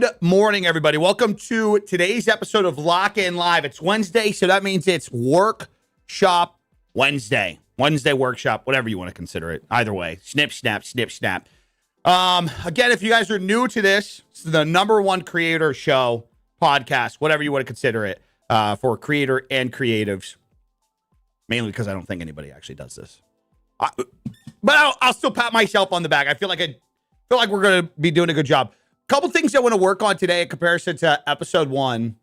Good morning, everybody. Welcome to today's episode of Lock In Live. It's Wednesday, so that means it's Workshop Wednesday. Wednesday workshop, whatever you want to consider it. Either way, snip, snap, snip, snap. Again, if you guys are new to this, it's the #1 creator show, podcast, whatever you want to consider it, for creator and creatives. Mainly because I don't think anybody actually does this. But I'll still pat myself on the back. I feel like we're going to be doing a good job. Couple things I want to work on today in comparison to episode 1.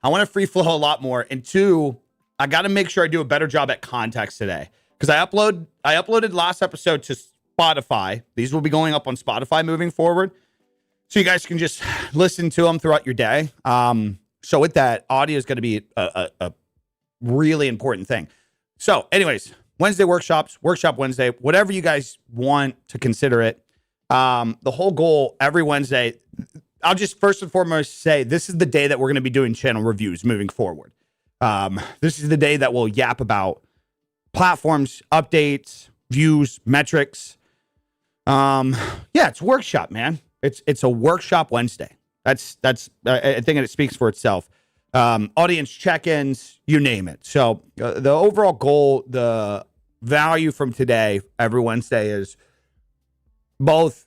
I want to free flow a lot more. And 2, I got to make sure I do a better job at context today. Because I uploaded last episode to Spotify. These will be going up on Spotify moving forward. So you guys can just listen to them throughout your day. So with that, audio is going to be a really important thing. So anyways, Wednesday workshops, Workshop Wednesday, whatever you guys want to consider it. The whole goal every Wednesday, I'll just first and foremost say this is the day that we're going to be doing channel reviews moving forward. This is the day that we'll yap about platforms, updates, views, metrics. It's workshop, man. It's a Workshop Wednesday. That's I think it speaks for itself. Audience check-ins, you name it. So the overall goal, the value from today, every Wednesday is both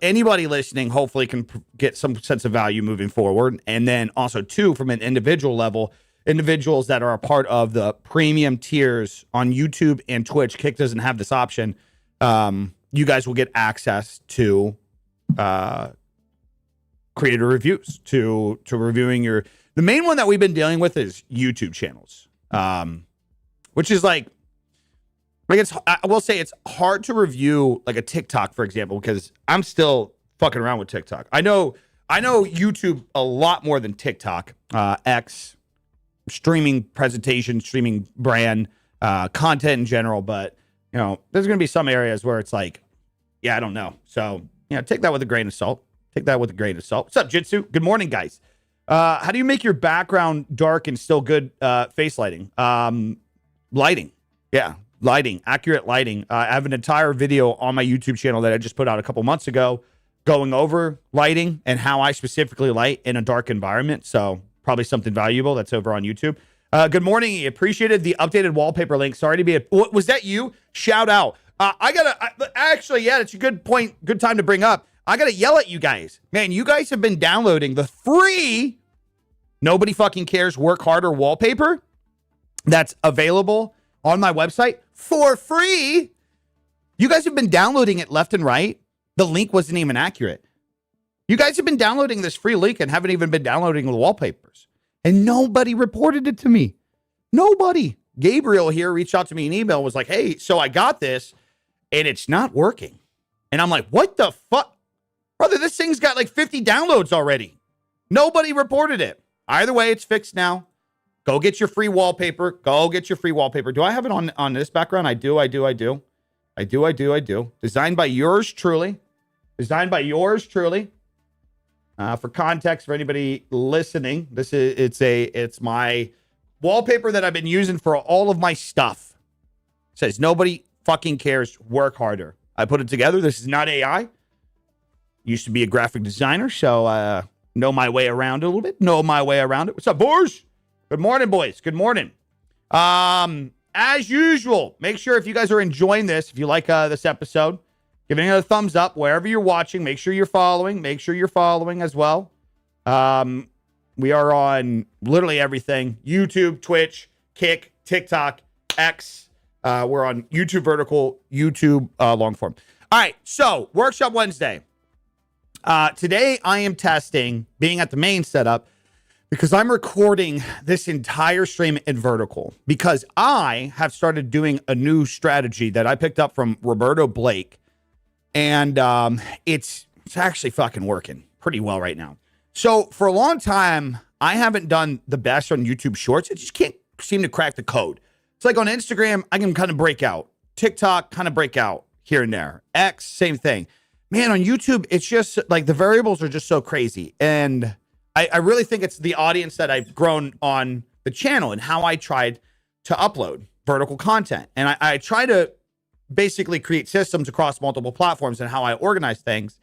anybody listening hopefully can get some sense of value moving forward. And then also 2, from an individual level, individuals that are a part of the premium tiers on YouTube and Twitch. Kick doesn't have this option. You guys will get access to creator reviews, to reviewing the main one that we've been dealing with is YouTube channels, which is like I will say it's hard to review like a TikTok, for example, because I'm still fucking around with TikTok. I know YouTube a lot more than TikTok, X, streaming presentation, streaming brand, content in general. But, there's going to be some areas where it's like, I don't know. So, take that with a grain of salt. What's up, Jitsu? Good morning, guys. How do you make your background dark and still good face lighting? Lighting. Yeah. Lighting, accurate lighting. I have an entire video on my YouTube channel that I just put out a couple months ago going over lighting and how I specifically light in a dark environment. So probably something valuable that's over on YouTube. Good morning. Appreciated the updated wallpaper link. Sorry to be was that you? Shout out. It's a good point. Good time to bring up. I got to yell at you guys. Man, you guys have been downloading the free Nobody Fucking Cares Work Harder wallpaper that's available on my website for free. You guys have been downloading it left and right. The link wasn't even accurate. You guys have been downloading this free link and haven't even been downloading the wallpapers. And nobody reported it to me. Nobody. Gabriel here reached out to me in email, was like, hey, so I got this and it's not working. And I'm like, what the fuck? Brother, this thing's got like 50 downloads already. Nobody reported it. Either way, it's fixed now. Go get your free wallpaper. Do I have it on this background? I do. Designed by yours truly. For context, for anybody listening, it's my wallpaper that I've been using for all of my stuff. It says Nobody Fucking Cares Work Harder. I put it together. This is not AI. Used to be a graphic designer, so know my way around it a little bit. What's up, boys? Good morning, boys. Good morning. As usual, make sure if you guys are enjoying this, if you like this episode, give it a thumbs up wherever you're watching. Make sure you're following. As well. We are on literally everything. YouTube, Twitch, Kick, TikTok, X. We're on YouTube vertical, YouTube long form. All right, so Workshop Wednesday. Today I am testing being at the main setup because I'm recording this entire stream in vertical because I have started doing a new strategy that I picked up from Roberto Blake, and it's actually fucking working pretty well right now. So for a long time, I haven't done the best on YouTube Shorts. I just can't seem to crack the code. It's like on Instagram, I can kind of break out. TikTok, kind of break out here and there. X, same thing. Man, on YouTube, it's just like the variables are just so crazy. And I really think it's the audience that I've grown on the channel and how I tried to upload vertical content. And I try to basically create systems across multiple platforms and how I organize things.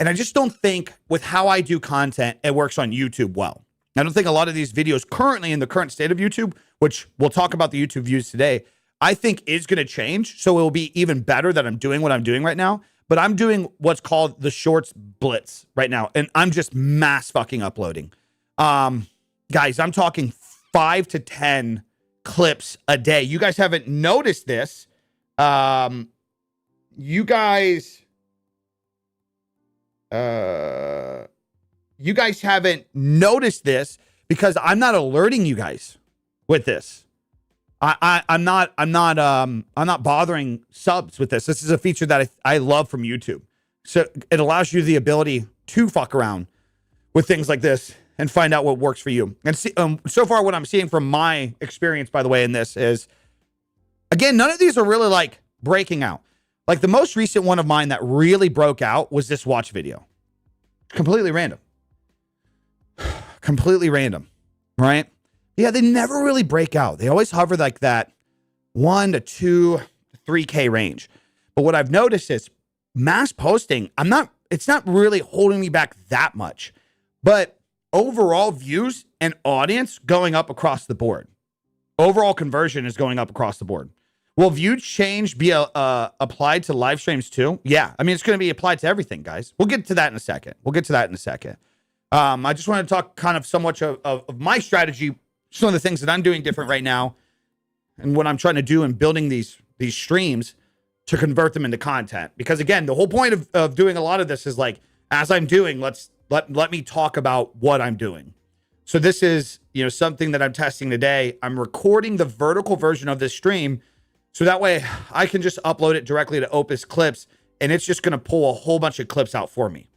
And I just don't think with how I do content, it works on YouTube well. I don't think a lot of these videos currently in the current state of YouTube, which we'll talk about the YouTube views today, I think is going to change. So it will be even better that I'm doing what I'm doing right now. But I'm doing what's called the Shorts Blitz right now. And I'm just mass fucking uploading. Guys, I'm talking 5 to 10 clips a day. You guys haven't noticed this. You guys haven't noticed this because I'm not alerting you guys with this. I'm not bothering subs with this. This is a feature that I love from YouTube. So it allows you the ability to fuck around with things like this and find out what works for you. And see, so far what I'm seeing from my experience, by the way, in this is, again, none of these are really like breaking out. Like the most recent one of mine that really broke out was this watch video. Completely random. Completely random, right? Yeah, they never really break out. They always hover like that 1 to 2, 3K range. But what I've noticed is mass posting, it's not really holding me back that much. But overall views and audience going up across the board. Overall conversion is going up across the board. Will view change be applied to live streams too? Yeah. I mean, it's going to be applied to everything, guys. We'll get to that in a second. I just want to talk kind of somewhat of my strategy, some of the things that I'm doing different right now, and what I'm trying to do in building these streams to convert them into content. Because again, the whole point of doing a lot of this is like, as I'm doing, let me talk about what I'm doing. So this is, something that I'm testing today. I'm recording the vertical version of this stream. So that way I can just upload it directly to Opus Clips, and it's just going to pull a whole bunch of clips out for me.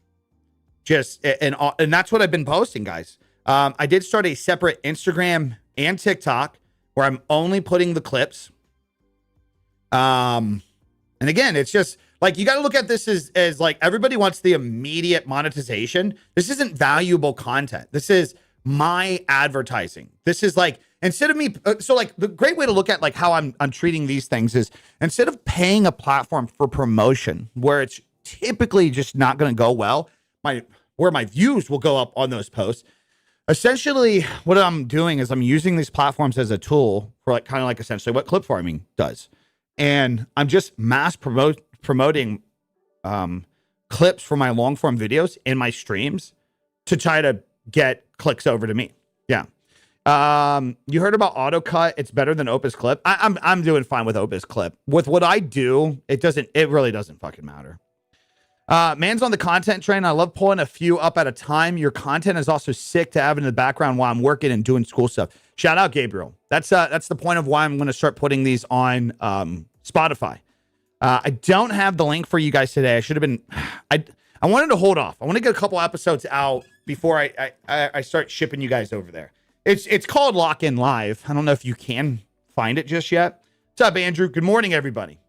And that's what I've been posting, guys. I did start a separate Instagram and TikTok where I'm only putting the clips. And again, it's just like, you got to look at this as like, everybody wants the immediate monetization. This isn't valuable content. This is my advertising. This is like, instead of me, so like the great way to look at like how I'm treating these things is, instead of paying a platform for promotion where it's typically just not going to go well, where my views will go up on those posts. Essentially, what I'm doing is I'm using these platforms as a tool for like kind of like essentially what clip farming does. And I'm just mass promoting clips for my long form videos in my streams to try to get clicks over to me. Yeah. You heard about auto cut. It's better than Opus Clip. I'm doing fine with Opus Clip. With what I do, it really doesn't fucking matter. Man's on the content train. I love pulling a few up at a time. Your content is also sick to have in the background while I'm working and doing school stuff. Shout out Gabriel. That's the point of why I'm going to start putting these on Spotify. I don't have the link for you guys today. I should have been. I wanted to hold off. I want to get a couple episodes out before I start shipping you guys over there. It's called Lock In Live. I don't know if you can find it just yet. What's up, Andrew? Good morning, everybody.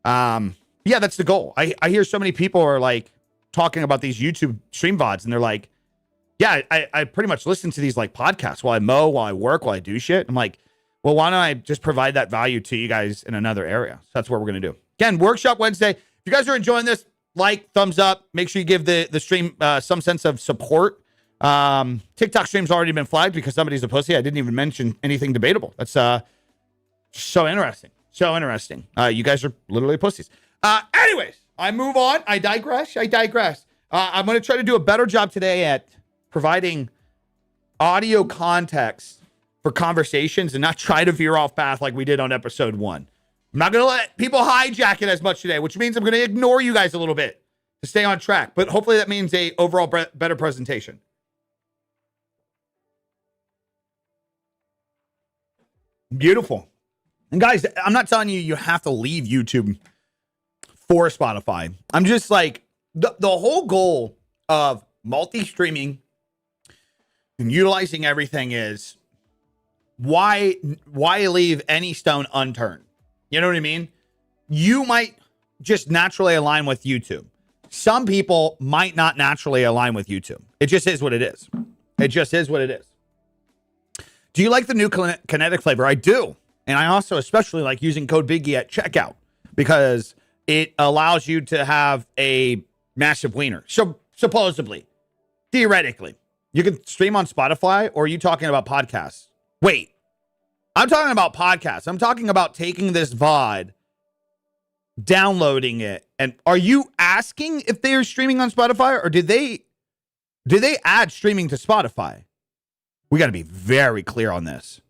Yeah, that's the goal. I hear so many people are like talking about these YouTube stream VODs, and they're like, yeah, I pretty much listen to these like podcasts while I mow, while I work, while I do shit. I'm like, well, why don't I just provide that value to you guys in another area? So that's what we're going to do. Again, Workshop Wednesday. If you guys are enjoying this, like, thumbs up. Make sure you give the stream some sense of support. TikTok stream's already been flagged because somebody's a pussy. I didn't even mention anything debatable. That's so interesting. So interesting. You guys are literally pussies. Anyways, I move on. I digress. I'm going to try to do a better job today at providing audio context for conversations and not try to veer off path like we did on episode 1. I'm not going to let people hijack it as much today, which means I'm going to ignore you guys a little bit to stay on track. But hopefully that means a overall better presentation. Beautiful. And guys, I'm not telling you have to leave YouTube for Spotify. I'm just like, the whole goal of multi-streaming and utilizing everything is why leave any stone unturned? You know what I mean? You might just naturally align with YouTube. Some people might not naturally align with YouTube. It just is what it is. Do you like the new kinetic flavor? I do. And I also especially like using code Biggie at checkout because it allows you to have a massive wiener. So supposedly, theoretically, you can stream on Spotify, or are you talking about podcasts? Wait, I'm talking about podcasts. I'm talking about taking this VOD, downloading it, and are you asking if they are streaming on Spotify, or did they add streaming to Spotify? We got to be very clear on this.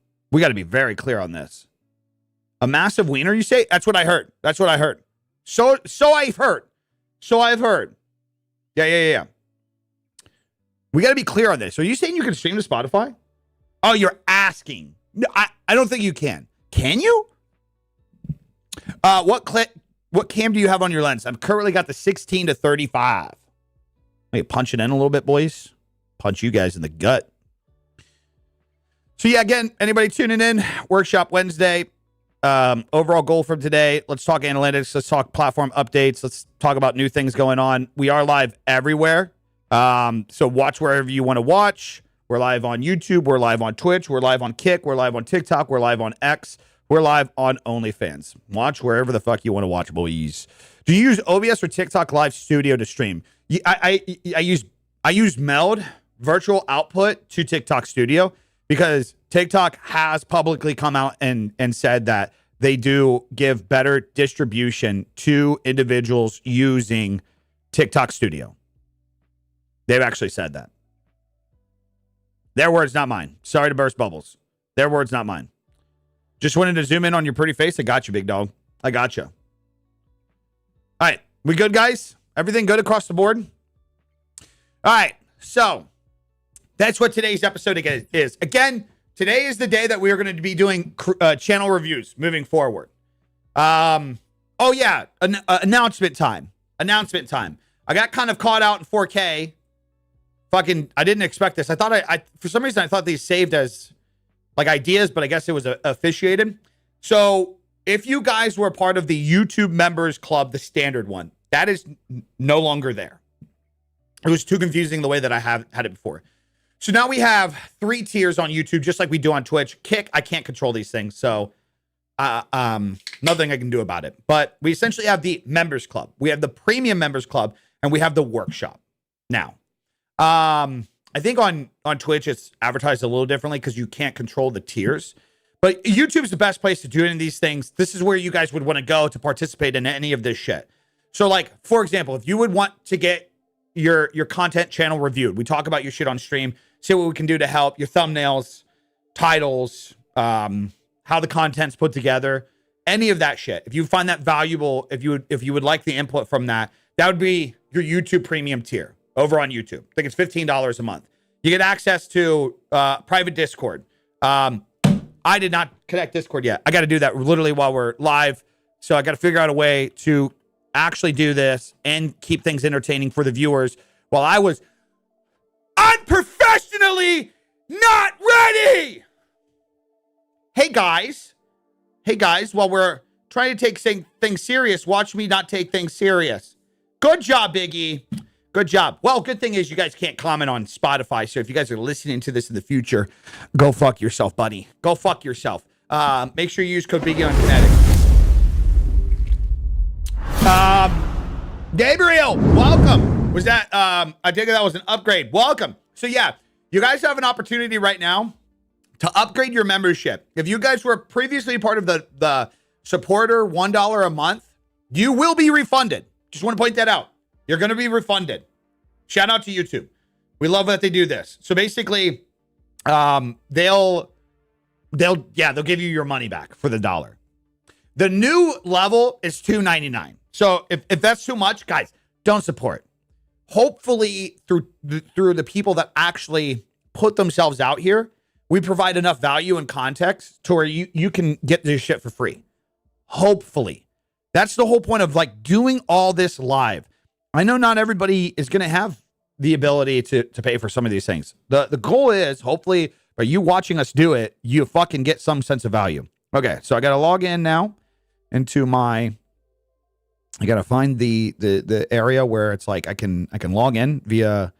A massive wiener, you say? That's what I heard. So I've heard. Yeah. We got to be clear on this. Are you saying you can stream to Spotify? Oh, you're asking. No, I don't think you can. Can you? What cam do you have on your lens? I've currently got the 16 to 35. Let me punch it in a little bit, boys. Punch you guys in the gut. So yeah, again, anybody tuning in, Workshop Wednesday. Overall goal from today, let's talk analytics. Let's talk platform updates. Let's talk about new things going on. We are live everywhere. So watch wherever you want to watch. We're live on YouTube. We're live on Twitch. We're live on Kick. We're live on TikTok. We're live on X. We're live on OnlyFans. Watch wherever the fuck you want to watch, boys. Do you use OBS or TikTok Live Studio to stream? I use Meld virtual output to TikTok Studio because TikTok has publicly come out and said that they do give better distribution to individuals using TikTok Studio. They've actually said that. Their words, not mine. Sorry to burst bubbles. Their words, not mine. Just wanted to zoom in on your pretty face. I got you, big dog. I got you. All right. We good, guys? Everything good across the board? All right. So that's what today's episode is. Again, today is the day that we are going to be doing channel reviews moving forward. Oh, yeah. Announcement time. I got kind of caught out in 4K. I didn't expect this. I thought for some reason, I thought these saved as like ideas, but I guess it was officiated. So if you guys were part of the YouTube members club, the standard one, that is no longer there. It was too confusing the way that I have had it before. So now we have 3 tiers on YouTube, just like we do on Twitch. Kick, I can't control these things, so nothing I can do about it. But we essentially have the members club. We have the premium members club, and we have the workshop. Now, I think on Twitch, it's advertised a little differently because you can't control the tiers. But YouTube's the best place to do any of these things. This is where you guys would want to go to participate in any of this shit. So, like, for example, if you would want to get your content channel reviewed, we talk about your shit on stream, see what we can do to help, your thumbnails, titles, how the content's put together, any of that shit. If you find that valuable, if you would like the input from that, that would be your YouTube premium tier over on YouTube. I think it's $15 a month. You get access to private Discord. I did not connect Discord yet. I got to do that literally while we're live. So I got to figure out a way to actually do this and keep things entertaining for the viewers while I was unprofessionally not ready. Hey guys, while we're trying to take things serious, watch me not take things serious. Good job, Biggie. Good job. Well, good thing is you guys can't comment on Spotify. So if you guys are listening to this in the future, go fuck yourself, buddy. Go fuck yourself. Make sure you use code Biggie on Kinetic. Gabriel, welcome. Was that, I think that was an upgrade. Welcome. So yeah, you guys have an opportunity right now to upgrade your membership. If you guys were previously part of the supporter $1 a month, you will be refunded. Just want to point that out. You're going to be refunded. Shout out to YouTube. We love that they do this. So basically, they'll give you your money back for the $1. The new level is $2.99. So if that's too much, guys, don't support. Hopefully, through the people that actually put themselves out here, we provide enough value and context to where you can get this shit for free. Hopefully. That's the whole point of like doing all this live. I know not everybody is going to have the ability to pay for some of these things. The goal is, hopefully, by you watching us do it, you fucking get some sense of value. Okay, so I got to log in now into my... I got to find the area where it's like I can log in via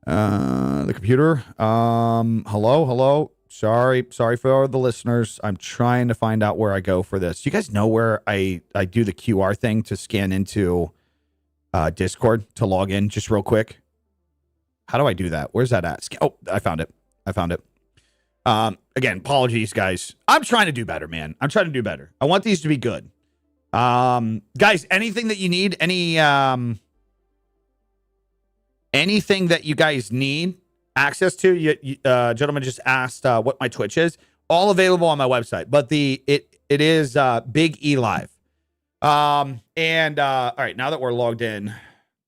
the computer. Hello. Sorry for the listeners. I'm trying to find out where I go for this. You guys know where I do the QR thing to scan into Discord to log in just real quick. How do I do that? Where's that at? Oh, I found it. Again, apologies, guys. I'm trying to do better, man. I'm trying to do better. I want these to be good. Guys, anything that you need, anything that you guys need access to, gentlemen just asked what my Twitch is. All available on my website, but it is Big E Live. All right, now that we're logged in,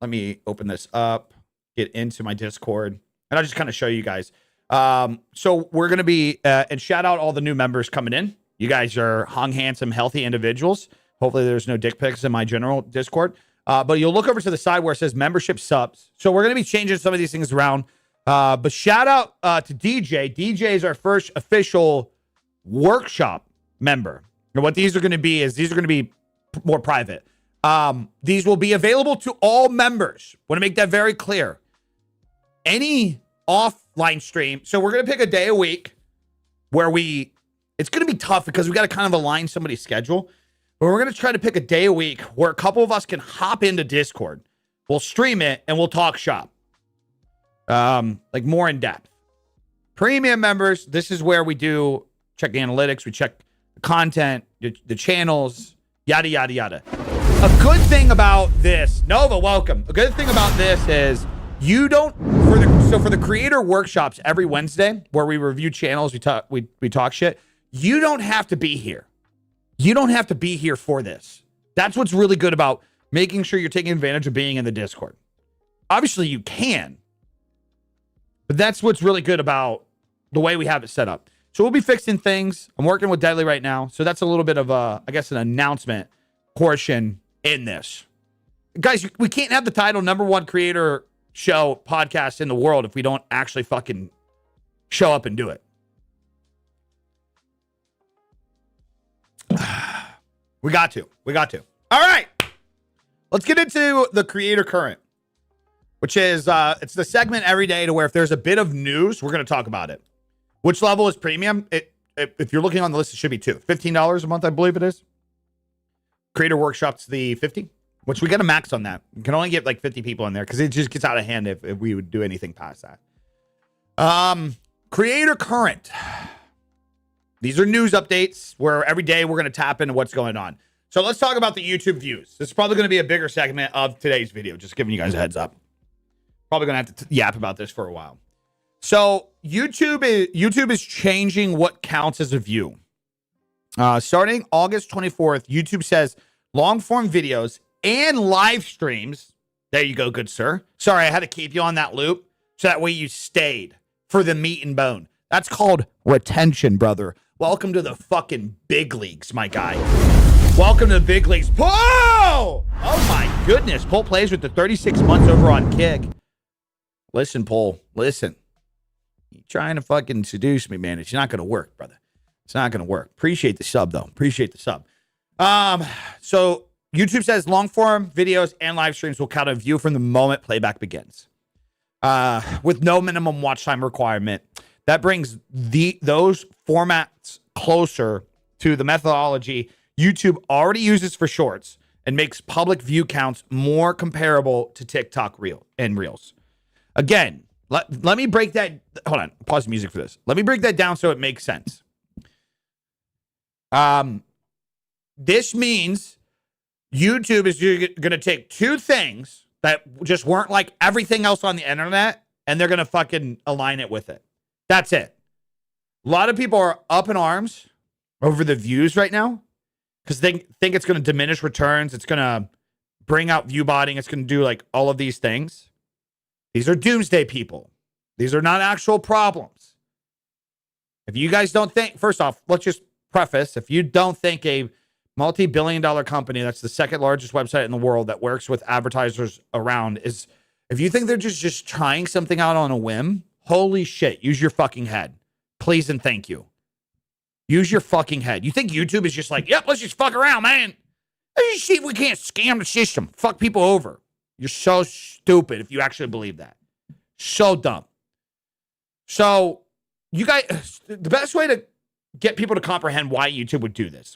let me open this up, get into my Discord, and I'll just kind of show you guys. So we're gonna be and shout out all the new members coming in. You guys are hung, handsome, healthy individuals. Hopefully there's no dick pics in my general Discord. But you'll look over to the side where it says membership subs. So we're going to be changing some of these things around. But shout out to DJ. DJ is our first official workshop member. And what these are going to be is these are going to be more private. These will be available to all members. Want to make that very clear. Any offline stream. So we're going to pick a day a week where it's going to be tough because we got to kind of align somebody's schedule. But we're going to try to pick a day a week where a couple of us can hop into Discord. We'll stream it and we'll talk shop. Like more in depth. Premium members, this is where we do check the analytics, we check the content, the channels, yada, yada, yada. A good thing about this, Nova, welcome. A good thing about this is you don't, for the creator workshops every Wednesday where we review channels, we talk shit, you don't have to be here. You don't have to be here for this. That's what's really good about making sure you're taking advantage of being in the Discord. Obviously, you can. But that's what's really good about the way we have it set up. So we'll be fixing things. I'm working with Deadly right now. So that's a little bit of I guess, an announcement portion in this. Guys, we can't have the title #1 creator show podcast in the world if we don't actually fucking show up and do it. We got to. All right. Let's get into the creator current, which is, it's the segment every day to where if there's a bit of news, we're going to talk about it. Which level is premium? If you're looking on the list, it should be $15 a month, I believe it is. Creator Workshop's the 50, which we got a max on that. We can only get like 50 people in there because it just gets out of hand if we would do anything past that. Creator current. These are news updates where every day we're going to tap into what's going on. So let's talk about the YouTube views. This is probably going to be a bigger segment of today's video. Just giving you guys a heads up. Probably going to have to yap about this for a while. So YouTube is changing what counts as a view. Starting August 24th, YouTube says long form videos and live streams. There you go, good sir. Sorry, I had to keep you on that loop so that way you stayed for the meat and bone. That's called retention, brother. Welcome to the fucking big leagues, my guy. Welcome to the big leagues. Pull! Oh my goodness. Pull plays with the 36 months over on Kick. Listen, Pull. Listen. You're trying to fucking seduce me, man. It's not going to work, brother. It's not going to work. Appreciate the sub, though. Appreciate the sub. So YouTube says long form videos and live streams will count a view from the moment playback begins. With no minimum watch time requirement. That brings those formats closer to the methodology YouTube already uses for shorts and makes public view counts more comparable to TikTok Reels. Again, let me break that. Hold on. Pause the music for this. Let me break that down so it makes sense. This means YouTube is going to take two things that just weren't like everything else on the internet, and they're going to fucking align it with it. That's it. A lot of people are up in arms over the views right now because they think it's going to diminish returns. It's going to bring out view botting. It's going to do like all of these things. These are doomsday people. These are not actual problems. If you guys don't think, first off, let's just preface, if you don't think a multi-billion-dollar company that's the second largest website in the world that works with advertisers around is, if you think they're just trying something out on a whim, holy shit, use your fucking head. Please and thank you. Use your fucking head. You think YouTube is just like, yep, let's just fuck around, man. Let's just see if we can't scam the system. Fuck people over. You're so stupid if you actually believe that. So dumb. So, you guys, the best way to get people to comprehend why YouTube would do this.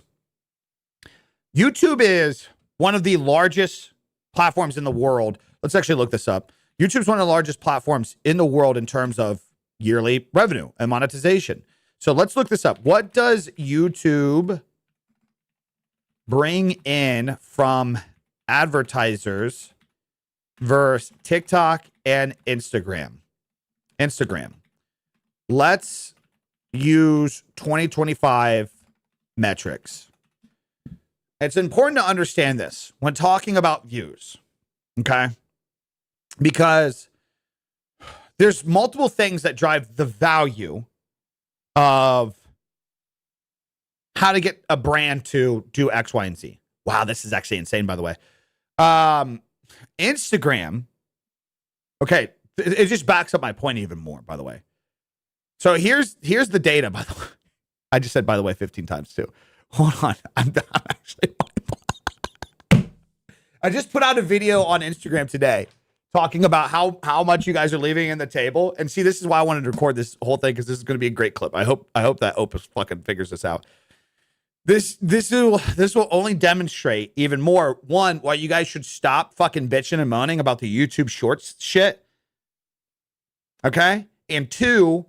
YouTube is one of the largest platforms in the world. Let's actually look this up. YouTube's one of the largest platforms in the world in terms of yearly revenue and monetization. So let's look this up. What does YouTube bring in from advertisers versus TikTok and Instagram? Let's use 2025 metrics. It's important to understand this when talking about views, okay? Because there's multiple things that drive the value of how to get a brand to do X, Y, and Z. Wow, this is actually insane, by the way. Instagram, okay, it just backs up my point even more, by the way. So here's the data, by the way. I just said, by the way, 15 times too. Hold on. I'm actually... I just put out a video on Instagram today talking about how much you guys are leaving in the table. And see, this is why I wanted to record this whole thing, because this is going to be a great clip. I hope that Opus fucking figures this out. This will only demonstrate even more, one, why you guys should stop fucking bitching and moaning about the YouTube Shorts shit. Okay? And two,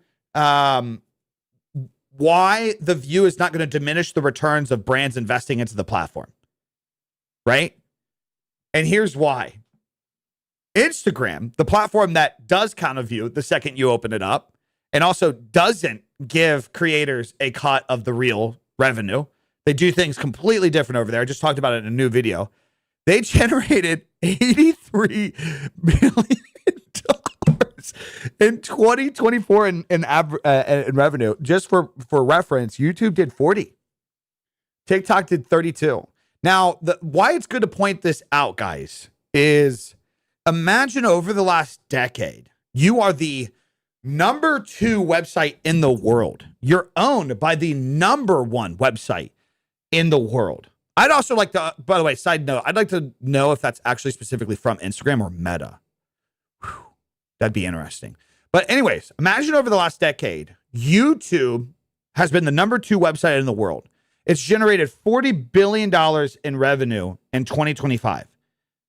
why the view is not going to diminish the returns of brands investing into the platform. Right? And here's why. Instagram, the platform that does count a view the second you open it up, and also doesn't give creators a cut of the real revenue. They do things completely different over there. I just talked about it in a new video. They generated $83 billion in 2024 in revenue. Just for reference, YouTube did 40. TikTok did 32. Now, why it's good to point this out, guys, is imagine over the last decade, you are the number 2 website in the world. You're owned by the number 1 website in the world. I'd also like to, by the way, side note, I'd like to know if that's actually specifically from Instagram or Meta. Whew, that'd be interesting. But anyways, imagine over the last decade, YouTube has been the number 2 website in the world. It's generated $40 billion in revenue in 2025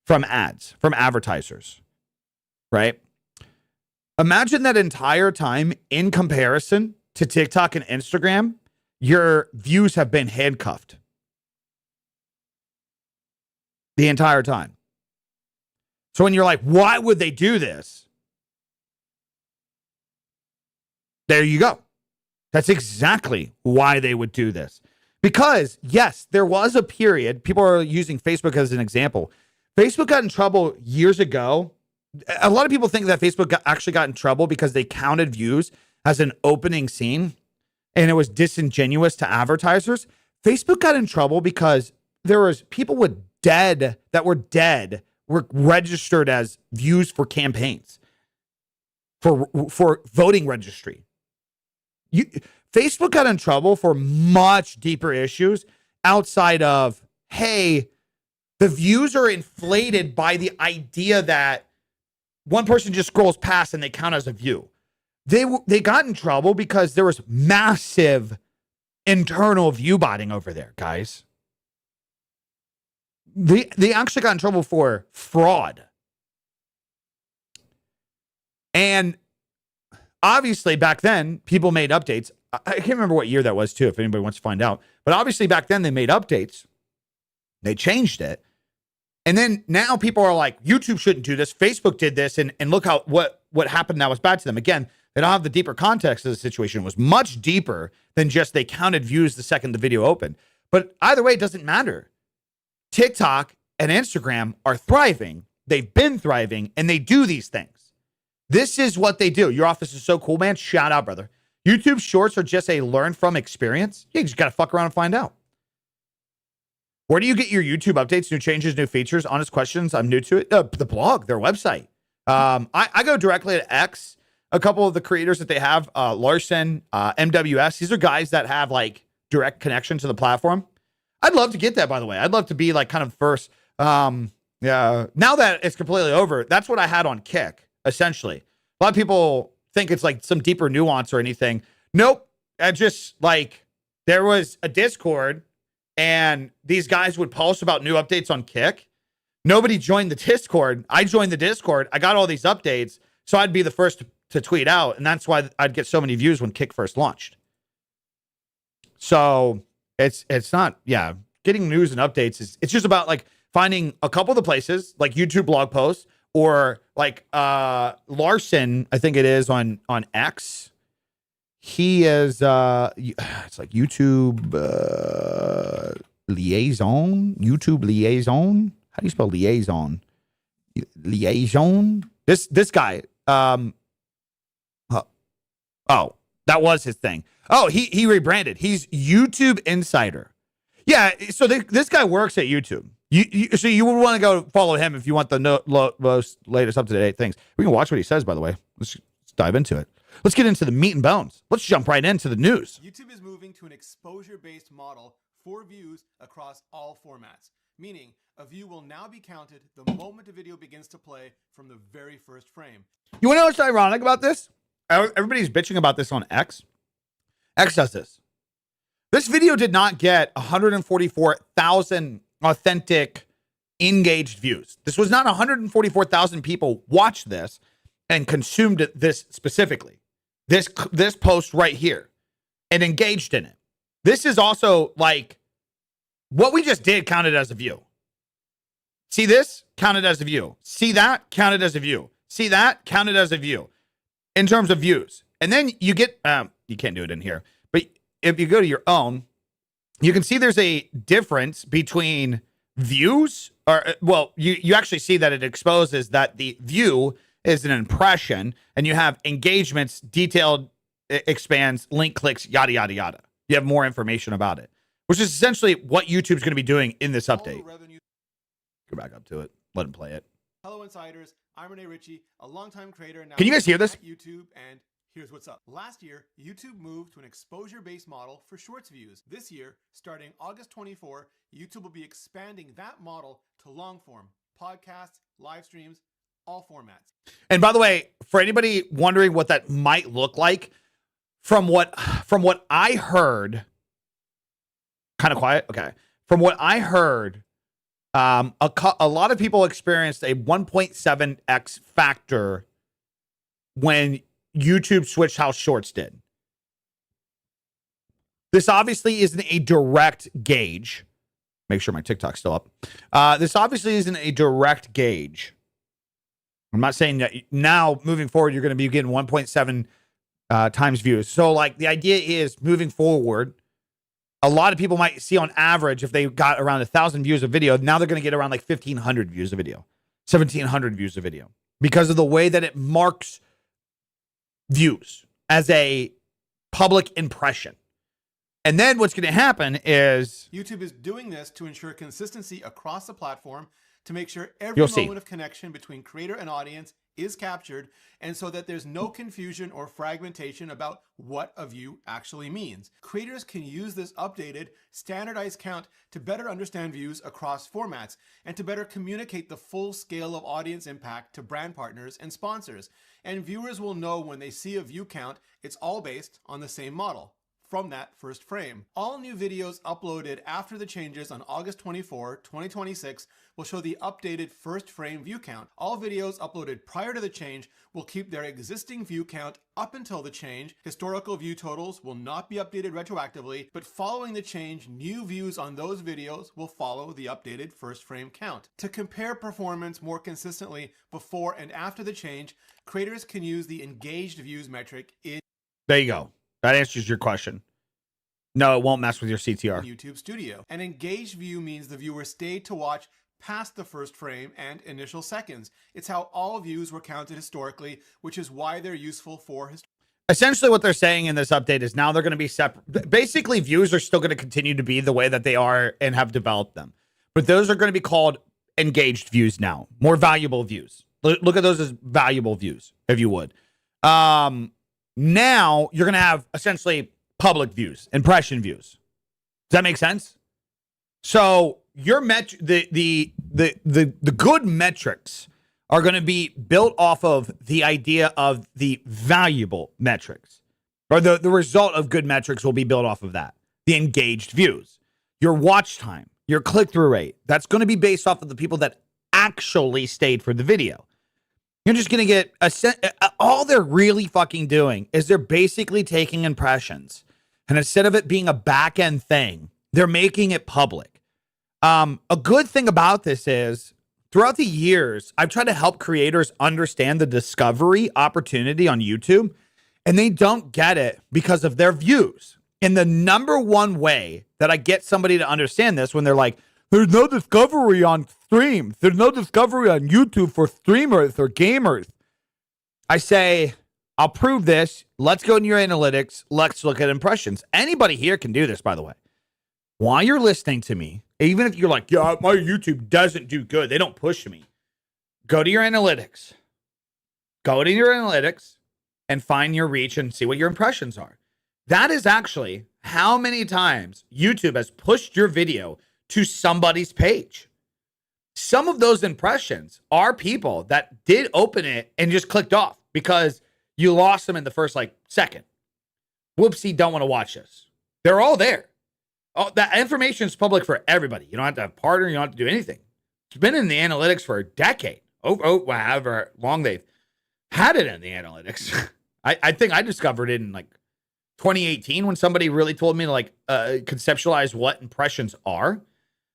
from ads, from advertisers, right? Imagine that entire time in comparison to TikTok and Instagram, your views have been handcuffed the entire time. So when you're like, why would they do this? There you go. That's exactly why they would do this. Because, yes, there was a period, people are using Facebook as an example. Facebook got in trouble years ago. A lot of people think that Facebook actually got in trouble because they counted views as an opening scene and it was disingenuous to advertisers. Facebook got in trouble because there was people were dead were registered as views for campaigns, for voting registry. Facebook got in trouble for much deeper issues outside of, hey, the views are inflated by the idea that one person just scrolls past and they count as a view. They got in trouble because there was massive internal view botting over there, guys. They actually got in trouble for fraud. And obviously back then, people made updates. I can't remember what year that was too, if anybody wants to find out. But obviously back then they made updates. They changed it. And then now people are like, YouTube shouldn't do this. Facebook did this. And look how what happened that was bad to them. Again, they don't have the deeper context of the situation. It was much deeper than just they counted views the second the video opened. But either way, it doesn't matter. TikTok and Instagram are thriving. They've been thriving, and they do these things. This is what they do. Your office is so cool, man. Shout out, brother. YouTube Shorts are just a learn from experience. You just got to fuck around and find out. Where do you get your YouTube updates, new changes, new features, honest questions? I'm new to it. The blog, their website. I go directly to X. A couple of the creators that they have, Larson, MWS, these are guys that have like direct connection to the platform. I'd love to get that, by the way. I'd love to be like kind of first. Yeah. Now that it's completely over, that's what I had on Kick, essentially. A lot of people think it's like some deeper nuance or anything. Nope. I just like, there was a Discord and these guys would post about new updates on Kick. Nobody joined the Discord. I joined the Discord. I got all these updates, so I'd be the first to tweet out, and that's why I'd get so many views when Kick first launched. So it's not, yeah, getting news and updates it's just about like finding a couple of the places like YouTube blog posts or like Larson, I think it is on X. He is it's like YouTube liaison. How do you spell liaison? Liaison. This guy. Oh, that was his thing. Oh, he rebranded. He's YouTube Insider. Yeah, so this guy works at YouTube. So you would want to go follow him if you want the most latest up-to-date things. We can watch what he says, by the way. Let's dive into it. Let's get into the meat and bones. Let's jump right into the news. YouTube is moving to an exposure-based model for views across all formats, meaning a view will now be counted the moment a video begins to play from the very first frame. You want to know what's ironic about this? Everybody's bitching about this on X. X does this. This video did not get 144,000 authentic engaged views. This was not 144,000 people watched this and consumed this specifically. This post right here and engaged in it. This is also like what we just did counted as a view. See this? Counted as a view. See that? Counted as a view. See that? Counted as a view in terms of views. And then you get, you can't do it in here, but if you go to your own, you can see there's a difference between views or, well, you actually see that it exposes that the view is an impression and you have engagements, detailed, expands, link clicks, yada, yada, yada. You have more information about it, which is essentially what YouTube's going to be doing in this update. Go back up to it. Let him play it. Hello, Insiders. I'm Rene Ritchie, a longtime creator. Now can you guys hear this? YouTube, and here's what's up. Last year, YouTube moved to an exposure-based model for Shorts views. This year, starting August 24, YouTube will be expanding that model to long-form, podcasts, live streams, all formats. And by the way, for anybody wondering what that might look like, from what I heard, kind of quiet. Okay. From what I heard, a lot of people experienced a 1.7x factor when YouTube switched how Shorts did. This obviously isn't a direct gauge. Make sure my TikTok's still up. This obviously isn't a direct gauge. I'm not saying that now moving forward, you're going to be getting 1.7 times views. So like the idea is moving forward, a lot of people might see on average, if they got around 1,000 views a video, now they're going to get around like 1,500 views a video, 1,700 views a video because of the way that it marks views as a public impression. And then what's going to happen is YouTube is doing this to ensure consistency across the platform, to make sure every moment of connection between creator and audience is captured, and so that there's no confusion or fragmentation about what a view actually means. Creators can use this updated, standardized count to better understand views across formats and to better communicate the full scale of audience impact to brand partners and sponsors. And viewers will know when they see a view count, it's all based on the same model from that first frame. All new videos uploaded after the changes on August 24, 2026 will show the updated first frame view count. All videos uploaded prior to the change will keep their existing view count up until the change. Historical view totals will not be updated retroactively, but following the change, new views on those videos will follow the updated first frame count. To compare performance more consistently before and after the change, creators can use the engaged views metric in There you go. That answers your question. No, it won't mess with your CTR. YouTube Studio. An engaged view means the viewer stayed to watch past the first frame and initial seconds. It's how all views were counted historically, which is why they're useful for essentially what they're saying in this update is now they're going to be separate. Basically, views are still going to continue to be the way that they are and have developed them. But those are going to be called engaged views now. More valuable views. Look at those as valuable views, if you would. Now you're going to have essentially public views, impression views. Does that make sense? So your the good metrics are going to be built off of the idea of the valuable metrics, or the result of good metrics will be built off of that. The engaged views, your watch time, your click-through rate, that's going to be based off of the people that actually stayed for the video. You're just going to get all they're really fucking doing is they're basically taking impressions. And instead of it being a back end thing, they're making it public. A good thing about this is throughout the years, I've tried to help creators understand the discovery opportunity on YouTube, and they don't get it because of their views. And the number one way that I get somebody to understand this when they're like, there's no discovery on streams. There's no discovery on YouTube for streamers or gamers. I say, I'll prove this. Let's go in your analytics. Let's look at impressions. Anybody here can do this, by the way. While you're listening to me, even if you're like, yeah, my YouTube doesn't do good, they don't push me. Go to your analytics. Go to your analytics and find your reach and see what your impressions are. That is actually how many times YouTube has pushed your video to somebody's page. Some of those impressions are people that did open it and just clicked off because you lost them in the first second. Whoopsie, don't want to watch this. They're all there. Oh, that information is public for everybody. You don't have to have a partner. You don't have to do anything. It's been in the analytics for a decade. However long they've had it in the analytics. I think I discovered it in 2018 when somebody really told me to conceptualize what impressions are.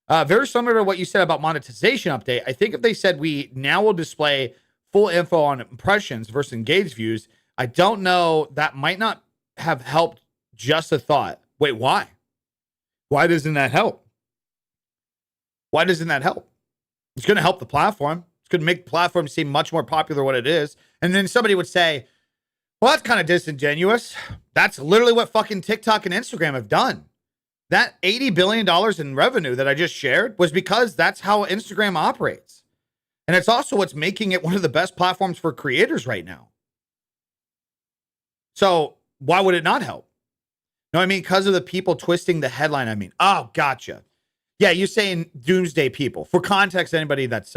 Very similar to what you said about monetization update. I think if they said we now will display full info on impressions versus engaged views, I don't know, that might not have helped just a thought. Wait, why? Why doesn't that help? Why doesn't that help? It's going to help the platform. It's going to make the platform seem much more popular than what it is. And then somebody would say, well, that's kind of disingenuous. That's literally what fucking TikTok and Instagram have done. That $80 billion in revenue that I just shared was because that's how Instagram operates. And it's also what's making it one of the best platforms for creators right now. So why would it not help? No, I mean, because of the people twisting the headline. I mean, oh, gotcha. Yeah, you're saying doomsday people. For context, anybody that's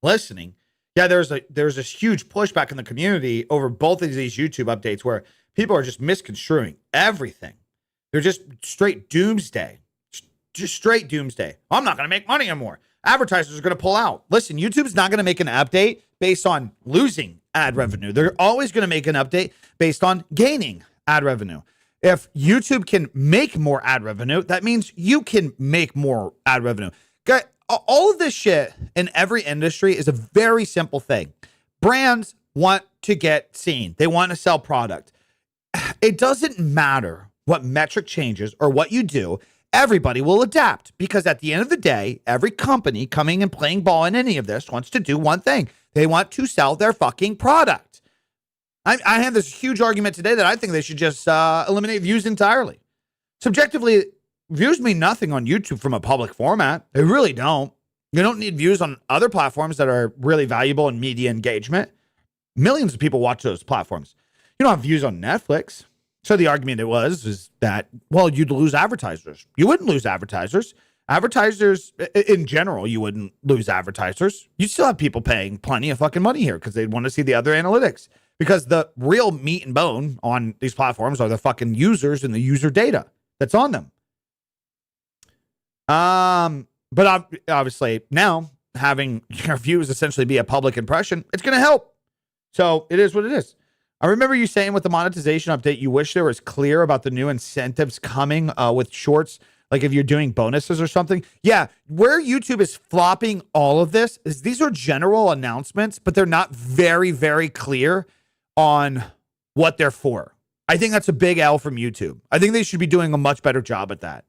listening, yeah, there's a huge pushback in the community over both of these YouTube updates where people are just misconstruing everything. They're just straight doomsday. Just straight doomsday. I'm not going to make money anymore. Advertisers are going to pull out. Listen, YouTube's not going to make an update based on losing ad revenue. They're always going to make an update based on gaining ad revenue. If YouTube can make more ad revenue, that means you can make more ad revenue. All of this shit in every industry is a very simple thing. Brands want to get seen. They want to sell product. It doesn't matter what metric changes or what you do. Everybody will adapt because at the end of the day, every company coming and playing ball in any of this wants to do one thing. They want to sell their fucking product. I have this huge argument today that I think they should just eliminate views entirely. Subjectively, views mean nothing on YouTube from a public format. They really don't. You don't need views on other platforms that are really valuable in media engagement. Millions of people watch those platforms. You don't have views on Netflix. So the argument is that, well, you'd lose advertisers. You wouldn't lose advertisers. Advertisers, in general, you wouldn't lose advertisers. You still have people paying plenty of fucking money here because they'd want to see the other analytics. Because the real meat and bone on these platforms are the fucking users and the user data that's on them. But obviously now having your views essentially be a public impression, it's going to help. So it is what it is. I remember you saying with the monetization update, you wish there was clear about the new incentives coming with shorts, like if you're doing bonuses or something. Yeah, where YouTube is flopping all of this is these are general announcements, but they're not very, very clear on what they're for. I think that's a big L from YouTube. I think they should be doing a much better job at that.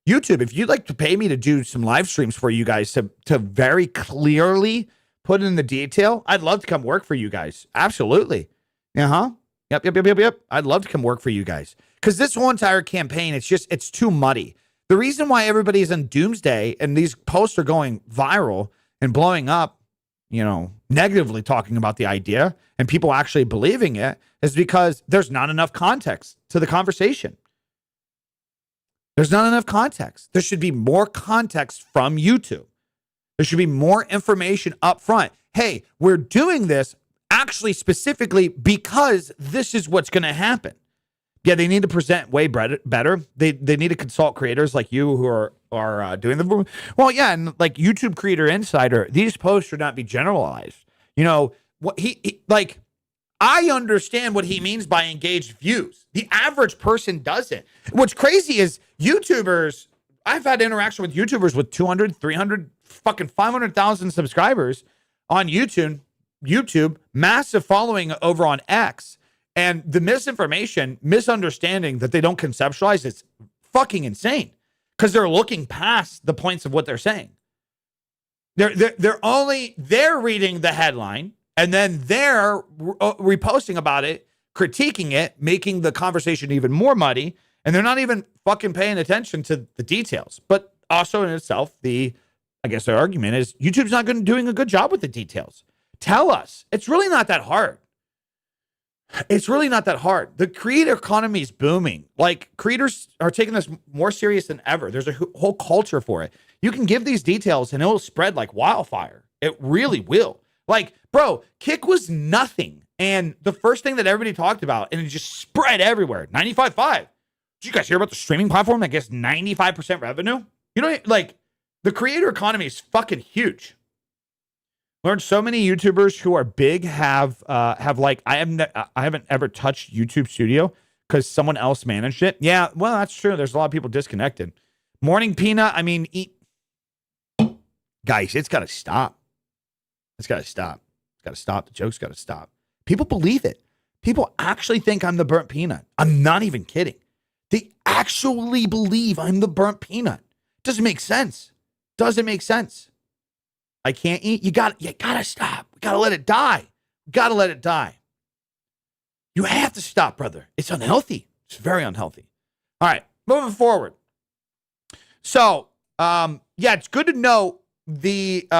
YouTube, if you'd like to pay me to do some live streams for you guys to very clearly put in the detail, I'd love to come work for you guys. Absolutely. Yep. I'd love to come work for you guys. Because this whole entire campaign, it's too muddy. The reason why everybody's in doomsday and these posts are going viral and blowing up, negatively talking about the idea and people actually believing it is because there's not enough context to the conversation. There's not enough context. There should be more context from YouTube. There should be more information up front. Hey, we're doing this actually specifically because this is what's going to happen. Yeah, they need to present way better. They need to consult creators like you who are are doing the well, yeah, and like YouTube Creator Insider, these posts should not be generalized. You know what he like. I understand what he means by engaged views. The average person doesn't. What's crazy is YouTubers. I've had interaction with YouTubers with 200, 300, fucking 500,000 subscribers on YouTube, massive following over on X. And the misunderstanding that they don't conceptualize is fucking insane because they're looking past the points of what they're saying. They're reading the headline and then they're reposting about it, critiquing it, making the conversation even more muddy. And they're not even fucking paying attention to the details. But also in itself, I guess their argument is YouTube's not doing a good job with the details. Tell us. It's really not that hard. It's really not that hard. The creator economy is booming. Like, creators are taking this more serious than ever. There's a whole culture for it. You can give these details and it will spread like wildfire. It really will. Like, bro, Kick was nothing. And the first thing that everybody talked about, and it just spread everywhere. 95.5. Did you guys hear about the streaming platform that gets 95% revenue? You know, like, the creator economy is fucking huge. Learned so many YouTubers who are big have like, I haven't ever touched YouTube Studio because someone else managed it. Yeah, well, that's true. There's a lot of people disconnected. Morning Peanut, I mean, guys, it's got to stop. It's got to stop. It's got to stop. The joke's got to stop. People believe it. People actually think I'm the burnt peanut. I'm not even kidding. They actually believe I'm the burnt peanut. Doesn't make sense. Doesn't make sense. I can't eat. You gotta stop. We gotta let it die. We gotta let it die. You have to stop, brother. It's unhealthy. It's very unhealthy. All right, moving forward. So, yeah, it's good to know there's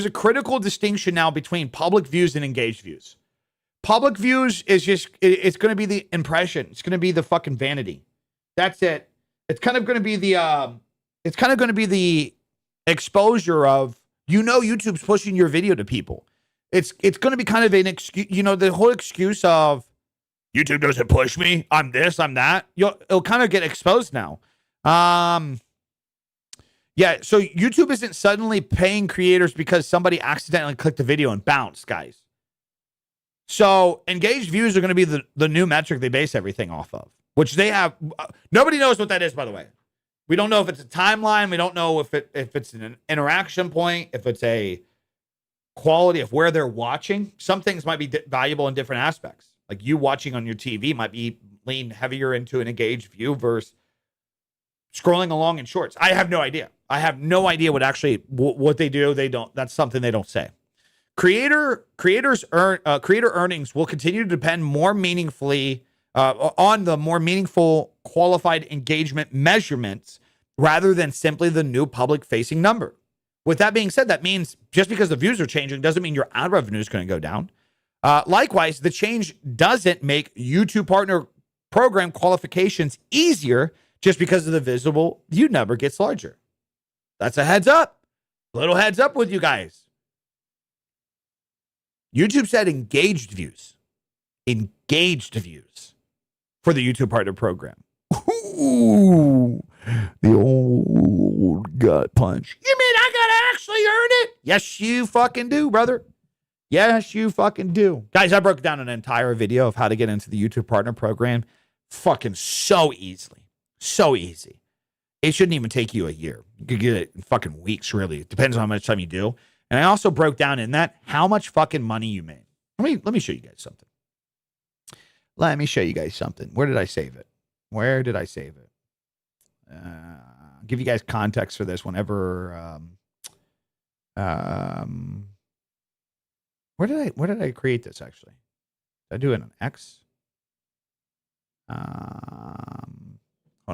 a critical distinction now between public views and engaged views. Public views is just, it's going to be the impression. It's going to be the fucking vanity. That's it. It's kind of going to be the exposure of, YouTube's pushing your video to people. It's going to be kind of an excuse, the whole excuse of YouTube doesn't push me. I'm this, I'm that. It'll kind of get exposed now. Yeah, so YouTube isn't suddenly paying creators because somebody accidentally clicked a video and bounced, guys. So engaged views are going to be the new metric they base everything off of, which they have. Nobody knows what that is, by the way. We don't know if it's a timeline. We don't know if it's an interaction point, if it's a quality of where they're watching. Some things might be valuable in different aspects. Like you watching on your TV might be lean heavier into an engaged view versus scrolling along in shorts. I have no idea. I have no idea what they do. They don't. That's something they don't say. Creator earnings will continue to depend more meaningfully on the more meaningful qualified engagement measurements rather than simply the new public-facing number. With that being said, that means just because the views are changing doesn't mean your ad revenue is going to go down. Likewise, the change doesn't make YouTube partner program qualifications easier just because of the visible view number gets larger. That's a heads up. Little heads up with you guys. YouTube said engaged views. Engaged views for the YouTube partner program. Ooh, the old gut punch. You mean I gotta actually earn it? Yes, you fucking do, brother. Yes, you fucking do. Guys, I broke down an entire video of how to get into the YouTube partner program. Fucking so easily. So easy. It shouldn't even take you a year. You could get it in fucking weeks, really. It depends on how much time you do. And I also broke down in that how much fucking money you made. Let me show you guys something. Let me show you guys something. Where did I save it? Where did I save it? I'll give you guys context for this whenever. Where did I create this actually? Did I do it on X? Hold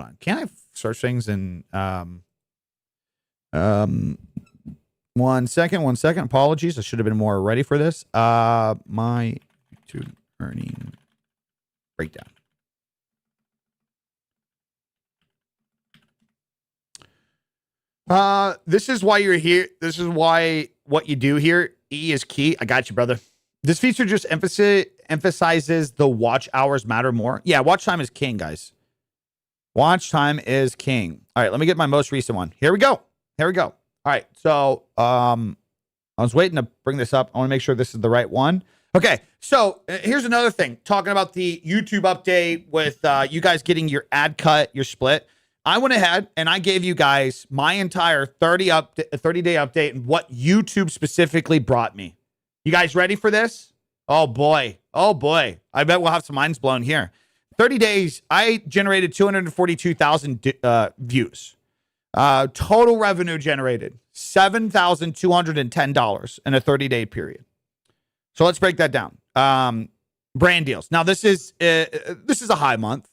on. Can I search things in one second. Apologies. I should have been more ready for this. My YouTube earning breakdown. This is why you're here. This is why what you do here. E is key. I got you, brother. This feature just emphasizes the watch hours matter more. Yeah, watch time is king, guys. Watch time is king. All right, let me get my most recent one. Here we go. All right, so I was waiting to bring this up. I want to make sure this is the right one. Okay, so here's another thing. Talking about the YouTube update with you guys getting your ad cut, your split. I went ahead and I gave you guys my entire 30-day update and what YouTube specifically brought me. You guys ready for this? Oh boy. I bet we'll have some minds blown here. 30 days, I generated 242,000 views. Total revenue generated $7,210 in a 30-day period. So let's break that down. Brand deals. Now this is a high month,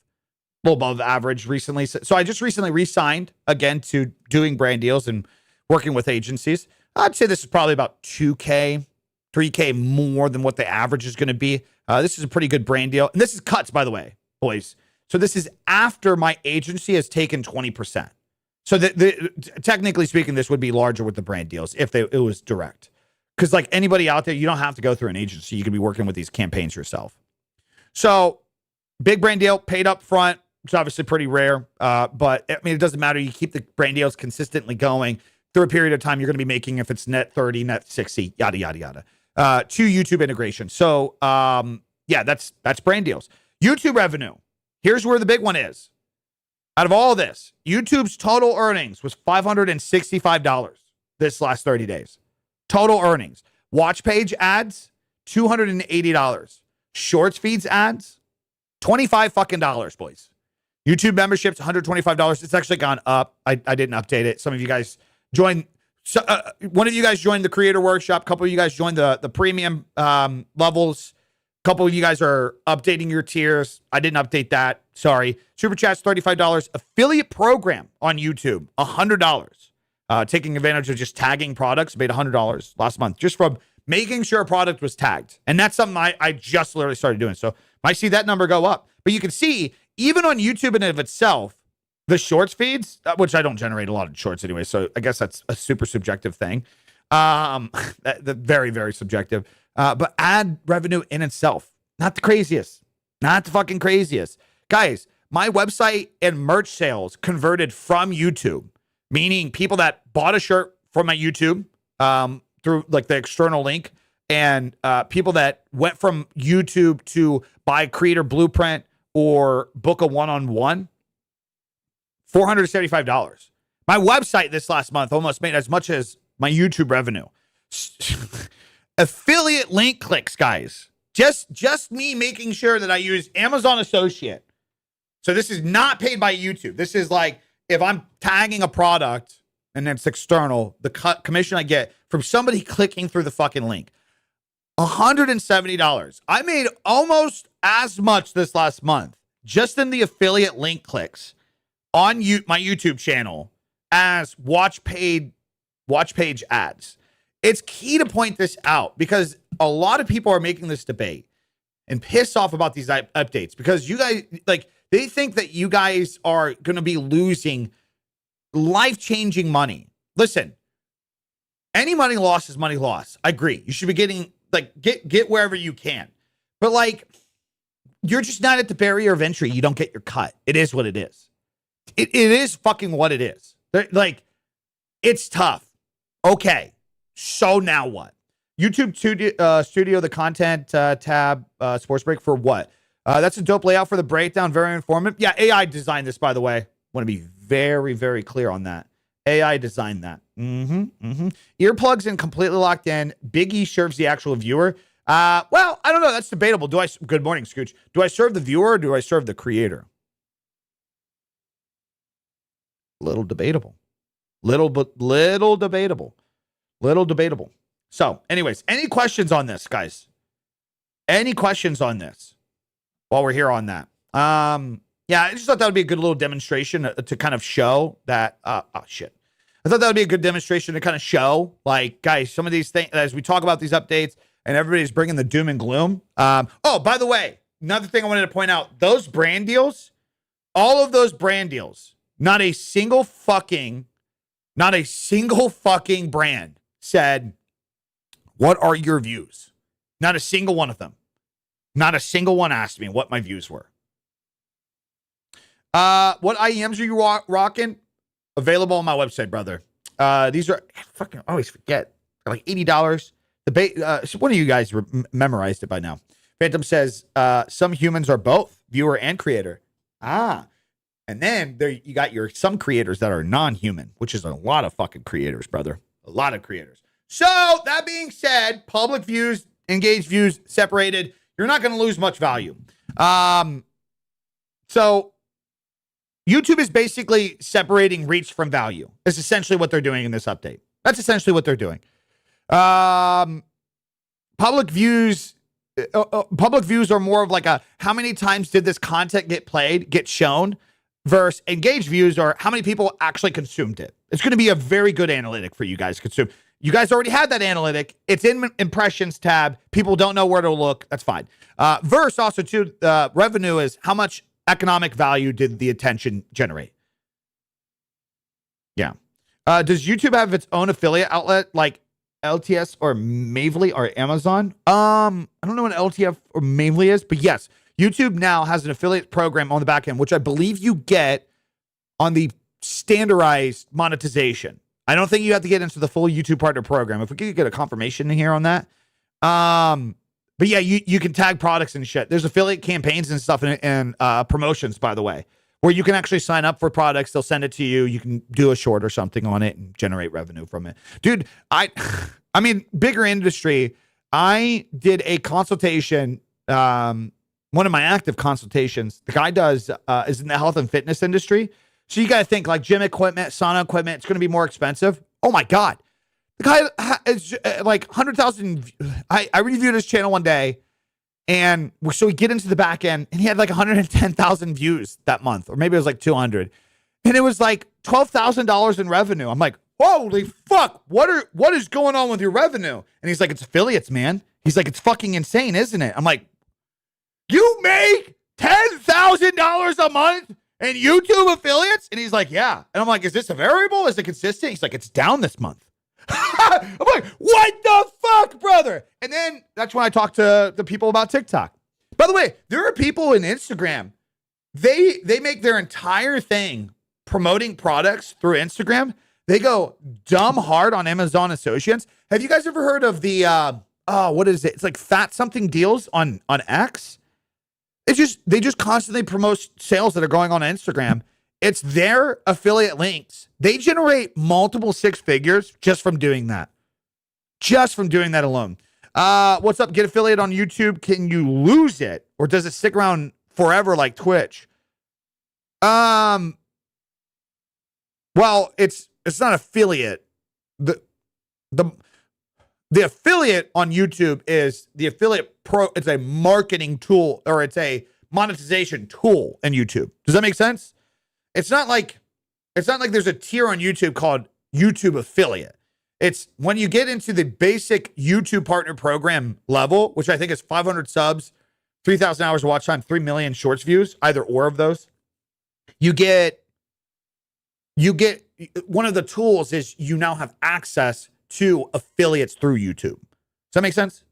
a little above average recently. So I just recently re-signed again to doing brand deals and working with agencies. I'd say this is probably about 2K, 3K more than what the average is going to be. This is a pretty good brand deal. And this is cuts, by the way, boys. So this is after my agency has taken 20%. So technically speaking, this would be larger with the brand deals if it was direct. Because like anybody out there, you don't have to go through an agency. You can be working with these campaigns yourself. So big brand deal paid up front. It's obviously pretty rare. But I mean, it doesn't matter. You keep the brand deals consistently going through a period of time. You're going to be making, if it's net 30, net 60, yada, yada, yada. To YouTube integration. So yeah, that's brand deals. YouTube revenue. Here's where the big one is. Out of all of this, YouTube's total earnings was $565 this last 30 days. Total earnings. Watch page ads, $280. Shorts feeds ads, $25 fucking dollars, boys. YouTube memberships, $125. It's actually gone up. I didn't update it. Some of you guys joined. One of you guys joined the creator workshop. A couple of you guys joined the premium levels. A couple of you guys are updating your tiers. I didn't update that. Sorry. Super chats, $35. Affiliate program on YouTube, $100. Taking advantage of just tagging products, made $100 last month just from making sure a product was tagged. And that's something I just literally started doing. So I see that number go up. But you can see, even on YouTube in and of itself, the shorts feeds, which I don't generate a lot of shorts anyway, so I guess that's a super subjective thing. Very, very subjective. But ad revenue in itself, not the craziest. Not the fucking craziest. Guys, my website and merch sales converted from YouTube, meaning people that bought a shirt from my YouTube through like the external link, and people that went from YouTube to buy Creator Blueprint or book a one-on-one, $475. My website this last month almost made as much as my YouTube revenue. Affiliate link clicks, guys. Just me making sure that I use Amazon Associate. So this is not paid by YouTube. This is like if I'm tagging a product and it's external, the commission I get from somebody clicking through the fucking link. $170. I made almost as much this last month just in the affiliate link clicks on my YouTube channel as watch page ads. It's key to point this out because a lot of people are making this debate and pissed off about these updates because you guys, like, they think that you guys are going to be losing life-changing money. Listen, any money loss is money loss. I agree. You should be getting, like, get wherever you can. But, like, you're just not at the barrier of entry. You don't get your cut. It is what it is. It is fucking what it is. Like, it's tough. Okay. So now what? YouTube Studio, the content tab, sports break for what? That's a dope layout for the breakdown. Very informative. Yeah, AI designed this, by the way. Want to be very, very clear on that. AI designed that. Earplugs and completely locked in. Big E serves the actual viewer. Well, I don't know. That's debatable. Good morning, Scooch. Do I serve the viewer or do I serve the creator? Little debatable. Little debatable. So, anyways, any questions on this, guys? Any questions on this while we're here on that? Yeah, I just thought that would be a good little demonstration to kind of show that. Shit. I thought that would be a good demonstration to kind of show, like, guys, some of these things, as we talk about these updates and everybody's bringing the doom and gloom. Oh, by the way, another thing I wanted to point out, those brand deals, all of those brand deals, not a single fucking brand said, what are your views? Not a single one of them. Not a single one asked me what my views were. What IEMs are you rocking? available on my website, brother. These are, I fucking always forget, they're like $80. One of you guys memorized it by now. Phantom says, some humans are both viewer and creator. And then there you got some creators that are non-human, which is a lot of fucking creators, brother. A lot of creators. So that being said, public views, engaged views, separated, you're not going to lose much value. So YouTube is basically separating reach from value. It's essentially what they're doing in this update. That's essentially what they're doing. Public views are more of like a, how many times did this content get shown, versus engaged views are how many people actually consumed it. It's going to be a very good analytic for you guys to consume. You guys already had that analytic. It's in impressions tab. People don't know where to look. That's fine. Verse also too, revenue is how much economic value did the attention generate? Yeah. Does YouTube have its own affiliate outlet like LTS or Mavely or Amazon? I don't know what LTF or Mavely is, but yes, YouTube now has an affiliate program on the back end, which I believe you get on the standardized monetization. I don't think you have to get into the full YouTube partner program. If we could get a confirmation here on that. But yeah, you can tag products and shit. There's affiliate campaigns and stuff and promotions, by the way, where you can actually sign up for products. They'll send it to you. You can do a short or something on it and generate revenue from it. Dude, I mean, bigger industry. I did a consultation, one of my active consultations. The guy is in the health and fitness industry. So you got to think like gym equipment, sauna equipment, it's going to be more expensive. Oh my God. The guy is like 100,000. I reviewed his channel one day, and so we get into the back end, and he had like 110,000 views that month, or maybe it was like 200. And it was like $12,000 in revenue. I'm like, holy fuck, what is going on with your revenue? And he's like, it's affiliates, man. He's like, it's fucking insane, isn't it? I'm like, you make $10,000 a month in YouTube affiliates? And he's like, yeah. And I'm like, is this a variable? Is it consistent? He's like, it's down this month. I'm like, what the fuck, brother? And then that's when I talked to the people about TikTok. By the way, there are people in Instagram. They make their entire thing promoting products through Instagram. They go dumb hard on Amazon Associates. Have you guys ever heard of the what is it? It's like fat something deals on X. They just constantly promote sales that are going on Instagram. It's their affiliate links. They generate multiple six figures just from doing that. Just from doing that alone. What's up? Get affiliate on YouTube. Can you lose it? Or does it stick around forever like Twitch? Well, it's not affiliate. The affiliate on YouTube is the affiliate pro. It's a marketing tool, or it's a monetization tool in YouTube. Does that make sense? It's not like there's a tier on YouTube called YouTube affiliate. It's when you get into the basic YouTube partner program level, which I think is 500 subs, 3,000 hours of watch time, 3 million shorts views, either or of those. You get one of the tools is you now have access to affiliates through YouTube. Does that make sense?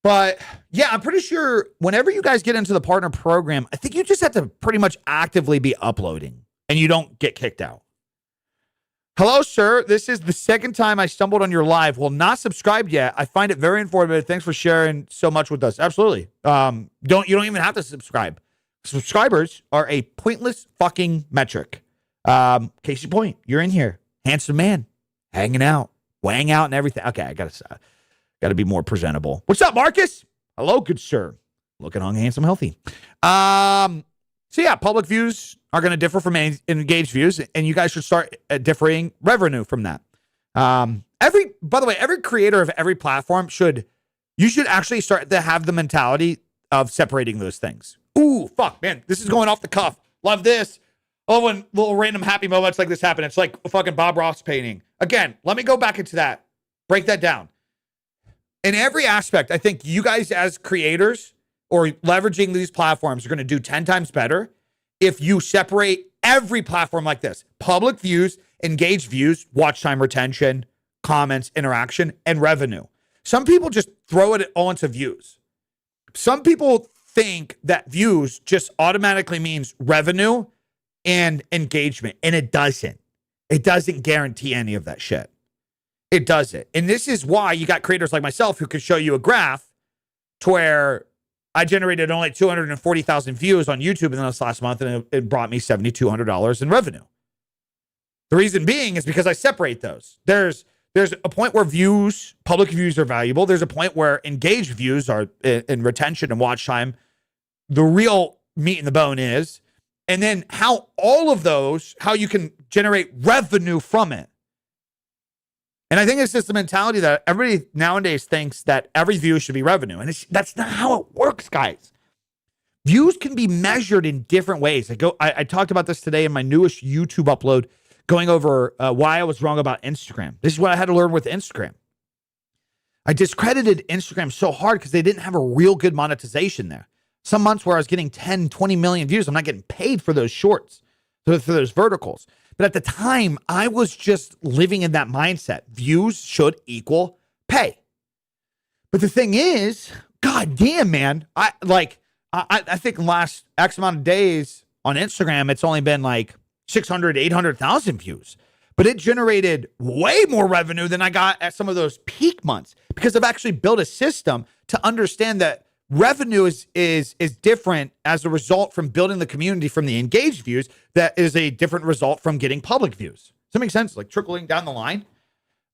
But yeah, I'm pretty sure whenever you guys get into the partner program, I think you just have to pretty much actively be uploading and you don't get kicked out. Hello, sir. This is the second time I stumbled on your live. Well, not subscribed yet. I find it very informative. Thanks for sharing so much with us. Absolutely. You don't even have to subscribe. Subscribers are a pointless fucking metric. Case in point, you're in here. Handsome man. Hanging out. Weighing out and everything. Okay, I gotta be more presentable. What's up, Marcus? Hello, good sir. Looking on handsome, healthy. So yeah, public views are going to differ from engaged views, and you guys should start differing revenue from that. By the way, every creator of every platform should actually start to have the mentality of separating those things. Ooh, fuck, man, this is going off the cuff. Love this. Oh, when little random happy moments like this happen, it's like a fucking Bob Ross painting. Again, let me go back into that. Break that down. In every aspect, I think you guys as creators or leveraging these platforms are going to do 10 times better if you separate every platform like this. Public views, engaged views, watch time retention, comments, interaction, and revenue. Some people just throw it all into views. Some people think that views just automatically means revenue and engagement. And it doesn't. It doesn't guarantee any of that shit. It doesn't. And this is why you got creators like myself who can show you a graph to where I generated only 240,000 views on YouTube in this last month, and it brought me $7,200 in revenue. The reason being is because I separate those. There's a point where views, public views are valuable. There's a point where engaged views are in retention and watch time. The real meat and the bone is, and then how all of those, how you can generate revenue from it. And I think it's just the mentality that everybody nowadays thinks that every view should be revenue. And that's not how it works, guys. Views can be measured in different ways. I talked about this today in my newest YouTube upload, going over why I was wrong about Instagram. This is what I had to learn with Instagram. I discredited Instagram so hard because they didn't have a real good monetization there. Some months where I was getting 10, 20 million views, I'm not getting paid for those shorts, for those verticals. But at the time, I was just living in that mindset. Views should equal pay. But the thing is, God damn, man, I think last X amount of days on Instagram, it's only been like 600, 800,000 views. But it generated way more revenue than I got at some of those peak months because I've actually built a system to understand that revenue is different as a result from building the community from the engaged views. That is a different result from getting public views. Does that make sense? Like trickling down the line.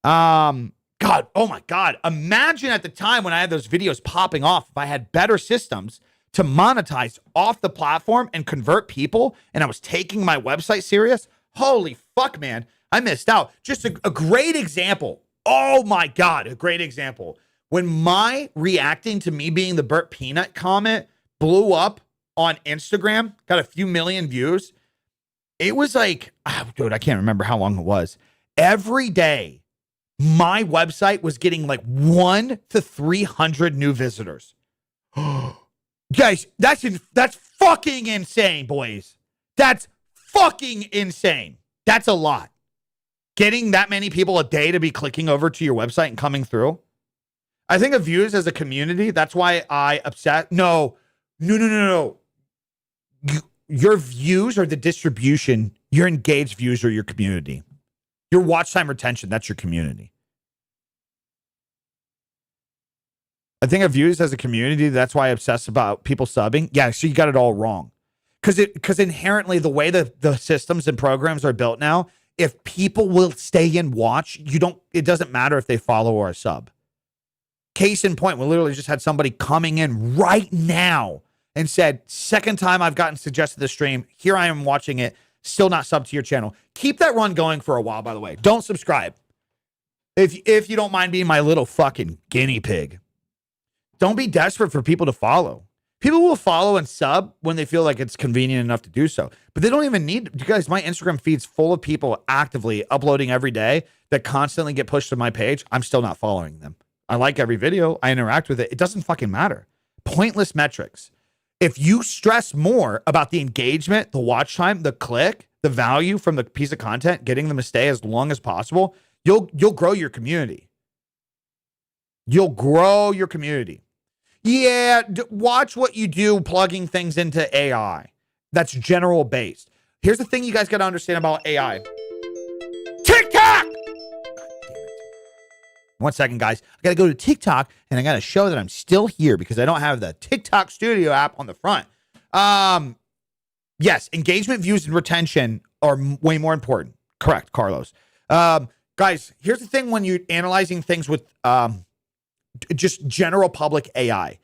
God, oh my God. Imagine at the time when I had those videos popping off, if I had better systems to monetize off the platform and convert people, and I was taking my website serious. Holy fuck, man. I missed out. Just a great example. Oh my God, a great example. When my reacting to me being the Burt Peanut comment blew up on Instagram, got a few million views, it was like, dude, I can't remember how long it was. Every day, my website was getting like 1 to 300 new visitors. Guys, that's fucking insane, boys. That's fucking insane. That's a lot. Getting that many people a day to be clicking over to your website and coming through. I think of views as a community. That's why I upset. No. Your views are the distribution. Your engaged views are your community. Your watch time retention, that's your community. I think of views as a community. That's why I obsess about people subbing. Yeah, so you got it all wrong. Because inherently the way that the systems and programs are built now, if people will stay and watch, it doesn't matter if they follow or sub. Case in point, we literally just had somebody coming in right now and said, second time I've gotten suggested this stream, here I am watching it, still not subbed to your channel. Keep that run going for a while, by the way. Don't subscribe. If you don't mind being my little fucking guinea pig. Don't be desperate for people to follow. People will follow and sub when they feel like it's convenient enough to do so. But they don't even need, you guys, my Instagram feed's full of people actively uploading every day that constantly get pushed to my page. I'm still not following them. I like every video. I interact with it. It doesn't fucking matter. Pointless metrics. If you stress more about the engagement, the watch time, the click, the value from the piece of content, getting them to stay as long as possible, you'll grow your community. You'll grow your community. Yeah, watch what you do plugging things into AI. That's general based. Here's the thing you guys got to understand about AI. TikTok! One second, guys. I got to go to TikTok, and I got to show that I'm still here because I don't have the TikTok Studio app on the front. Yes, engagement, views, and retention are way more important. Correct, Carlos. Guys, here's the thing when you're analyzing things with just general public AI.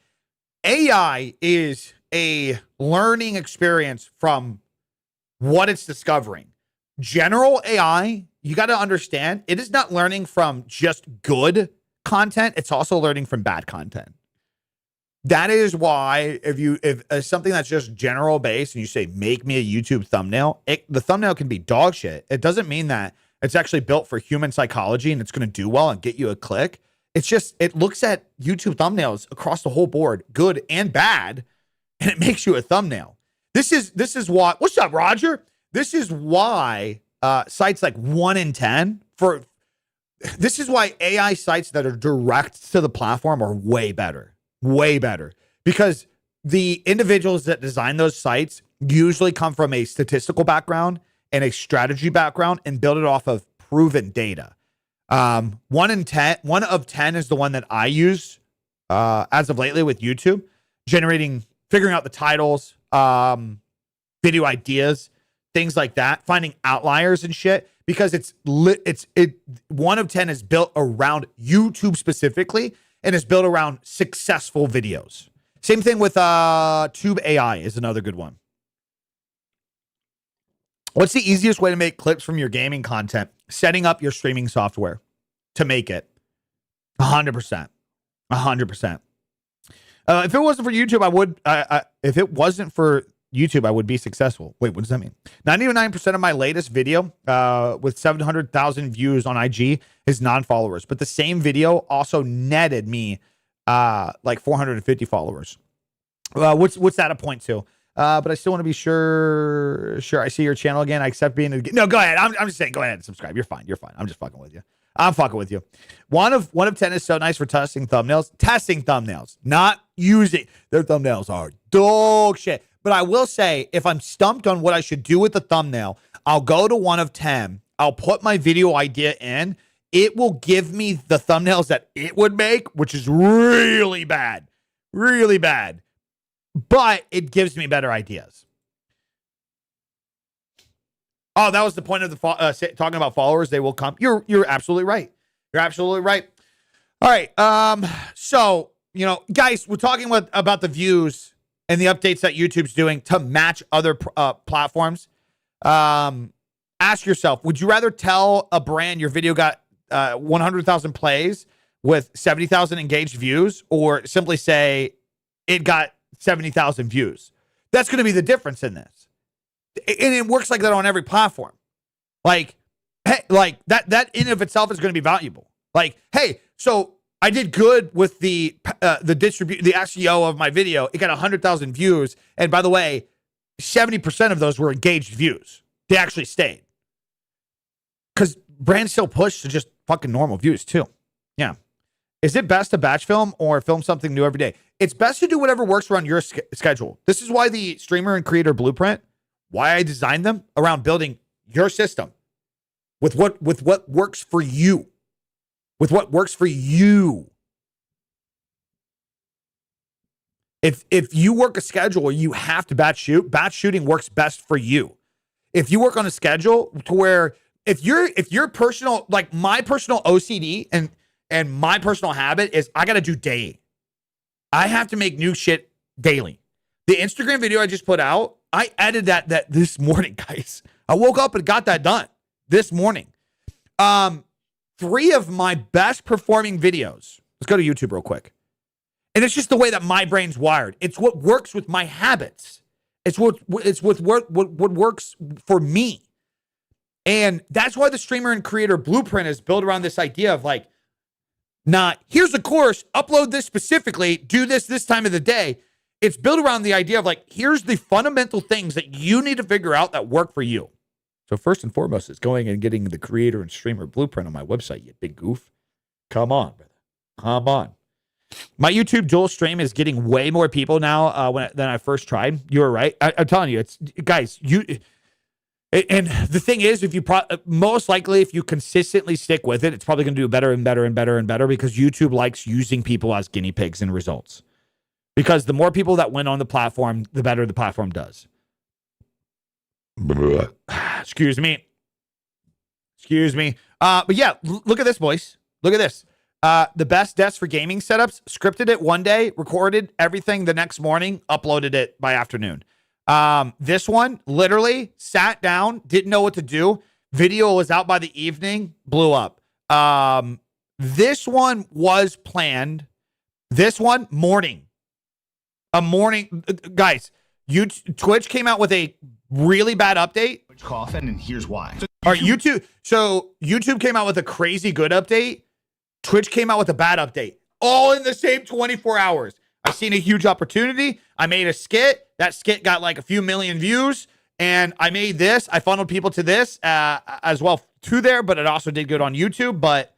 AI is a learning experience from what it's discovering. General AI, you got to understand, it is not learning from just good content. It's also learning from bad content. That is why if something that's just general based and you say, make me a YouTube thumbnail, the thumbnail can be dog shit. It doesn't mean that it's actually built for human psychology and it's going to do well and get you a click. It's just, it looks at YouTube thumbnails across the whole board, good and bad, and it makes you a thumbnail. This is why, what's up, Roger? This is why sites like 1 in 10 this is why AI sites that are direct to the platform are way better, because the individuals that design those sites usually come from a statistical background and a strategy background and build it off of proven data. 1 of 10 is the one that I use as of lately with YouTube, figuring out the titles, video ideas, things like that, finding outliers and shit, because it's 1 of 10 is built around YouTube specifically and is built around successful videos. Same thing with Tube AI is another good one. What's the easiest way to make clips from your gaming content? Setting up your streaming software to make it. 100%. 100%. If it wasn't for YouTube, I would. If it wasn't for YouTube, I would be successful. Wait, what does that mean? 99% of my latest video with 700,000 views on IG is non-followers, but the same video also netted me like 450 followers. What's that a point to? But I still want to be sure I see your channel again. I accept being no. Go ahead. I'm just saying. Go ahead and subscribe. You're fine. I'm just fucking with you. I'm fucking with you. 1 of 10 is so nice for testing thumbnails, not using their thumbnails are dog shit. But I will say, if I'm stumped on what I should do with the thumbnail, I'll go to 1 of 10. I'll put my video idea in. It will give me the thumbnails that it would make, which is really bad, but it gives me better ideas. Oh, that was the point of the talking about followers. They will come. You're absolutely right. All right. So, guys, we're talking about the views and the updates that YouTube's doing to match other platforms. Ask yourself, would you rather tell a brand your video got 100,000 plays with 70,000 engaged views, or simply say it got 70,000 views? That's going to be the difference in this. And it works like that on every platform. Like, hey, like that in of itself is going to be valuable. Like, hey, so I did good with the SEO of my video. It got 100,000 views. And by the way, 70% of those were engaged views. They actually stayed. Because brands still push to just fucking normal views too. Yeah. Is it best to batch film or film something new every day? It's best to do whatever works around your schedule. This is why the streamer and creator blueprint, why I designed them around building your system with what works for you. With what works for you. If you work a schedule, you have to batch shoot. Batch shooting works best for you. If you work on a schedule to where if your personal, like my personal OCD and my personal habit is I got to do daily. I have to make new shit daily. The Instagram video I just put out, I edited that this morning, guys. I woke up and got that done this morning. 3 of my best performing videos. Let's go to YouTube real quick. And it's just the way that my brain's wired. It's what works with my habits. It's what works for me. And that's why the streamer and creator blueprint is built around this idea of like, not here's a course, upload this specifically, do this time of the day. It's built around the idea of like, here's the fundamental things that you need to figure out that work for you. So first and foremost, it's going and getting the creator and streamer blueprint on my website, you big goof. Come on, brother. Come on. My YouTube dual stream is getting way more people now than I first tried. You were right. I'm telling you, it's guys. And the thing is, if you most likely if you consistently stick with it, it's probably going to do better and better and better and better because YouTube likes using people as guinea pigs in results. Because the more people that win on the platform, the better the platform does. Excuse me. But yeah, look at this, boys. Look at this. The best desk for gaming setups, scripted it one day, recorded everything the next morning, uploaded it by afternoon. This one, literally sat down, didn't know what to do. Video was out by the evening, blew up. This one was planned. This one, morning. Guys, Twitch came out with a really bad update. Coffin, and here's why. All right, YouTube came out with a crazy good update. Twitch came out with a bad update. All in the same 24 hours. I've seen a huge opportunity. I made a skit. That skit got like a few million views. And I made this. I funneled people to this as well to there, but it also did good on YouTube. But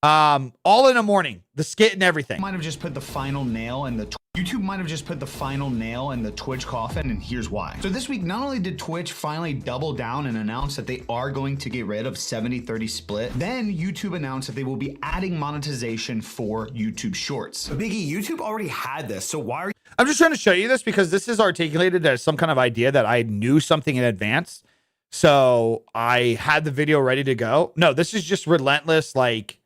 All in the morning, the skit and everything. Might have just put the final nail in the YouTube might have just put the final nail in the Twitch coffin, and here's why. So this week, not only did Twitch finally double down and announce that they are going to get rid of 70-30 split, then YouTube announced that they will be adding monetization for YouTube Shorts. But Biggie, YouTube already had this, so why are you? I'm just trying to show you this because this is articulated as some kind of idea that I knew something in advance. So I had the video ready to go. No, this is just relentless, like,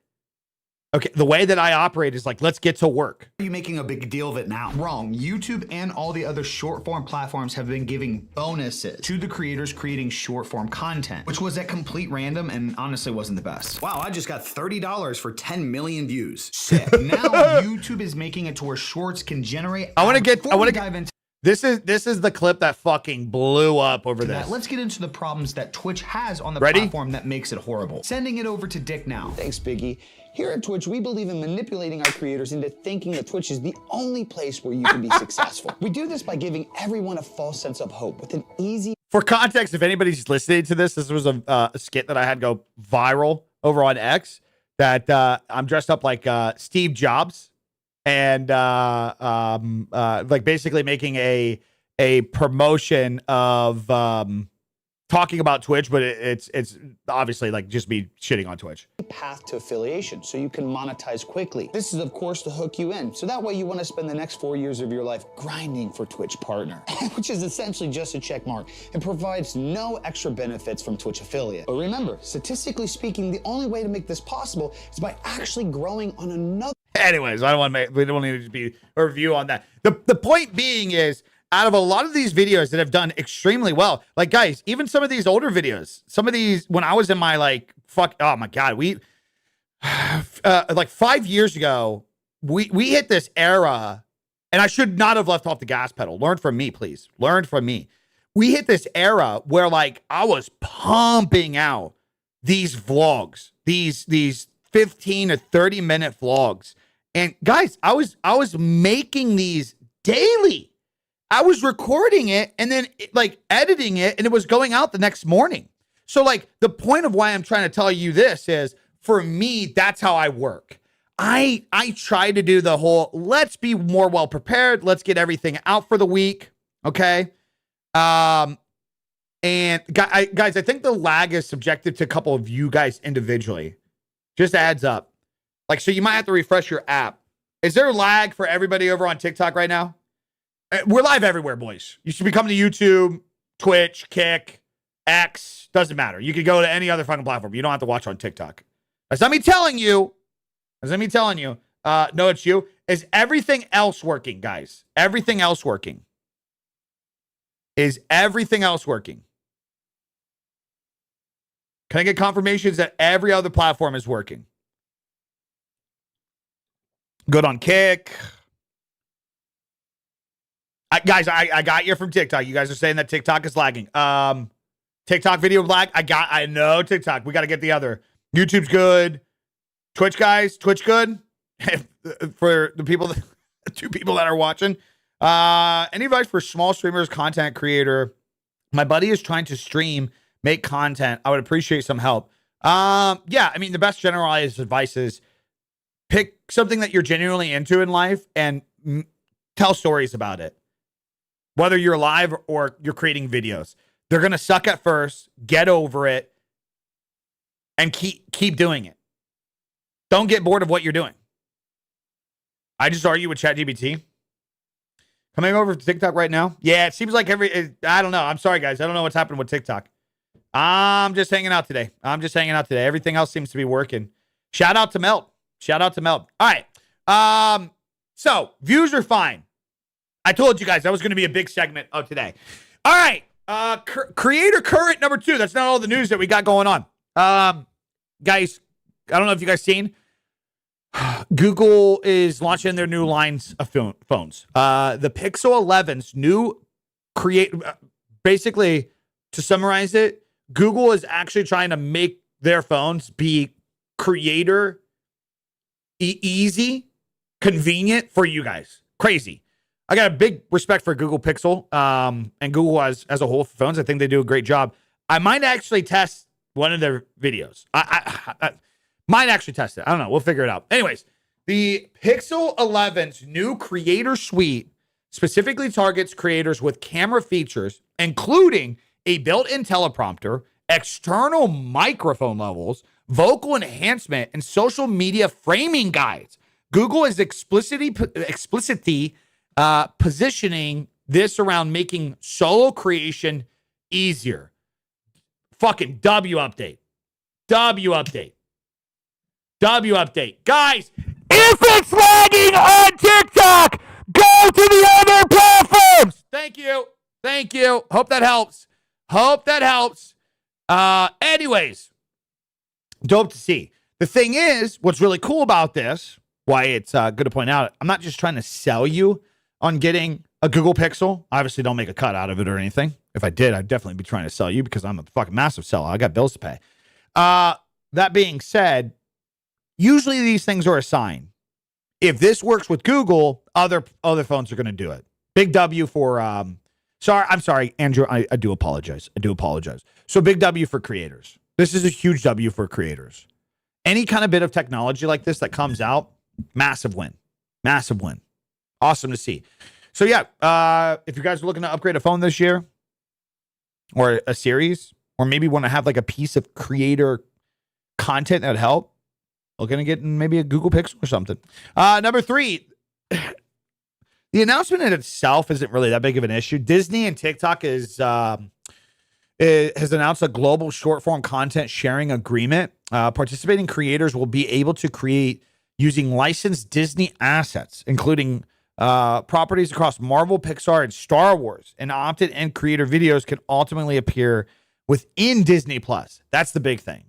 okay, the way that I operate is like, let's get to work. Are you making a big deal of it now? Wrong. YouTube and all the other short form platforms have been giving bonuses to the creators creating short form content, which was at complete random and honestly wasn't the best. Wow, I just got $30 for 10 million views. Sick. Now YouTube is making it to where shorts can generate. I want to dive into. This is the clip that fucking blew up over this. Let's get into the problems that Twitch has on the Ready? platform that makes it horrible. Sending it over to Dick now. Thanks, Biggie. Here at Twitch, we believe in manipulating our creators into thinking that Twitch is the only place where you can be successful. We do this by giving everyone a false sense of hope with an easy... For context, if anybody's listening to this was a skit that I had go viral over on X that I'm dressed up like Steve Jobs and like basically making a promotion of talking about Twitch, but it's obviously like just me shitting on Twitch. Path to affiliation so you can monetize quickly. This is, of course, to hook you in. So that way you want to spend the next 4 years of your life grinding for Twitch Partner, which is essentially just a check mark and provides no extra benefits from Twitch affiliate. But remember, statistically speaking, the only way to make this possible is by actually growing on another. Anyways, we don't need to be a review on that. The point being is, out of a lot of these videos that have done extremely well, like guys, even some of these older videos, some of these, when I was in my oh my God, we, like 5 years ago, we hit this era, and I should not have left off the gas pedal. Learn from me, please. Learn from me. We hit this era where like I was pumping out these vlogs, these 15 to 30 minute vlogs. And guys, I was making these daily. I was recording it and then like editing it, and it was going out the next morning. So like the point of why I'm trying to tell you this is, for me, that's how I work. I try to do the whole, let's be more well prepared. Let's get everything out for the week. Okay. And guys, I think the lag is subjective to a couple of you guys individually. Just adds up. Like, so you might have to refresh your app. Is there lag for everybody over on TikTok right now? We're live everywhere, boys. You should be coming to YouTube, Twitch, Kick, X. Doesn't matter. You could go to any other fucking platform. You don't have to watch on TikTok. That's not me telling you. That's not me telling you. No, it's you. Is everything else working, guys? Everything else working? Is everything else working? Can I get confirmations that every other platform is working? Good on Kick. Guys, I got you from TikTok. You guys are saying that TikTok is lagging. TikTok video lag. I know TikTok. We got to get the other. YouTube's good. Twitch, guys. Twitch good. For the people, the two people that are watching. Any advice for small streamers, content creator? My buddy is trying to stream, make content. I would appreciate some help. Yeah, I mean, the best generalized advice is pick something that you're genuinely into in life and tell stories about it. Whether you're live or you're creating videos, they're going to suck at first, get over it, and keep doing it. Don't get bored of what you're doing. I just argue with ChatGPT. Coming over to TikTok right now. Yeah, it seems like I don't know. I'm sorry, guys. I don't know what's happening with TikTok. I'm just hanging out today. Everything else seems to be working. Shout out to Melt. All right. So views are fine. I told you guys that was going to be a big segment of today. All right. Creator current number 2. That's not all the news that we got going on. Guys, I don't know if you guys seen. Google is launching their new lines of phones. The Pixel 11's new basically, to summarize it, Google is actually trying to make their phones be creator easy, convenient for you guys. Crazy. I got a big respect for Google Pixel and Google as a whole for phones. I think they do a great job. I might actually test one of their videos. Might actually test it. I don't know. We'll figure it out. Anyways, the Pixel 11's new creator suite specifically targets creators with camera features, including a built-in teleprompter, external microphone levels, vocal enhancement, and social media framing guides. Google is explicitly positioning this around making solo creation easier. Fucking W update. W update. W update. Guys, if it's lagging on TikTok, go to the other platforms. Thank you. Thank you. Hope that helps. Hope that helps. Anyways, dope to see. The thing is, what's really cool about this, why it's good to point out, I'm not just trying to sell you on getting a Google Pixel. Obviously, don't make a cut out of it or anything. If I did, I'd definitely be trying to sell you because I'm a fucking massive seller. I got bills to pay. That being said, usually these things are a sign. If this works with Google, other phones are going to do it. Big W for I'm sorry, Andrew. I do apologize. So big W for creators. This is a huge W for creators. Any kind of bit of technology like this that comes out, massive win. Massive win. Awesome to see. So yeah, if you guys are looking to upgrade a phone this year or a series, or maybe want to have like a piece of creator content that would help, looking to get maybe a Google Pixel or something. Number 3, the announcement in itself isn't really that big of an issue. Disney and TikTok has announced a global short-form content sharing agreement. Participating creators will be able to create using licensed Disney assets, including properties across Marvel, Pixar, and Star Wars. And opted-in creator videos can ultimately appear within Disney Plus. That's the big thing.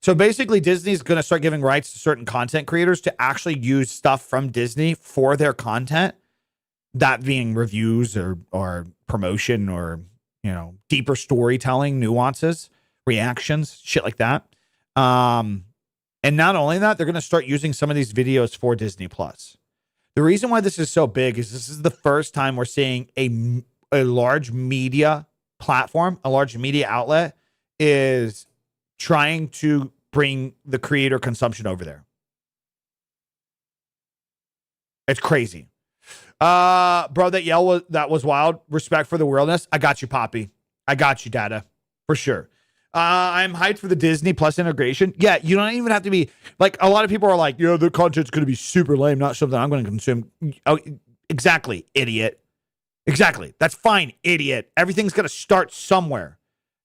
So basically, Disney's going to start giving rights to certain content creators to actually use stuff from Disney for their content, that being reviews or promotion or, you know, deeper storytelling, nuances, reactions, shit like that. And not only that, they're going to start using some of these videos for Disney Plus. The reason why this is so big is this is the first time we're seeing a large media platform, a large media outlet is trying to bring the creator consumption over there. It's crazy. Bro, that was wild. Respect for the realness. I got you, Poppy. I got you, Data. For sure. I'm hyped for the Disney Plus integration. Yeah, you don't even have to be like, a lot of people are like, yeah, the content's going to be super lame, not something I'm going to consume. Oh, exactly, idiot. Exactly. That's fine, idiot. Everything's going to start somewhere.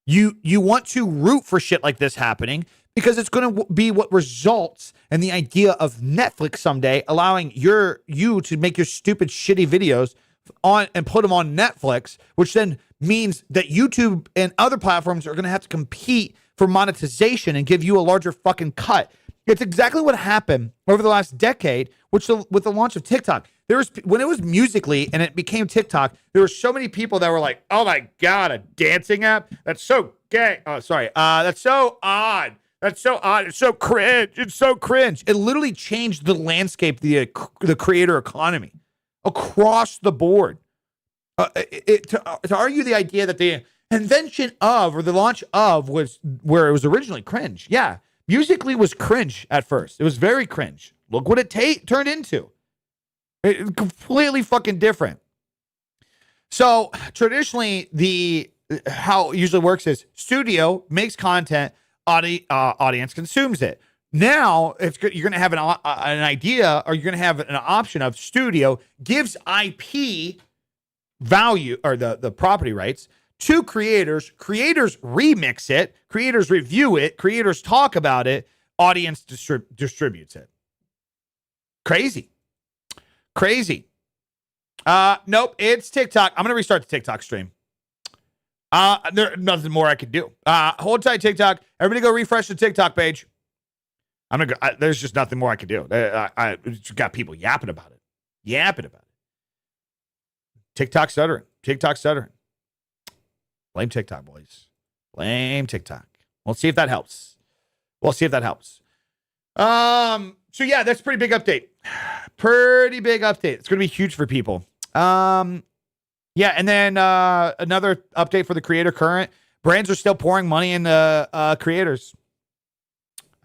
You want to root for shit like this happening because it's going to be what results in the idea of Netflix someday allowing you to make your stupid shitty videos on and put them on Netflix, which then means that YouTube and other platforms are going to have to compete for monetization and give you a larger fucking cut. It's exactly what happened over the last decade, with the launch of TikTok. When it was Musical.ly and it became TikTok, there were so many people that were like, "Oh my god, a dancing app? That's so gay." Oh, sorry. That's so odd. That's so odd. It's so cringe. It's so cringe. It literally changed the landscape, the creator economy across the board. To argue the idea that the invention of or the launch of was where it was originally cringe. Yeah, Musical.ly was cringe at first. It was very cringe. Look what it turned into. It's completely fucking different. So traditionally, how it usually works is studio makes content, audience consumes it. Now you're going to have an idea, or you're going to have an option of studio gives IP value or the property rights to creators. Creators remix it. Creators review it. Creators talk about it. Audience distributes it. Crazy. Nope, it's TikTok. I'm going to restart the TikTok stream. There's nothing more I could do. Hold tight, TikTok. Everybody go refresh the TikTok page. I'm going to go. There's just nothing more I could do. I got people yapping about it. TikTok stuttering. Blame TikTok, boys. Blame TikTok. We'll see if that helps. So yeah, that's a pretty big update. It's going to be huge for people. Yeah, and then another update for the creator current. Brands are still pouring money into creators.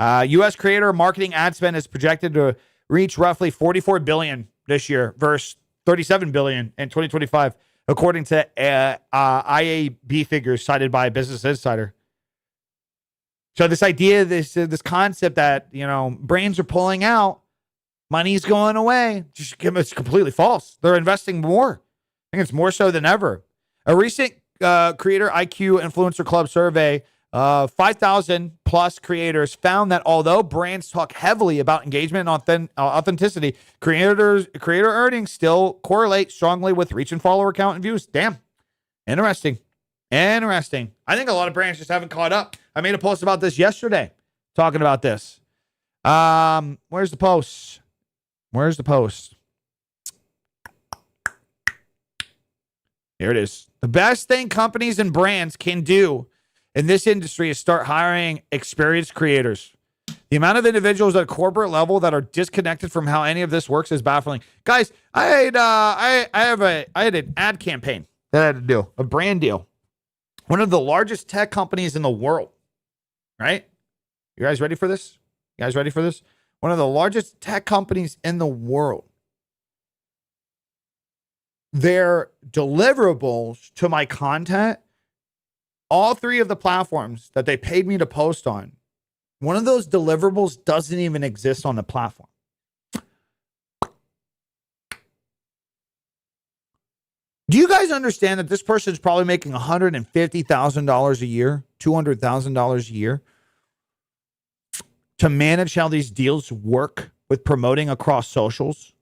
U.S. creator marketing ad spend is projected to reach roughly $44 billion this year versus $37 billion in 2025, according to IAB figures cited by Business Insider. So this idea, this concept that, brands are pulling out, money's going away, it's completely false. They're investing more. I think it's more so than ever. A recent Creator IQ Influencer Club survey, 5,000 plus creators found that although brands talk heavily about engagement and authenticity, creator earnings still correlate strongly with reach and follower count and views. Damn. Interesting. I think a lot of brands just haven't caught up. I made a post about this yesterday, talking about this. Where's the post? Here it is. The best thing companies and brands can do in this industry is start hiring experienced creators. The amount of individuals at a corporate level that are disconnected from how any of this works is baffling. Guys, I had an ad campaign that I had to do, a brand deal. One of the largest tech companies in the world, right? You guys ready for this? One of the largest tech companies in the world. Their deliverables to my content, all three of the platforms that they paid me to post on, one of those deliverables doesn't even exist on the platform. Do you guys understand that this person is probably making $150,000 a year, $200,000 a year to manage how these deals work with promoting across socials?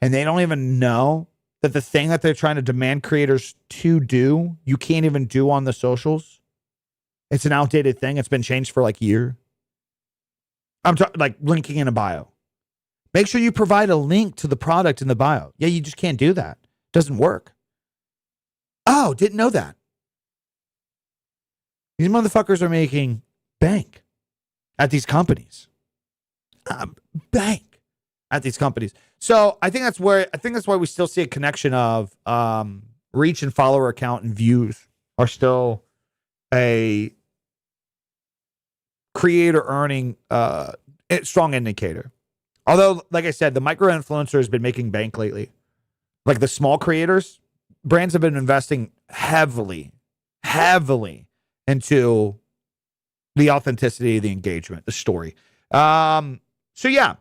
And they don't even know that the thing that they're trying to demand creators to do, you can't even do on the socials. It's an outdated thing. It's been changed for like a year. I'm talking like linking in a bio. Make sure you provide a link to the product in the bio. Yeah, you just can't do that. It doesn't work. Oh, didn't know that. These motherfuckers are making bank at these companies. Bank at these companies. So I think that's why we still see a connection of reach and follower count and views are still a creator earning strong indicator. Although, like I said, the micro influencer has been making bank lately. Like the small creators, brands have been investing heavily into the authenticity, the engagement, the story. So yeah,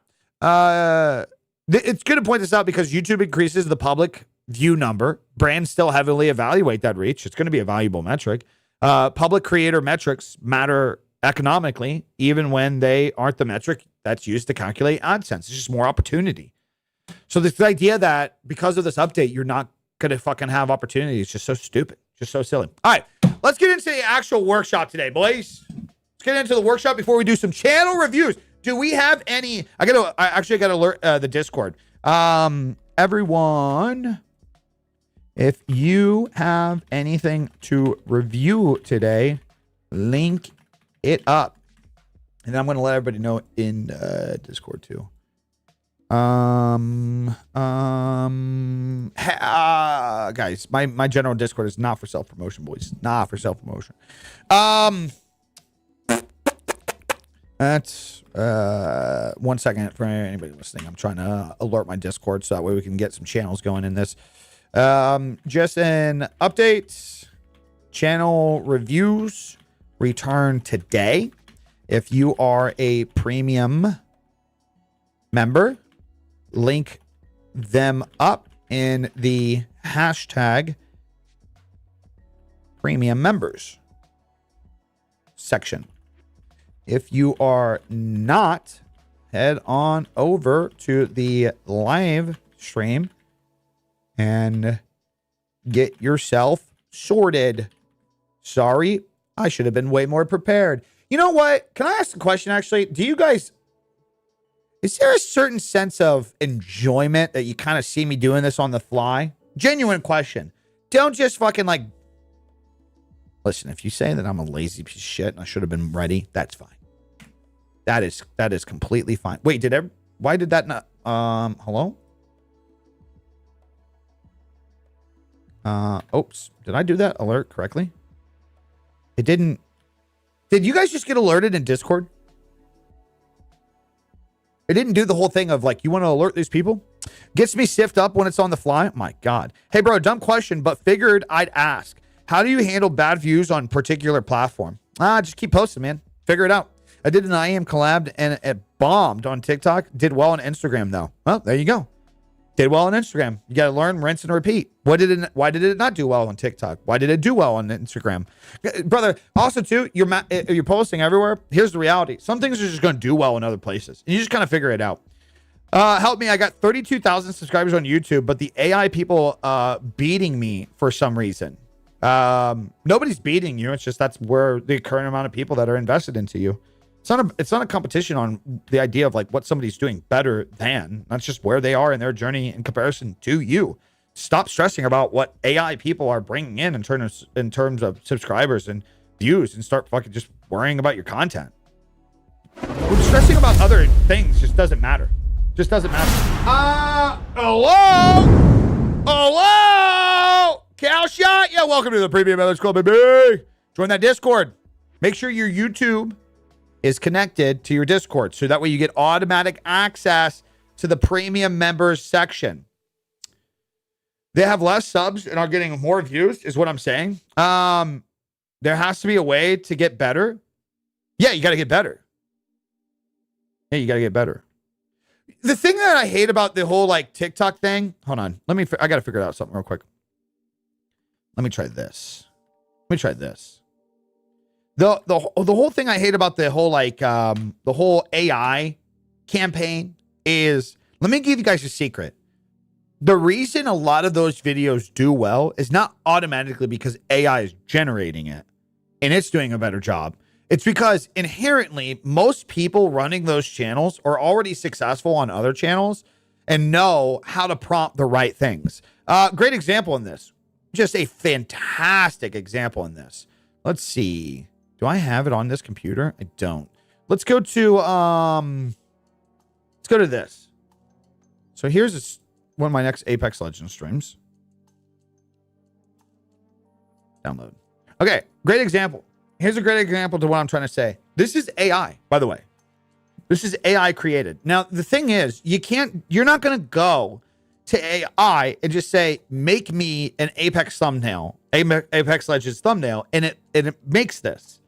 it's good to point this out because YouTube increases the public view number. Brands still heavily evaluate that reach. It's going to be a valuable metric. Public creator metrics matter economically, even when they aren't the metric that's used to calculate AdSense. It's just more opportunity. So this idea that because of this update, you're not going to fucking have opportunity is just so stupid, just so silly. All right, let's get into the actual workshop today, boys. Let's get into the workshop before we do some channel reviews. Do we have any? I gotta alert the Discord. Everyone, if you have anything to review today, link it up, and I'm gonna let everybody know in Discord too. Guys, my general Discord is not for self-promotion, boys. Not for self-promotion. That's 1 second for anybody listening. I'm trying to alert my Discord so that way we can get some channels going in this. Just an update. Channel reviews return today. If you are a premium member, link them up in the hashtag premium members section. If you are not, head on over to the live stream and get yourself sorted. Sorry, I should have been way more prepared. You know what? Can I ask a question, actually? Do you guys... Is there a certain sense of enjoyment that you kind of see me doing this on the fly? Genuine question. Don't just fucking like... Listen, if you say that I'm a lazy piece of shit and I should have been ready, that's fine. That is completely fine. Wait, why did that not... Hello? Oops. Did I do that alert correctly? It didn't... Did you guys just get alerted in Discord? It didn't do the whole thing of like, you want to alert these people? Gets me stiffed up when it's on the fly. My God. Hey, bro, dumb question, but figured I'd ask. How do you handle bad views on particular platform? Just keep posting, man. Figure it out. I did an I Am collab and it bombed on TikTok. Did well on Instagram, though. Well, there you go. Did well on Instagram. You got to learn, rinse, and repeat. Why did it not do well on TikTok? Why did it do well on Instagram? Brother, also, too, you're posting everywhere. Here's the reality. Some things are just going to do well in other places. And you just kind of figure it out. Help me. I got 32,000 subscribers on YouTube, but the AI people beating me for some reason. Nobody's beating you. It's just that's where the current amount of people that are invested into you. It's not a competition on the idea of like what somebody's doing better than. That's just where they are in their journey in comparison to you. Stop stressing about what AI people are bringing in terms of subscribers and views, and start fucking just worrying about your content. Stressing about other things just doesn't matter. Just doesn't matter. Hello, Cal Shot. Yeah, welcome to the Premium Members Club, baby. Join that Discord. Make sure your YouTube is connected to your Discord, so that way you get automatic access to the premium members section. They have less subs and are getting more views, is what I'm saying. There has to be a way to get better. Yeah, you got to get better. Yeah, you got to get better. The thing that I hate about the whole like TikTok thing, hold on. I got to figure out something real quick. Let me try this. The whole thing I hate about the whole like the whole AI campaign is, let me give you guys a secret. The reason a lot of those videos do well is not automatically because AI is generating it and it's doing a better job. It's because inherently most people running those channels are already successful on other channels and know how to prompt the right things. Great example in this. Just a fantastic example in this. Let's see. Do I have it on this computer? I don't. Let's go to this. So here's one of my next Apex Legends streams. Download. Okay, great example. Here's a great example to what I'm trying to say. This is AI, by the way. This is AI created. Now, the thing is, you're not going to go to AI and just say, make me an Apex thumbnail, Apex Legends thumbnail, and it makes this.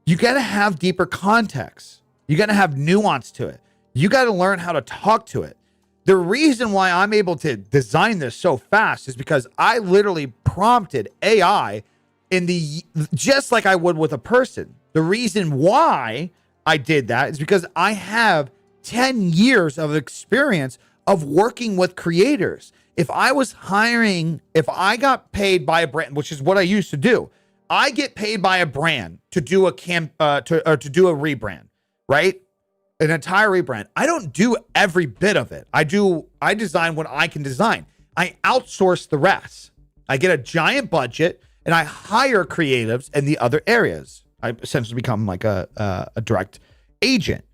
You got to have deeper context. You got to have nuance to it. You got to learn how to talk to it. The reason why I'm able to design this so fast is because I literally prompted AI just like I would with a person. The reason why I did that is because I have 10 years of experience of working with creators. If I got paid by a brand, which is what I used to do, I get paid by a brand to do to do a rebrand, right? An entire rebrand. I don't do every bit of it. I design what I can design. I outsource the rest. I get a giant budget and I hire creatives in the other areas. I essentially become like a direct agent.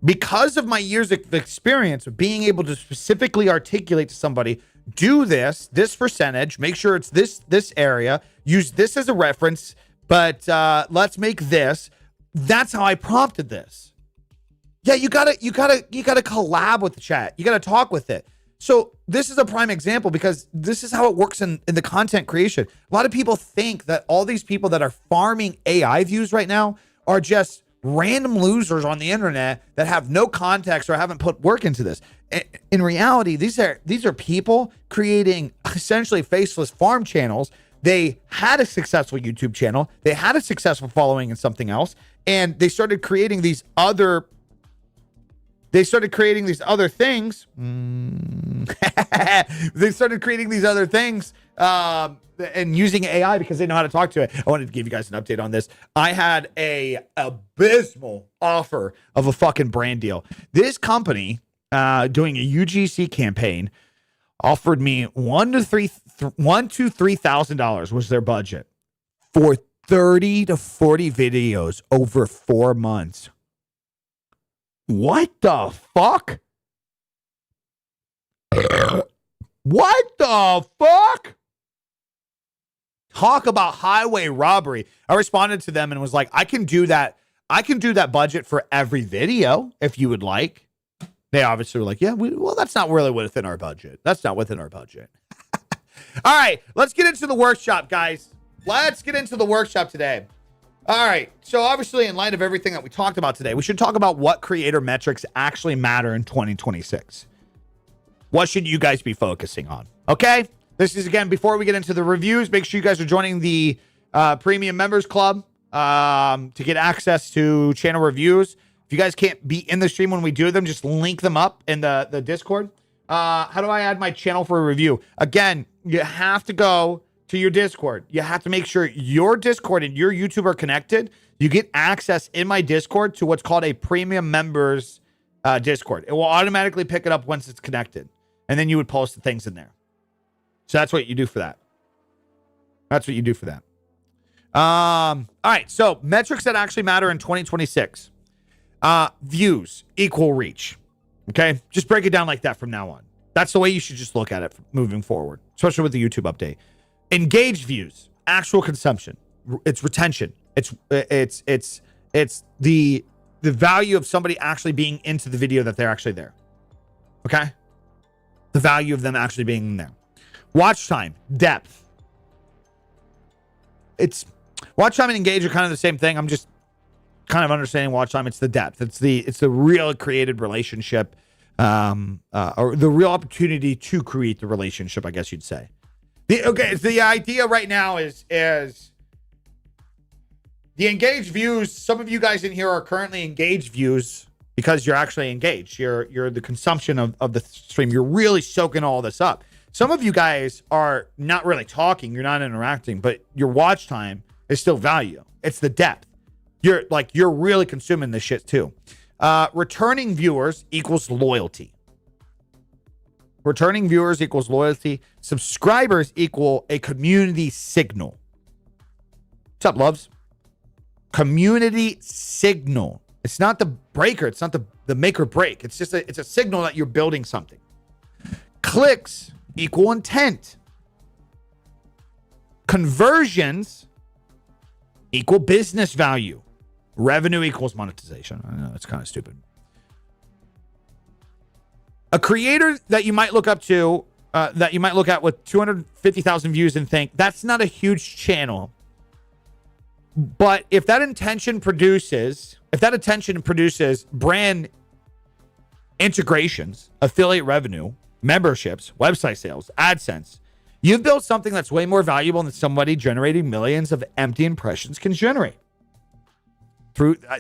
Because of my years of experience of being able to specifically articulate to somebody, do this percentage, make sure it's this area, use this as a reference, but let's make this. That's how I prompted this. Yeah, you gotta collab with the chat. You gotta talk with it. So this is a prime example because this is how it works in the content creation. A lot of people think that all these people that are farming AI views right now are just random losers on the internet that have no context or haven't put work into this. In reality, these are people creating essentially faceless farm channels. They had a successful YouTube channel. They had a successful following in something else. And they started creating these other things. They started creating these other things and using AI because they know how to talk to it. I wanted to give you guys an update on this. I had a abysmal offer of a fucking brand deal. This company doing a UGC campaign offered me $1,000 to $3,000 was their budget for 30 to 40 videos over 4 months. What the fuck? What the fuck? Talk about highway robbery. I responded to them and was like, I can do that. I can do that budget for every video if you would like. They obviously were like, yeah, well, that's not really within our budget. That's not within our budget. All right, let's get into the workshop, guys. Let's get into the workshop today. All right, so obviously in light of everything that we talked about today, we should talk about what creator metrics actually matter in 2026. What should you guys be focusing on? Okay, this is, again, before we get into the reviews, make sure you guys are joining the premium members club to get access to channel reviews. If you guys can't be in the stream when we do them, just link them up in the Discord. How do I add my channel for a review? Again, you have to go to your Discord. You have to make sure your Discord and your YouTube are connected. You get access in my Discord to what's called a premium members Discord. It will automatically pick it up once it's connected. And then you would post the things in there. So that's what you do for that. That's what you do for that. All right. So metrics that actually matter in 2026. Views equal reach. Okay. Just break it down like that from now on. That's the way you should just look at it moving forward, especially with the YouTube update. Engaged views, actual consumption. It's retention. It's the value of somebody actually being into the video that they're actually there. Okay. The value of them actually being there. Watch time, depth. It's watch time and engage are kind of the same thing. I'm just kind of understanding watch time. It's the depth. It's the real created relationship, or the real opportunity to create the relationship, I guess you'd say. The idea right now is the engaged views. Some of you guys in here are currently engaged views because you're actually engaged. You're the consumption of the stream. You're really soaking all this up. Some of you guys are not really talking. You're not interacting, but your watch time is still value. It's the depth. You're really consuming this shit too. Returning viewers equals loyalty. Returning viewers equals loyalty. Subscribers equal a community signal. What's up, loves? Community signal. It's not the breaker. It's not the make or break. It's just it's a signal that you're building something. Clicks equal intent. Conversions equal business value. Revenue equals monetization. I know that's kind of stupid. A creator that you might look up to, that you might look at with 250,000 views and think, that's not a huge channel. But if that attention produces brand integrations, affiliate revenue, memberships, website sales, AdSense, you've built something that's way more valuable than somebody generating millions of empty impressions can generate.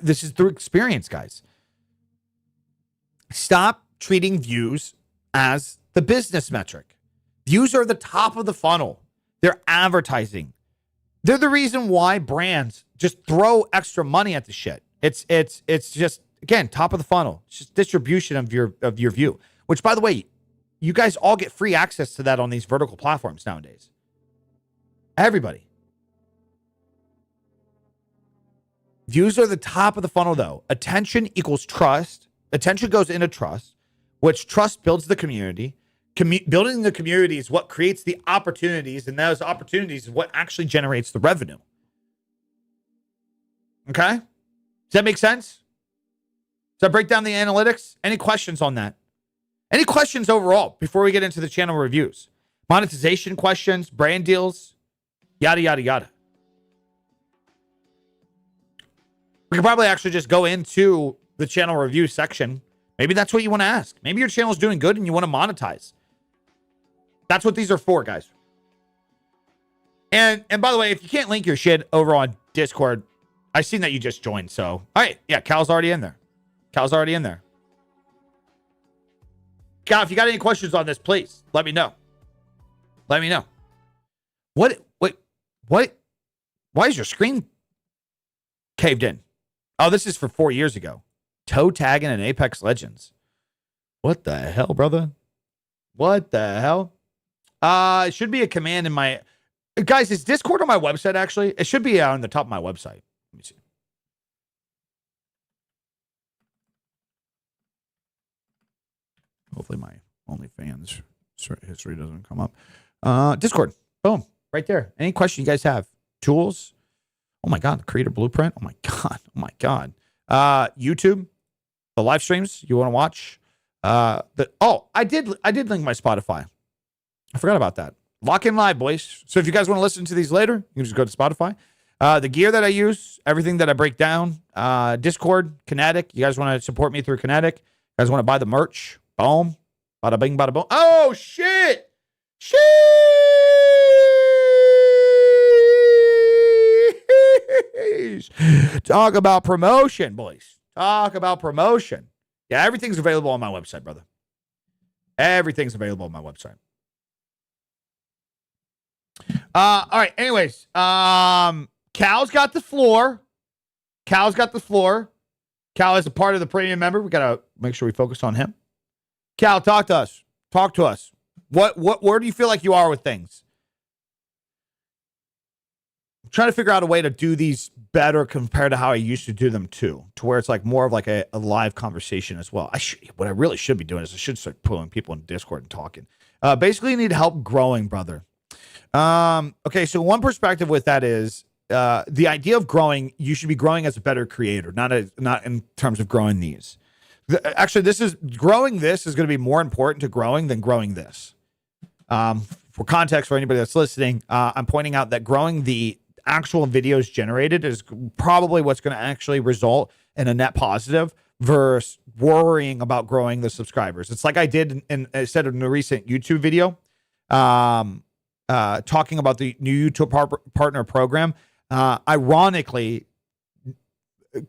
This is through experience, guys. Stop treating views as the business metric. Views are the top of the funnel. They're advertising. They're the reason why brands just throw extra money at the shit. It's just, again, top of the funnel. It's just distribution of your view. Which, by the way, you guys all get free access to that on these vertical platforms nowadays. Everybody. Views are the top of the funnel, though. Attention equals trust. Attention goes into trust, which trust builds the community. Building the community is what creates the opportunities, and those opportunities is what actually generates the revenue. Okay? Does that make sense? Does that break down the analytics? Any questions on that? Any questions overall before we get into the channel reviews? Monetization questions, brand deals, yada, yada, yada. We could probably actually just go into the channel review section. Maybe that's what you want to ask. Maybe your channel is doing good and you want to monetize. That's what these are for, guys. And by the way, if you can't link your shit over on Discord, I've seen that you just joined. So, all right. Yeah, Cal's already in there. Cal's already in there. Cal, if you got any questions on this, please let me know. Let me know. What? Why is your screen caved in? Oh, this is for 4 years ago. Toe tagging in Apex Legends. What the hell, brother? What the hell? It should be a command in my... Guys, is Discord on my website, actually? It should be on the top of my website. Let me see. Hopefully my OnlyFans history doesn't come up. Discord. Boom. Right there. Any question you guys have? Tools? Oh my God. Creator Blueprint? Oh my God. Oh my God. YouTube. The live streams you want to watch. I did link my Spotify. I forgot about that. Lock in live, boys. So if you guys want to listen to these later, you can just go to Spotify. The gear that I use, everything that I break down, Discord, Kinetic. You guys want to support me through Kinetic? You guys want to buy the merch? Boom. Bada bing, bada boom. Oh, shit. Sheesh. Talk about promotion, boys. Talk about promotion. Yeah, everything's available on my website, brother. Everything's available on my website. All right. Anyways, Cal's got the floor. Cal is a part of the premium member. We gotta make sure we focus on him. Cal, talk to us. Where do you feel like you are with things? I'm trying to figure out a way to do these better compared to how I used to do them too, to where it's like more of like a live conversation as well. What I really should be doing is I should start pulling people in Discord and talking. Basically, you need help growing, brother. Okay, so one perspective with that is the idea of growing. You should be growing as a better creator, not in terms of growing these. Actually, growing this is going to be more important to growing than growing this. For context, for anybody that's listening, I'm pointing out that growing the actual videos generated is probably what's going to actually result in a net positive versus worrying about growing the subscribers. It's like I did I said in a recent YouTube video, talking about the new YouTube partner program. Ironically,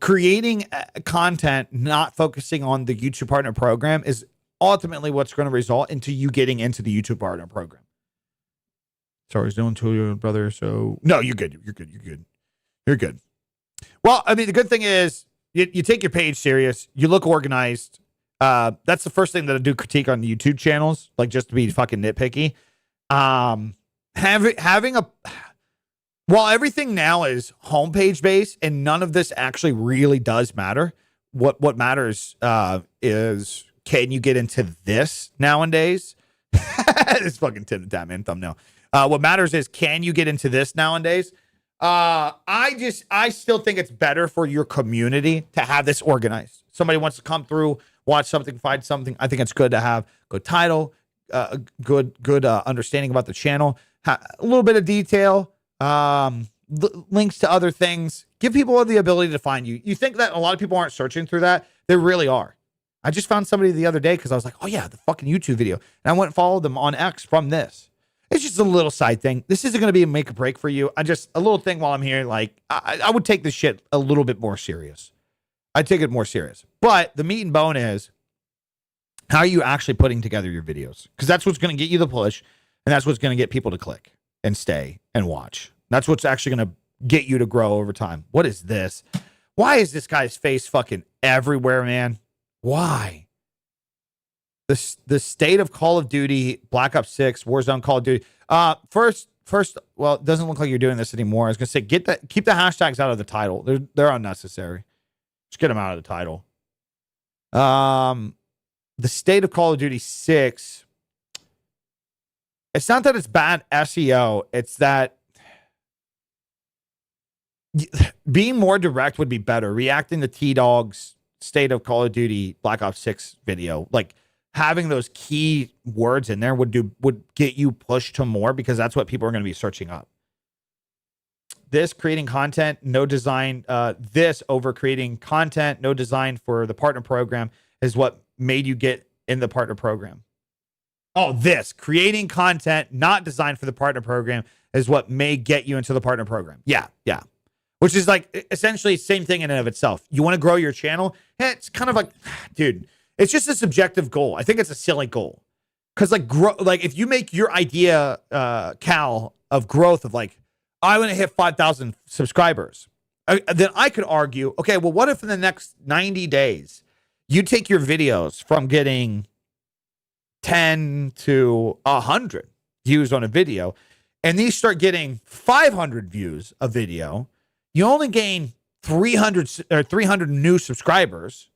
creating content not focusing on the YouTube partner program is ultimately what's going to result into you getting into the YouTube partner program. Sorry, I was doing to you, brother. So no, you're good. You're good. Well, I mean, the good thing is you take your page serious. You look organized. That's the first thing that I do critique on the YouTube channels, like just to be fucking nitpicky. While everything now is homepage based and none of this actually really does matter. What matters is, can you get into this nowadays? This fucking Batman thumbnail. What matters is, can you get into this nowadays? I still think it's better for your community to have this organized. Somebody wants to come through, watch something, find something. I think it's good to have good title, good understanding about the channel, a little bit of detail, links to other things. Give people the ability to find you. You think that a lot of people aren't searching through that? They really are. I just found somebody the other day because I was like, oh yeah, the fucking YouTube video. And I went and followed them on X from this. It's just a little side thing. This isn't going to be a make or break for you. A little thing while I'm here. Like, I would take this shit a little bit more serious. I'd take it more serious. But the meat and bone is, how are you actually putting together your videos? Because that's what's going to get you the push. And that's what's going to get people to click and stay and watch. That's what's actually going to get you to grow over time. What is this? Why is this guy's face fucking everywhere, man? Why? The state of Call of Duty, Black Ops 6, Warzone, Call of Duty. First, well, it doesn't look like you're doing this anymore. I was gonna say, keep the hashtags out of the title. They're unnecessary. Just get them out of the title. The state of Call of Duty 6. It's not that it's bad SEO. It's that being more direct would be better. Reacting to T-Dog's state of Call of Duty Black Ops 6 video, like having those key words in there would get you pushed to more, because that's what people are going to be searching up. This creating content, no design, this over creating content, no design for the partner program is what made you get in the partner program. Oh, this creating content, not designed for the partner program is what may get you into the partner program. Yeah. Which is like essentially same thing in and of itself. You want to grow your channel? It's kind of like, dude, it's just a subjective goal. I think it's a silly goal. Because like if you make your idea, Cal, of growth of like, I want to hit 5,000 subscribers, then I could argue, okay, well, what if in the next 90 days you take your videos from getting 10 to 100 views on a video, and these start getting 500 views a video, you only gain 300 new subscribers,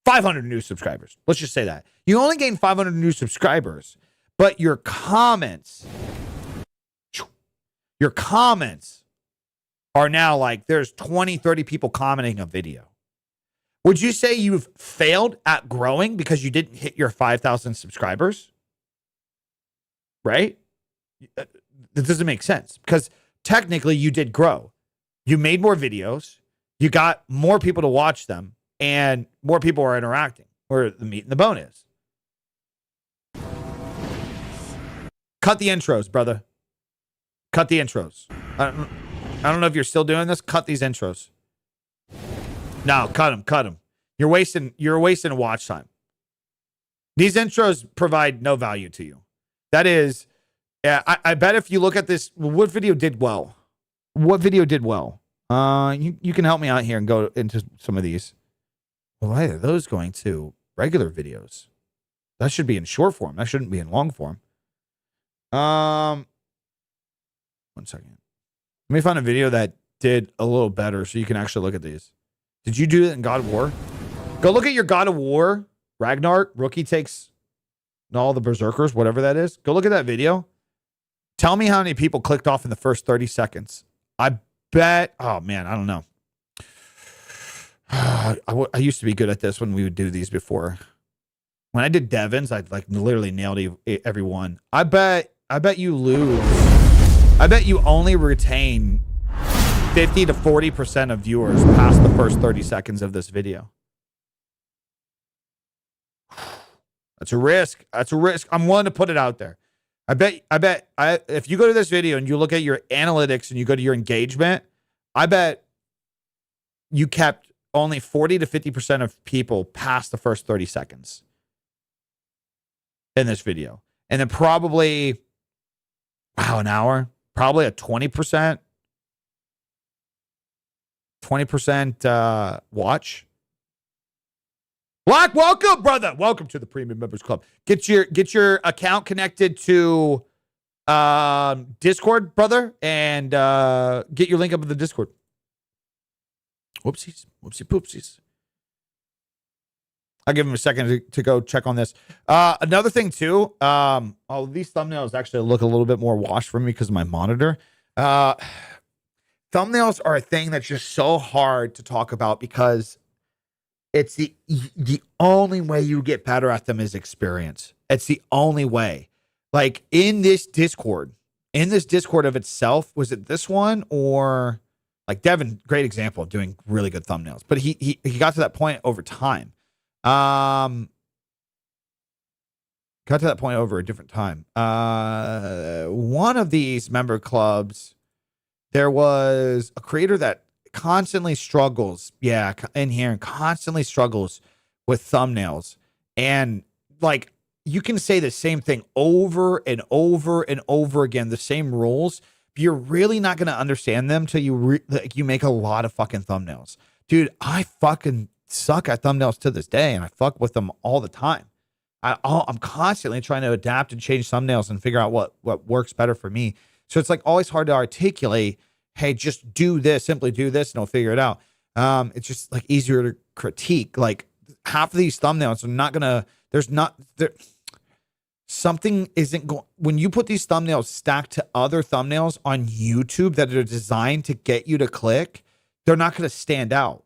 500 new subscribers. Let's just say that. You only gain 500 new subscribers, but your comments are now like there's 20, 30 people commenting a video. Would you say you've failed at growing because you didn't hit your 5,000 subscribers? Right? That doesn't make sense because technically you did grow. You made more videos. You got more people to watch them and more people are interacting where the meat and the bone is. Cut the intros, brother. Cut the intros. I don't know if you're still doing this. Cut these intros. No, cut them. You're wasting watch time. These intros provide no value to you. That is, I bet if you look at this, what video did well? What video did well? You can help me out here and go into some of these. Well, why are those going to regular videos? That should be in short form. That shouldn't be in long form. 1 second. Let me find a video that did a little better so you can actually look at these. Did you do it in God of War? Go look at your God of War. Ragnar, rookie takes all the berserkers, whatever that is. Go look at that video. Tell me how many people clicked off in the first 30 seconds. I bet, oh man, I don't know. I used to be good at this when we would do these before. When I did Devon's, I'd like literally nailed every one. I bet you lose. I bet you only retain 50 to 40% of viewers past the first 30 seconds of this video. That's a risk. That's a risk. I'm willing to put it out there. I bet if you go to this video and you look at your analytics and you go to your engagement, I bet you kept only 40 to 50% of people past the first 30 seconds in this video. And then probably, wow, an hour, probably a 20% watch. Black, welcome, brother. Welcome to the Premium Members Club. Get your account connected to Discord, brother, and get your link up in the Discord. Whoopsies. Whoopsie poopsies. I'll give him a second to go check on this. Another thing, too. These thumbnails actually look a little bit more washed for me because of my monitor. Thumbnails are a thing that's just so hard to talk about because it's the only way you get better at them is experience. It's the only way. Like in this Discord of itself, was it this one or like Devin? Great example of doing really good thumbnails, but he got to that point over time. Got to that point over a different time. One of these member clubs, there was a creator that constantly struggles. Yeah, in here and constantly struggles with thumbnails. And like you can say the same thing over and over and over again, the same rules. But you're really not going to understand them till you make a lot of fucking thumbnails. Dude, I fucking suck at thumbnails to this day, and I fuck with them all the time. I'm constantly trying to adapt and change thumbnails and figure out what works better for me. So it's like always hard to articulate, hey, just do this, simply do this, and I'll figure it out. It's just like easier to critique. Like half of these thumbnails are not gonna, something isn't going, when you put these thumbnails stacked to other thumbnails on YouTube that are designed to get you to click, they're not gonna stand out.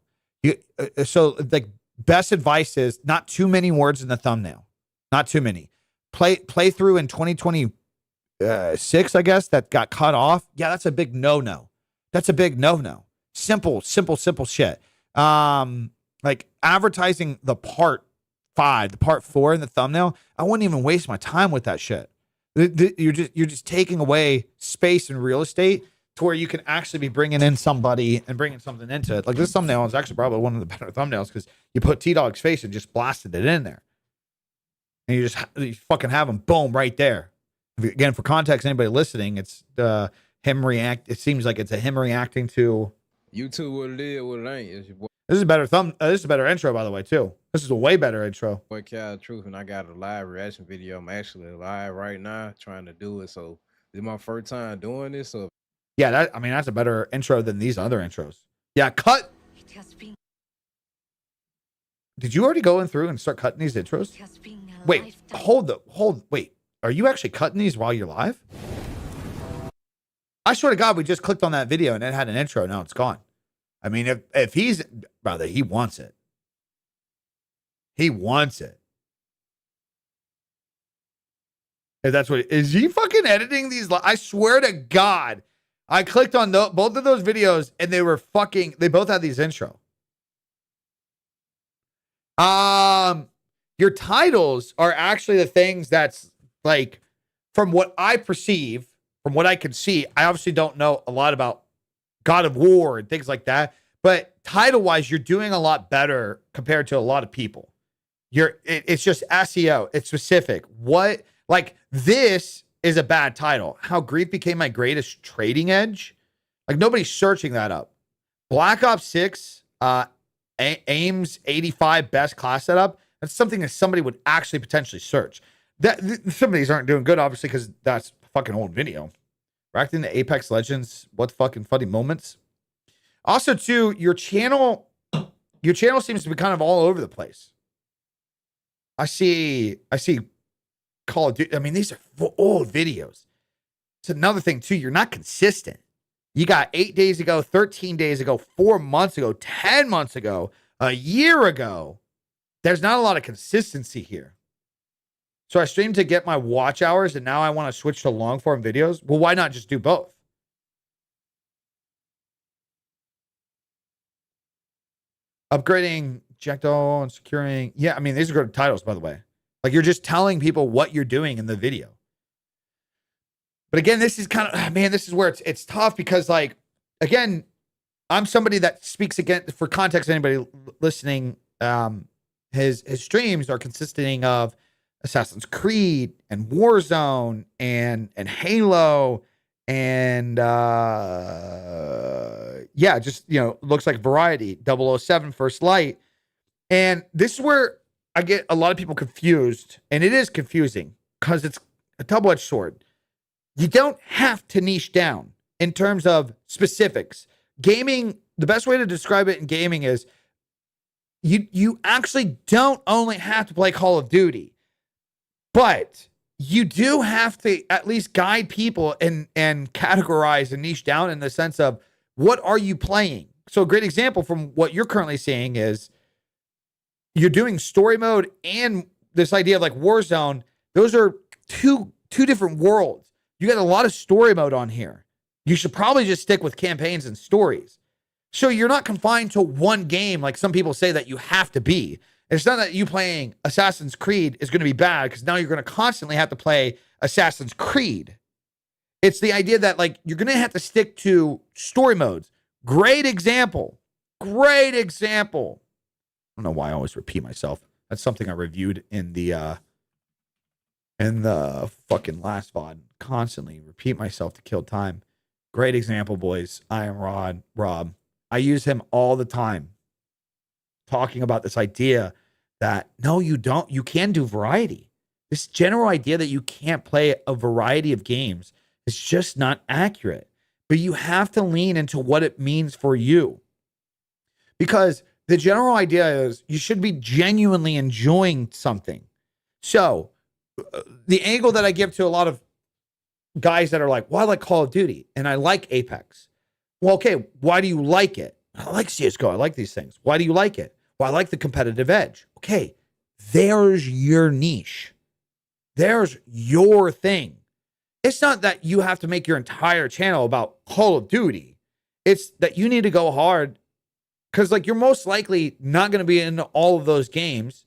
So like best advice is not too many words in the thumbnail. Not too many. Play through in 2026, I guess, that got cut off. Yeah, that's a big no-no. That's a big no-no. Simple shit. Like advertising the part 5, the part 4 in the thumbnail. I wouldn't even waste my time with that shit. You're just taking away space and real estate to where you can actually be bringing in somebody and bringing something into it. Like this thumbnail is actually probably one of the better thumbnails because you put T-Dog's face and just blasted it in there. And you fucking have him, boom, right there. Again, for context, anybody listening, it's him react. It seems like it's him reacting to YouTube. What it is, what it ain't. It's your boy. This is a better this is a better intro, by the way, too. This is a way better intro. Boy, Cal Truth, and I got a live reaction video. I'm actually live right now trying to do it. So this is my first time doing this. So yeah, that's a better intro than these other intros. Yeah, cut. Did you already go in through and start cutting these intros? Wait, wait. Are you actually cutting these while you're live? I swear to God, we just clicked on that video and it had an intro. Now it's gone. I mean, if he's, brother, he wants it. He wants it. If that's what is he fucking editing these? I swear to God, I clicked on both of those videos and they both had these intro. Your titles are actually the things that's like, from what I perceive, from what I can see, I obviously don't know a lot about God of War and things like that, but title-wise, you're doing a lot better compared to a lot of people. It's just SEO. It's specific. This is a bad title. How Grief Became My Greatest Trading Edge. Like, nobody's searching that up. Black Ops 6, AIM's 85 best class setup. That's something that somebody would actually potentially search. Some of these aren't doing good, obviously, because that's a fucking old video. Reacting to Apex Legends. What fucking funny moments. Also, too, your channel seems to be kind of all over the place. I see Call of Duty. I mean, these are old videos. It's another thing, too. You're not consistent. You got 8 days ago, 13 days ago, 4 months ago, 10 months ago, a year ago. There's not a lot of consistency here. So I streamed to get my watch hours, and now I want to switch to long form videos. Well, why not just do both? Upgrading Jecto and securing. Yeah, I mean, these are good titles, by the way. Like, you're just telling people what you're doing in the video. But again, this is kind of, man, this is where it's tough because, like, again, I'm somebody that speaks again for context. Anybody listening, his streams are consisting of Assassin's Creed and Warzone and Halo and yeah, just, you know, looks like variety. 007 First Light. And this is where I get a lot of people confused, and it is confusing because it's a double-edged sword. You don't have to niche down in terms of specifics. Gaming, the best way to describe it in gaming is you actually don't only have to play Call of Duty, but you do have to at least guide people and categorize and niche down in the sense of what are you playing? So a great example from what you're currently seeing is you're doing story mode and this idea of like Warzone. Those are two different worlds. You got a lot of story mode on here. You should probably just stick with campaigns and stories. So you're not confined to one game like some people say that you have to be. It's not that you playing Assassin's Creed is going to be bad because now you're going to constantly have to play Assassin's Creed. It's the idea that like you're going to have to stick to story modes. Great example. Great example. I don't know why I always repeat myself. That's something I reviewed in the fucking last VOD. Constantly repeat myself to kill time. Great example, boys. I am Rob. I use him all the time. Talking about this idea that no, you don't. You can do variety. This general idea that you can't play a variety of games is just not accurate. But you have to lean into what it means for you. Because the general idea is you should be genuinely enjoying something. So the angle that I give to a lot of guys that are like, well, I like Call of Duty and I like Apex. Well, okay, why do you like it? I like CSGO. I like these things. Why do you like it? Well, I like the competitive edge. Okay, there's your niche. There's your thing. It's not that you have to make your entire channel about Call of Duty. It's that you need to go hard because, like, you're most likely not going to be into all of those games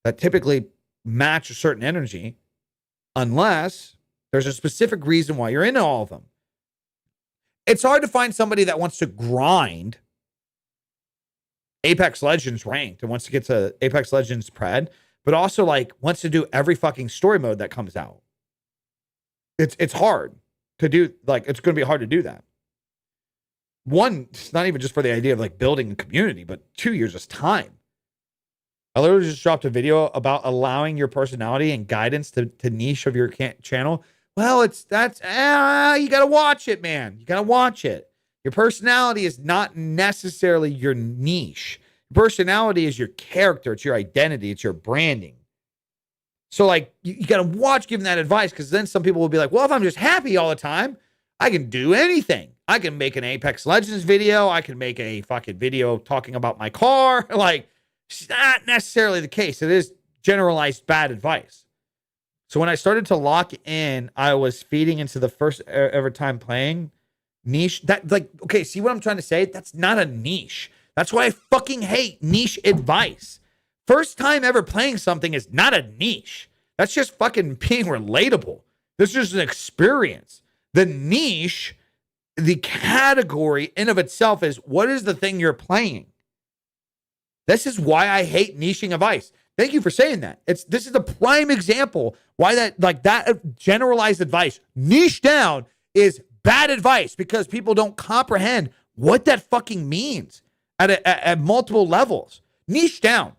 that typically match a certain energy unless there's a specific reason why you're into all of them. It's hard to find somebody that wants to grind Apex Legends ranked and wants to get to Apex Legends pred, but also like wants to do every fucking story mode that comes out. It's hard to do. Like, it's going to be hard to do that. One, it's not even just for the idea of like building a community, but 2 years is time. I literally just dropped a video about allowing your personality and guidance to niche of your channel. Well, you got to watch it, man. You got to watch it. Your personality is not necessarily your niche. Your personality is your character. It's your identity. It's your branding. So, like, you got to watch giving that advice because then some people will be like, well, if I'm just happy all the time, I can do anything. I can make an Apex Legends video. I can make a fucking video talking about my car. Like, It's not necessarily the case. It is generalized bad advice. So when I started to lock in, I was feeding into the first ever time playing niche. That, like, okay, see what I'm trying to say? That's not a niche. That's why I fucking hate niche advice. First time ever playing something is not a niche. That's just fucking being relatable. This is just an experience. The niche, the category in of itself is what is the thing you're playing? This is why I hate niching advice. Thank you for saying that. This is a prime example why that generalized advice, niche down, is bad advice because people don't comprehend what that fucking means at multiple levels. Niche down.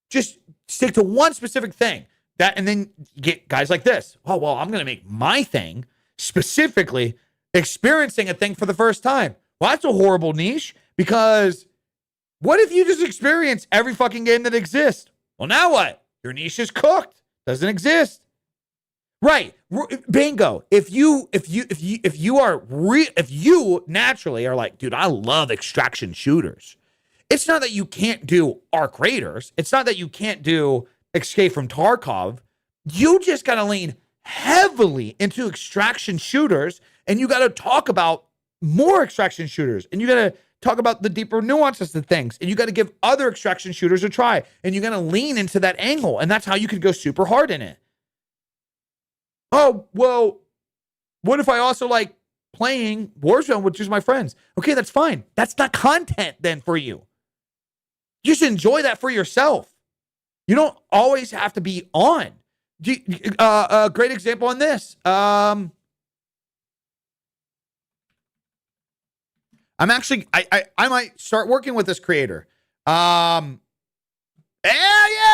Just stick to one specific thing. And then get guys like this. Oh, well, I'm going to make my thing specifically experiencing a thing for the first time. Well, that's a horrible niche because what if you just experience every fucking game that exists? Well, now what? Your niche is cooked. Doesn't exist. Right. Bingo. If you naturally are like, dude, I love extraction shooters. It's not that you can't do Arc Raiders. It's not that you can't do Escape from Tarkov. You just got to lean heavily into extraction shooters, and you got to talk about more extraction shooters, and you got to talk about the deeper nuances of things, and you got to give other extraction shooters a try, and you got to lean into that angle, and that's how you can go super hard in it. Oh, well, what if I also like playing Warzone with just my friends? Okay, that's fine. That's not content then for you. You should enjoy that for yourself. You don't always have to be on. A great example on this. I'm actually, I might start working with this creator. Yeah,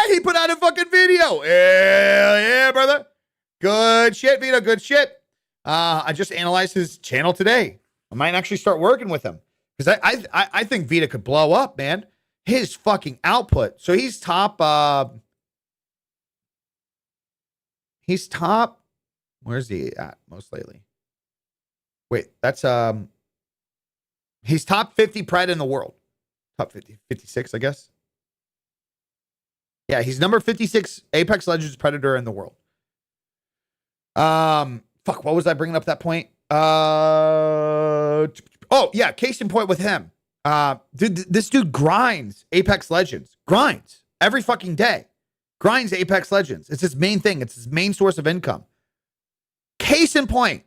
he put out a fucking video. Yeah, brother. Good shit, Vito. Good shit. I just analyzed his channel today. I might actually start working with him because I think Vita could blow up, man. His fucking output. So he's top. He's top. Where's he at most lately? Wait, that's he's top 50 pred in the world. Top 50, 56, I guess. Yeah, he's number 56 Apex Legends Predator in the world. Fuck, what was I bringing up that point? Oh, yeah, case in point with him. This dude grinds Apex Legends. Grinds every fucking day. Grinds Apex Legends. It's his main thing. It's his main source of income. Case in point.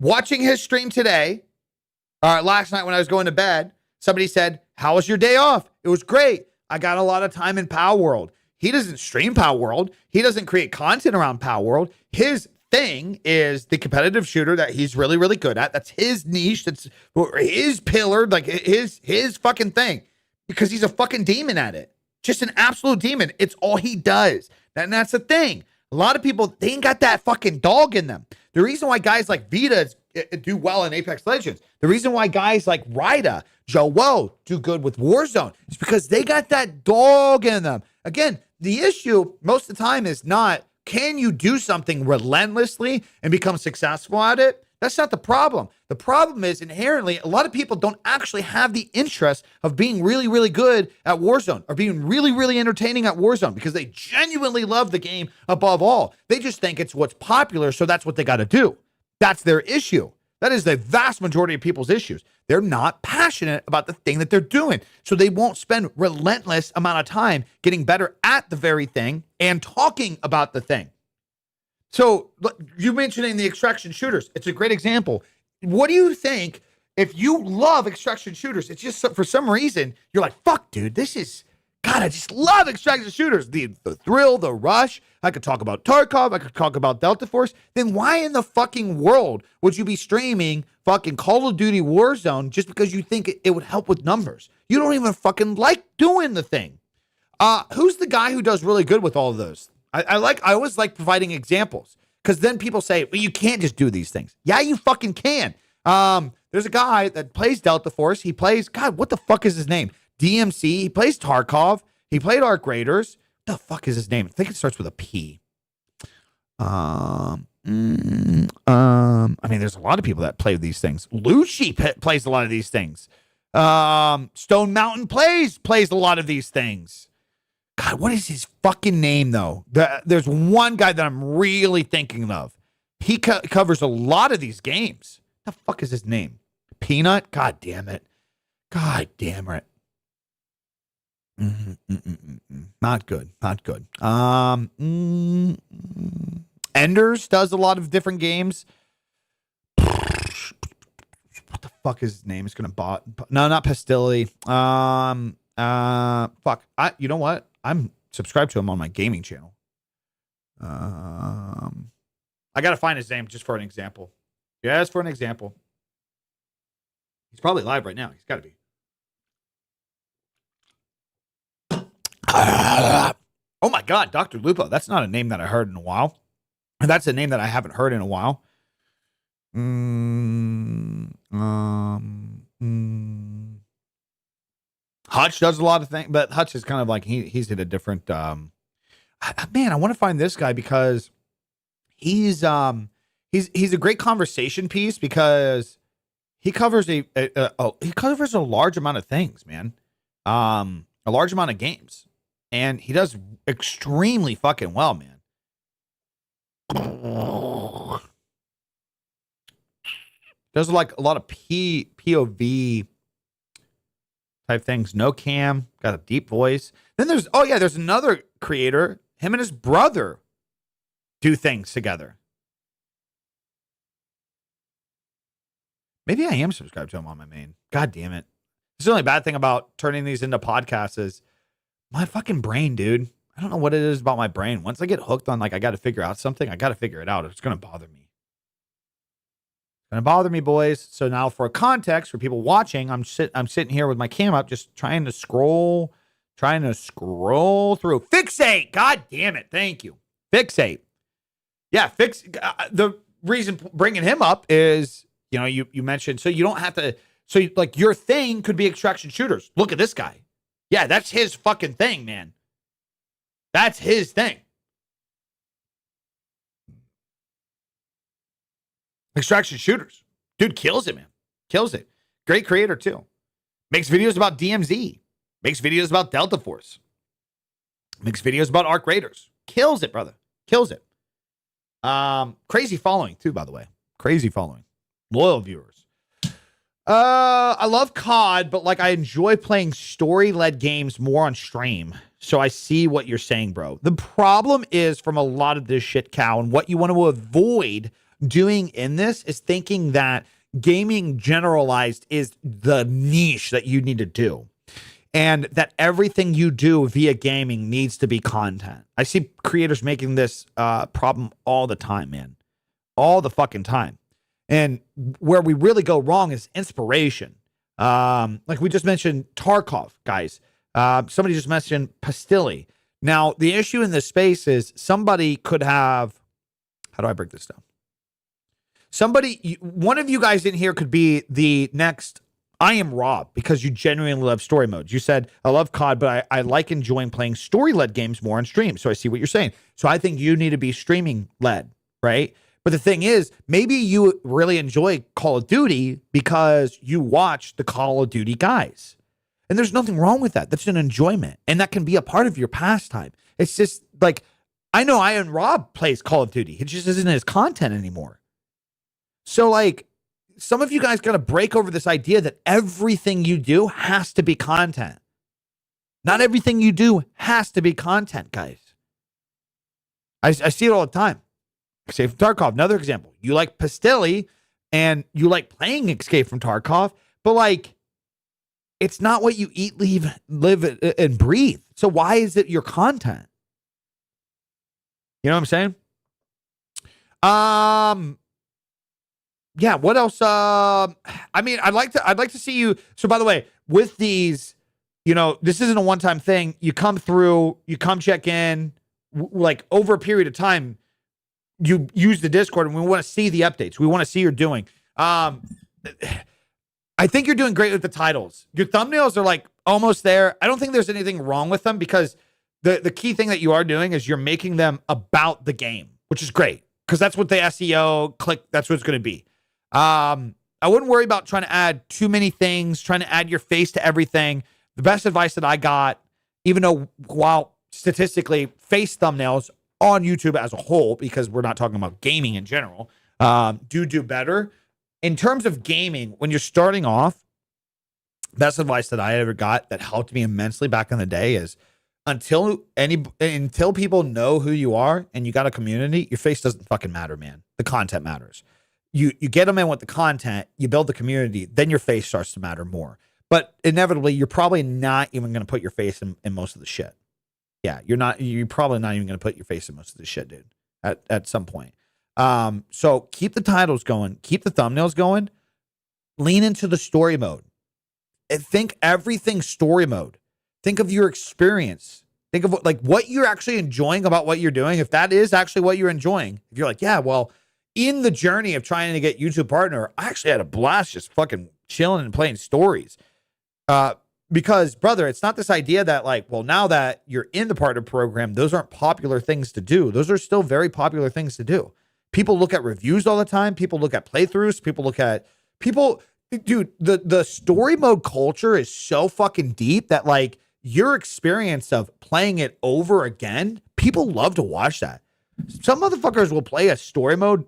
Watching his stream today, last night when I was going to bed, somebody said, how was your day off? It was great. I got a lot of time in Power World. He doesn't stream Power World. He doesn't create content around Power World. His thing is the competitive shooter that he's really, really good at. That's his niche. That's his pillar, like his fucking thing, because he's a fucking demon at it. Just an absolute demon. It's all he does. And that's the thing. A lot of people, they ain't got that fucking dog in them. The reason why guys like Vita do well in Apex Legends, the reason why guys like Ryda, Joe do good with Warzone is because they got that dog in them. Again, the issue most of the time is not, can you do something relentlessly and become successful at it? That's not the problem. The problem is inherently a lot of people don't actually have the interest of being really, really good at Warzone or being really, really entertaining at Warzone because they genuinely love the game above all. They just think it's what's popular, so that's what they got to do. That's their issue. That is the vast majority of people's issues. They're not passionate about the thing that they're doing, so they won't spend relentless amount of time getting better at the very thing and talking about the thing. So you mentioning the extraction shooters, it's a great example. What do you think if you love extraction shooters? It's just for some reason you're like, fuck, dude, this is, God, I just love extraction shooters. The thrill, the rush. I could talk about Tarkov. I could talk about Delta Force. Then why in the fucking world would you be streaming fucking Call of Duty Warzone just because you think it would help with numbers? You don't even fucking like doing the thing. Who's the guy who does really good with all of those? I always like providing examples because then people say, well, you can't just do these things. Yeah, you fucking can. There's a guy that plays Delta Force. He plays, God, what the fuck is his name? DMC. He plays Tarkov. He played Arc Raiders. What the fuck is his name? I think it starts with a P. I mean, there's a lot of people that play these things. Lucci plays a lot of these things. Stone Mountain plays a lot of these things. God, what is his fucking name, though? There's one guy that I'm really thinking of. He covers a lot of these games. The fuck is his name? Peanut? God damn it. God damn it. Not good. Not good. Enders does a lot of different games. What the fuck is his name? It's gonna bot. No, not Pastilli. Fuck. You know what? I'm subscribed to him on my gaming channel. I gotta find his name just for an example. Yeah, just for an example. He's probably live right now. He's got to be. Oh my God, Dr. Lupo. That's not a name that I heard in a while. That's a name that I haven't heard in a while. Hutch does a lot of things, but Hutch is kind of like he's at a different. Man, I want to find this guy because he's a great conversation piece because he covers he covers a large amount of things, man. A large amount of games, and he does extremely fucking well, man. Does like a lot of POV type things. No cam, got a deep voice. Then there's another creator. Him and his brother do things together. Maybe I am subscribed to him on my main. God damn it. It's the only bad thing about turning these into podcasts is my fucking brain, dude. I don't know what it is about my brain. Once I get hooked on, like, I got to figure out something, I got to figure it out. It's going to bother me. It's going to bother me, boys. So now for context, for people watching, I'm sitting here with my cam up, just trying to scroll through. Fixate. God damn it. Thank you. Fixate. Yeah, the reason bringing him up is, you know, you mentioned, so you don't have to, like your thing could be extraction shooters. Look at this guy. Yeah, that's his fucking thing, man. That's his thing. Extraction shooters. Dude kills it, man. Kills it. Great creator, too. Makes videos about DMZ. Makes videos about Delta Force. Makes videos about Arc Raiders. Kills it, brother. Kills it. Crazy following, too, by the way. Crazy following. Loyal viewers. I love COD, but like I enjoy playing story-led games more on stream. So I see what you're saying, bro. The problem is from a lot of this shit, Cal, and what you want to avoid doing in this is thinking that gaming generalized is the niche that you need to do. And that everything you do via gaming needs to be content. I see creators making this problem all the time, man. All the fucking time. And where we really go wrong is inspiration. Like we just mentioned Tarkov, guys. Somebody just mentioned Pastilli. Now, the issue in this space is somebody could have... How do I break this down? One of you guys in here could be the next I Am Rob because you genuinely love story modes. You said, I love COD, but I like enjoying playing story-led games more on stream. So I see what you're saying. So I think you need to be streaming-led, right? But the thing is, maybe you really enjoy Call of Duty because you watch the Call of Duty guys. And there's nothing wrong with that. That's an enjoyment. And that can be a part of your pastime. It's just like, I know Iron Rob plays Call of Duty. It just isn't his content anymore. So like, some of you guys got to break over this idea that everything you do has to be content. Not everything you do has to be content, guys. I see it all the time. Escape from Tarkov, another example. You like Pastilli and you like playing Escape from Tarkov, but like, it's not what you eat, live, and breathe. So why is it your content? You know what I'm saying? Yeah, what else? I mean, I'd like to see you. So by the way, with these, you know, this isn't a one-time thing. You come through, you come check in, like over a period of time, you use the Discord and we want to see the updates. We want to see you're doing. I think you're doing great with the titles. Your thumbnails are like almost there. I don't think there's anything wrong with them because the key thing that you are doing is you're making them about the game, which is great because that's what the SEO click, that's what it's going to be. I I wouldn't worry about trying to add too many things, trying to add your face to everything. The best advice that I got, even though while statistically face thumbnails on YouTube as a whole, because we're not talking about gaming in general, do better. In terms of gaming, when you're starting off, best advice that I ever got that helped me immensely back in the day is until people know who you are and you got a community, your face doesn't fucking matter, man. The content matters. You get them in with the content, you build the community, then your face starts to matter more. But inevitably, you're probably not even going to put your face in most of the shit. Yeah, you're probably not even going to put your face in most of the shit, dude, at some point. So keep the titles going, keep the thumbnails going, lean into the story mode. And think everything story mode. Think of your experience. Think of what you're actually enjoying about what you're doing. If that is actually what you're enjoying, if you're like, yeah, well, in the journey of trying to get YouTube partner, I actually had a blast just fucking chilling and playing stories. Because brother, it's not this idea that well, now that you're in the partner program, those aren't popular things to do. Those are still very popular things to do. People look at reviews all the time. People look at playthroughs. Dude, the story mode culture is so fucking deep that your experience of playing it over again, people love to watch that. Some motherfuckers will play a story mode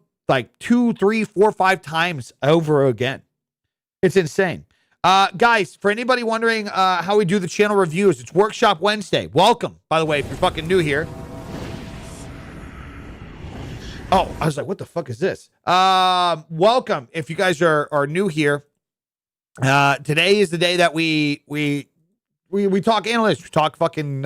2, 3, 4, 5 times over again. It's insane. Guys, for anybody wondering how we do the channel reviews, it's Workshop Wednesday. Welcome, by the way, if you're fucking new here. Oh, I was like, what the fuck is this? Welcome, if you guys are new here. Today is the day that we talk analytics, we talk fucking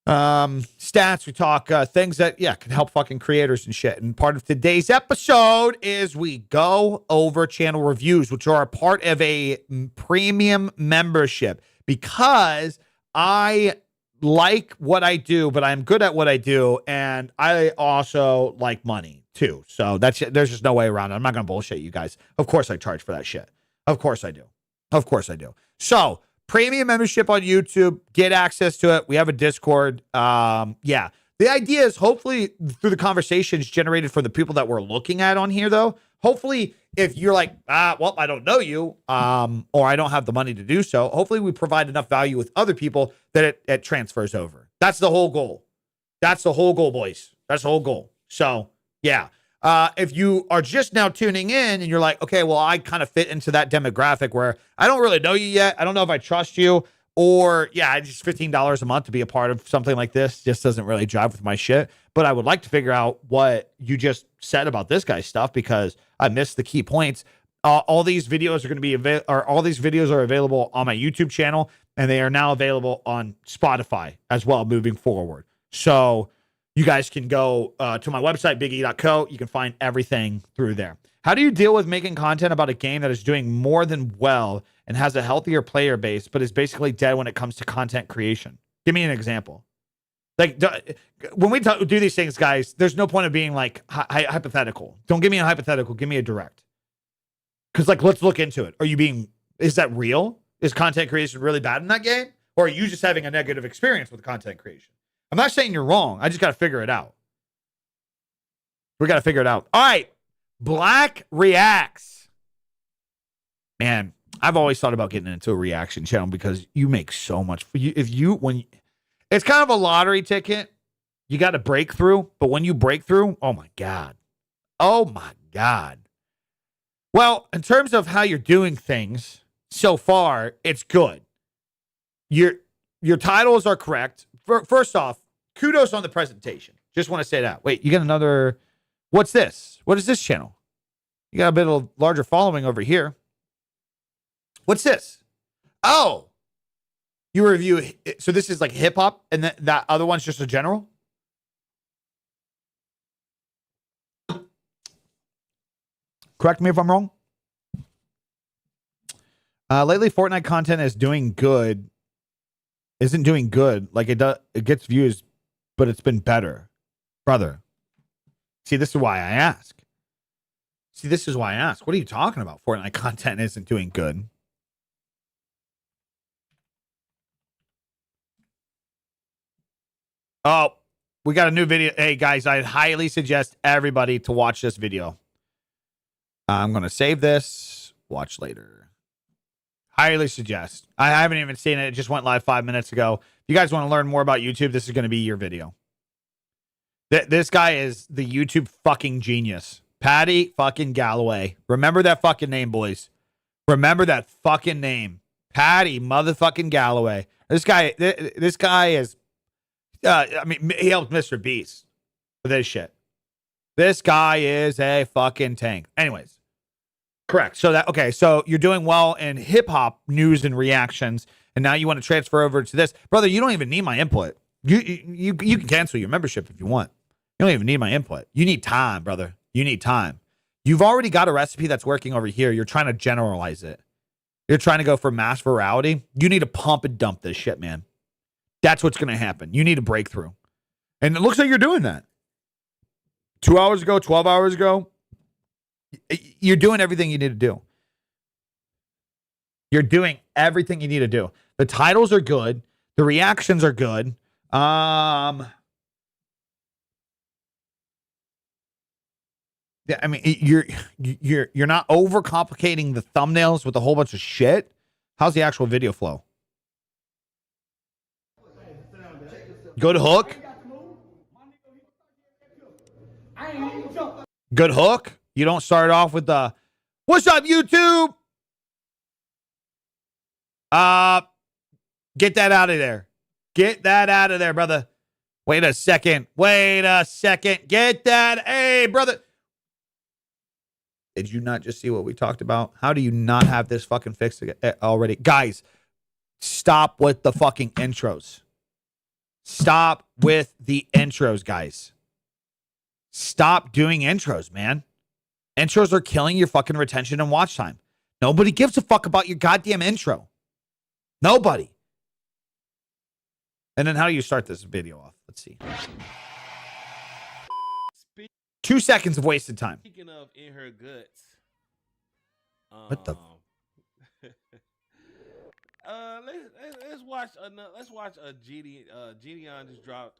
stats, we talk things that can help fucking creators and shit. And part of today's episode is we go over channel reviews, which are a part of a premium membership, because I like what I do, but I'm good at what I do, and I also like money too. So there's just no way around it. I'm not gonna bullshit you guys. Of course I charge for that shit. Of course I do. So premium membership on YouTube, get access to it. We have a Discord. The idea is hopefully through the conversations generated for the people that we're looking at on here, though, hopefully if you're like, well, I don't know you, or I don't have the money to do so, hopefully we provide enough value with other people that it transfers over. That's the whole goal. That's the whole goal, boys. That's the whole goal. So yeah. If you are just now tuning in and you're like, okay, well, I kind of fit into that demographic where I don't really know you yet. I don't know if I trust you, or just $15 a month to be a part of something like this just doesn't really jive with my shit. But I would like to figure out what you just said about this guy's stuff, because I missed the key points. All these videos are going to be all these videos are available on my YouTube channel, and they are now available on Spotify as well moving forward. So you guys can go to my website, bige.co. You can find everything through there. How do you deal with making content about a game that is doing more than well and has a healthier player base, but is basically dead when it comes to content creation? Give me an example. When we do these things, guys, there's no point of being hypothetical. Don't give me a hypothetical. Give me a direct. Because let's look into it. Is that real? Is content creation really bad in that game? Or are you just having a negative experience with content creation? I'm not saying you're wrong. I just got to figure it out. We got to figure it out. All right. Black Reacts. Man, I've always thought about getting into a reaction channel because you make so much. It's kind of a lottery ticket. You got to break through. But when you break through, oh my God. Oh my God. Well, in terms of how you're doing things so far, it's good. Your titles are correct. First off, kudos on the presentation. Just want to say that. Wait, you got another. What's this? What is this channel? You got a bit of larger following over here. What's this? Oh, you review. So this is like hip hop, and that other one's just a general. Correct me if I'm wrong. Lately, Fortnite content is doing good. Isn't doing good. It gets views, but it's been better. Brother. See, this is why I ask. What are you talking about? Fortnite content isn't doing good. Oh, we got a new video. Hey, guys, I highly suggest everybody to watch this video. I'm going to save this. Watch later. Highly suggest. I haven't even seen it. It just went live 5 minutes ago. If you guys want to learn more about YouTube, this is going to be your video. This guy is the YouTube fucking genius. Patty fucking Galloway. Remember that fucking name, boys. Remember that fucking name. Patty motherfucking Galloway. This guy is, I mean, he helped Mr. Beast with this shit. This guy is a fucking tank. Anyways, correct. So you're doing well in hip hop news and reactions, and now you want to transfer over to this, brother. You don't even need my input. You can cancel your membership if you want. You don't even need my input. You need time, brother. You need time. You've already got a recipe that's working over here. You're trying to generalize it. You're trying to go for mass virality. You need to pump and dump this shit, man. That's what's going to happen. You need a breakthrough. And it looks like you're doing that. 2 hours ago, 12 hours ago, you're doing everything you need to do. You're doing everything you need to do. The titles are good. The reactions are good. Yeah, I mean, you're not overcomplicating the thumbnails with a whole bunch of shit. How's the actual video flow? Good hook. Good hook. You don't start off with the "What's up, YouTube?" Get that out of there. Get that out of there, brother. Wait a second. Wait a second. Get that. Hey, brother. Did you not just see what we talked about? How do you not have this fucking fixed already? Guys, stop with the fucking intros. Stop with the intros, guys. Stop doing intros, man. Intros are killing your fucking retention and watch time. Nobody gives a fuck about your goddamn intro. Nobody. And then how do you start this video off? Let's see. 2 seconds of wasted time. Speaking of in her guts, what the? Let's watch let's watch a Gideon just dropped.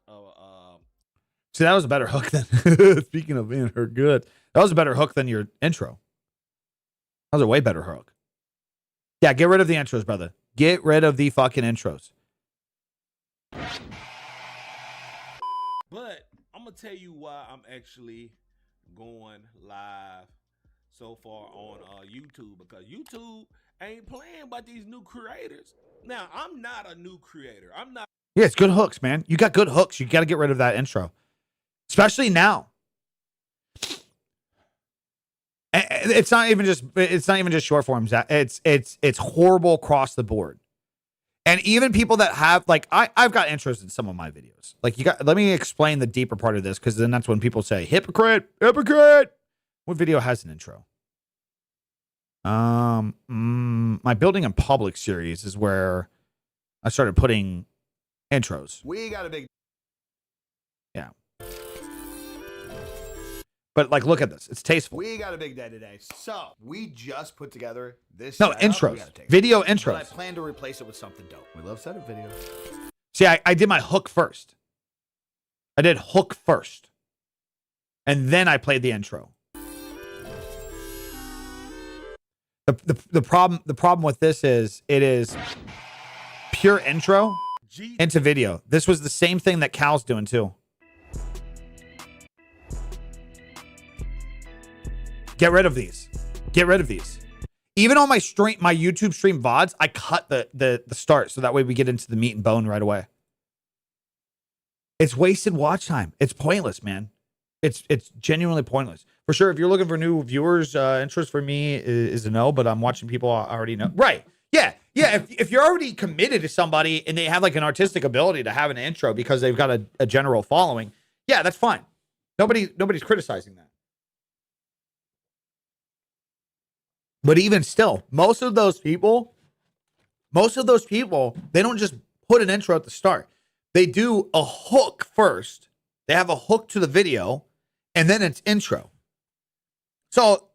See, that was a better hook than. Speaking of in her good, that was a better hook than your intro. That was a way better hook. Yeah, get rid of the intros, brother. Get rid of the fucking intros. But I'm gonna tell you why I'm actually going live so far on YouTube, because YouTube ain't playing about these new creators. Now, I'm not a new creator. I'm not. Yeah, it's good hooks, man. You got good hooks. You got to get rid of that intro, especially now. It's not even just short forms. It's horrible across the board. And even people that have, like, I've got intros in some of my videos. Like, let me explain the deeper part of this, because then that's when people say, hypocrite, hypocrite. What video has an intro? My building in public series is where I started putting intros. We got a big. Yeah. But, like, look at this. It's tasteful. We got a big day today. So we just put together this. No, intros. Video intros. But I plan to replace it with something dope. We love setup videos. See, I did my hook first. I did hook first. And then I played the intro. The problem with this is it is pure intro into video. This was the same thing that Cal's doing too. Get rid of these. Get rid of these. Even on my YouTube stream VODs, I cut the start so that way we get into the meat and bone right away. It's wasted watch time. It's pointless, man. It's genuinely pointless. For sure, if you're looking for new viewers, interest for me is a no, but I'm watching people I already know. Right. Yeah. Yeah. If you're already committed to somebody and they have like an artistic ability to have an intro because they've got a general following, yeah, that's fine. Nobody's criticizing that. But even still, most of those people, they don't just put an intro at the start. They do a hook first. They have a hook to the video, and then it's intro. So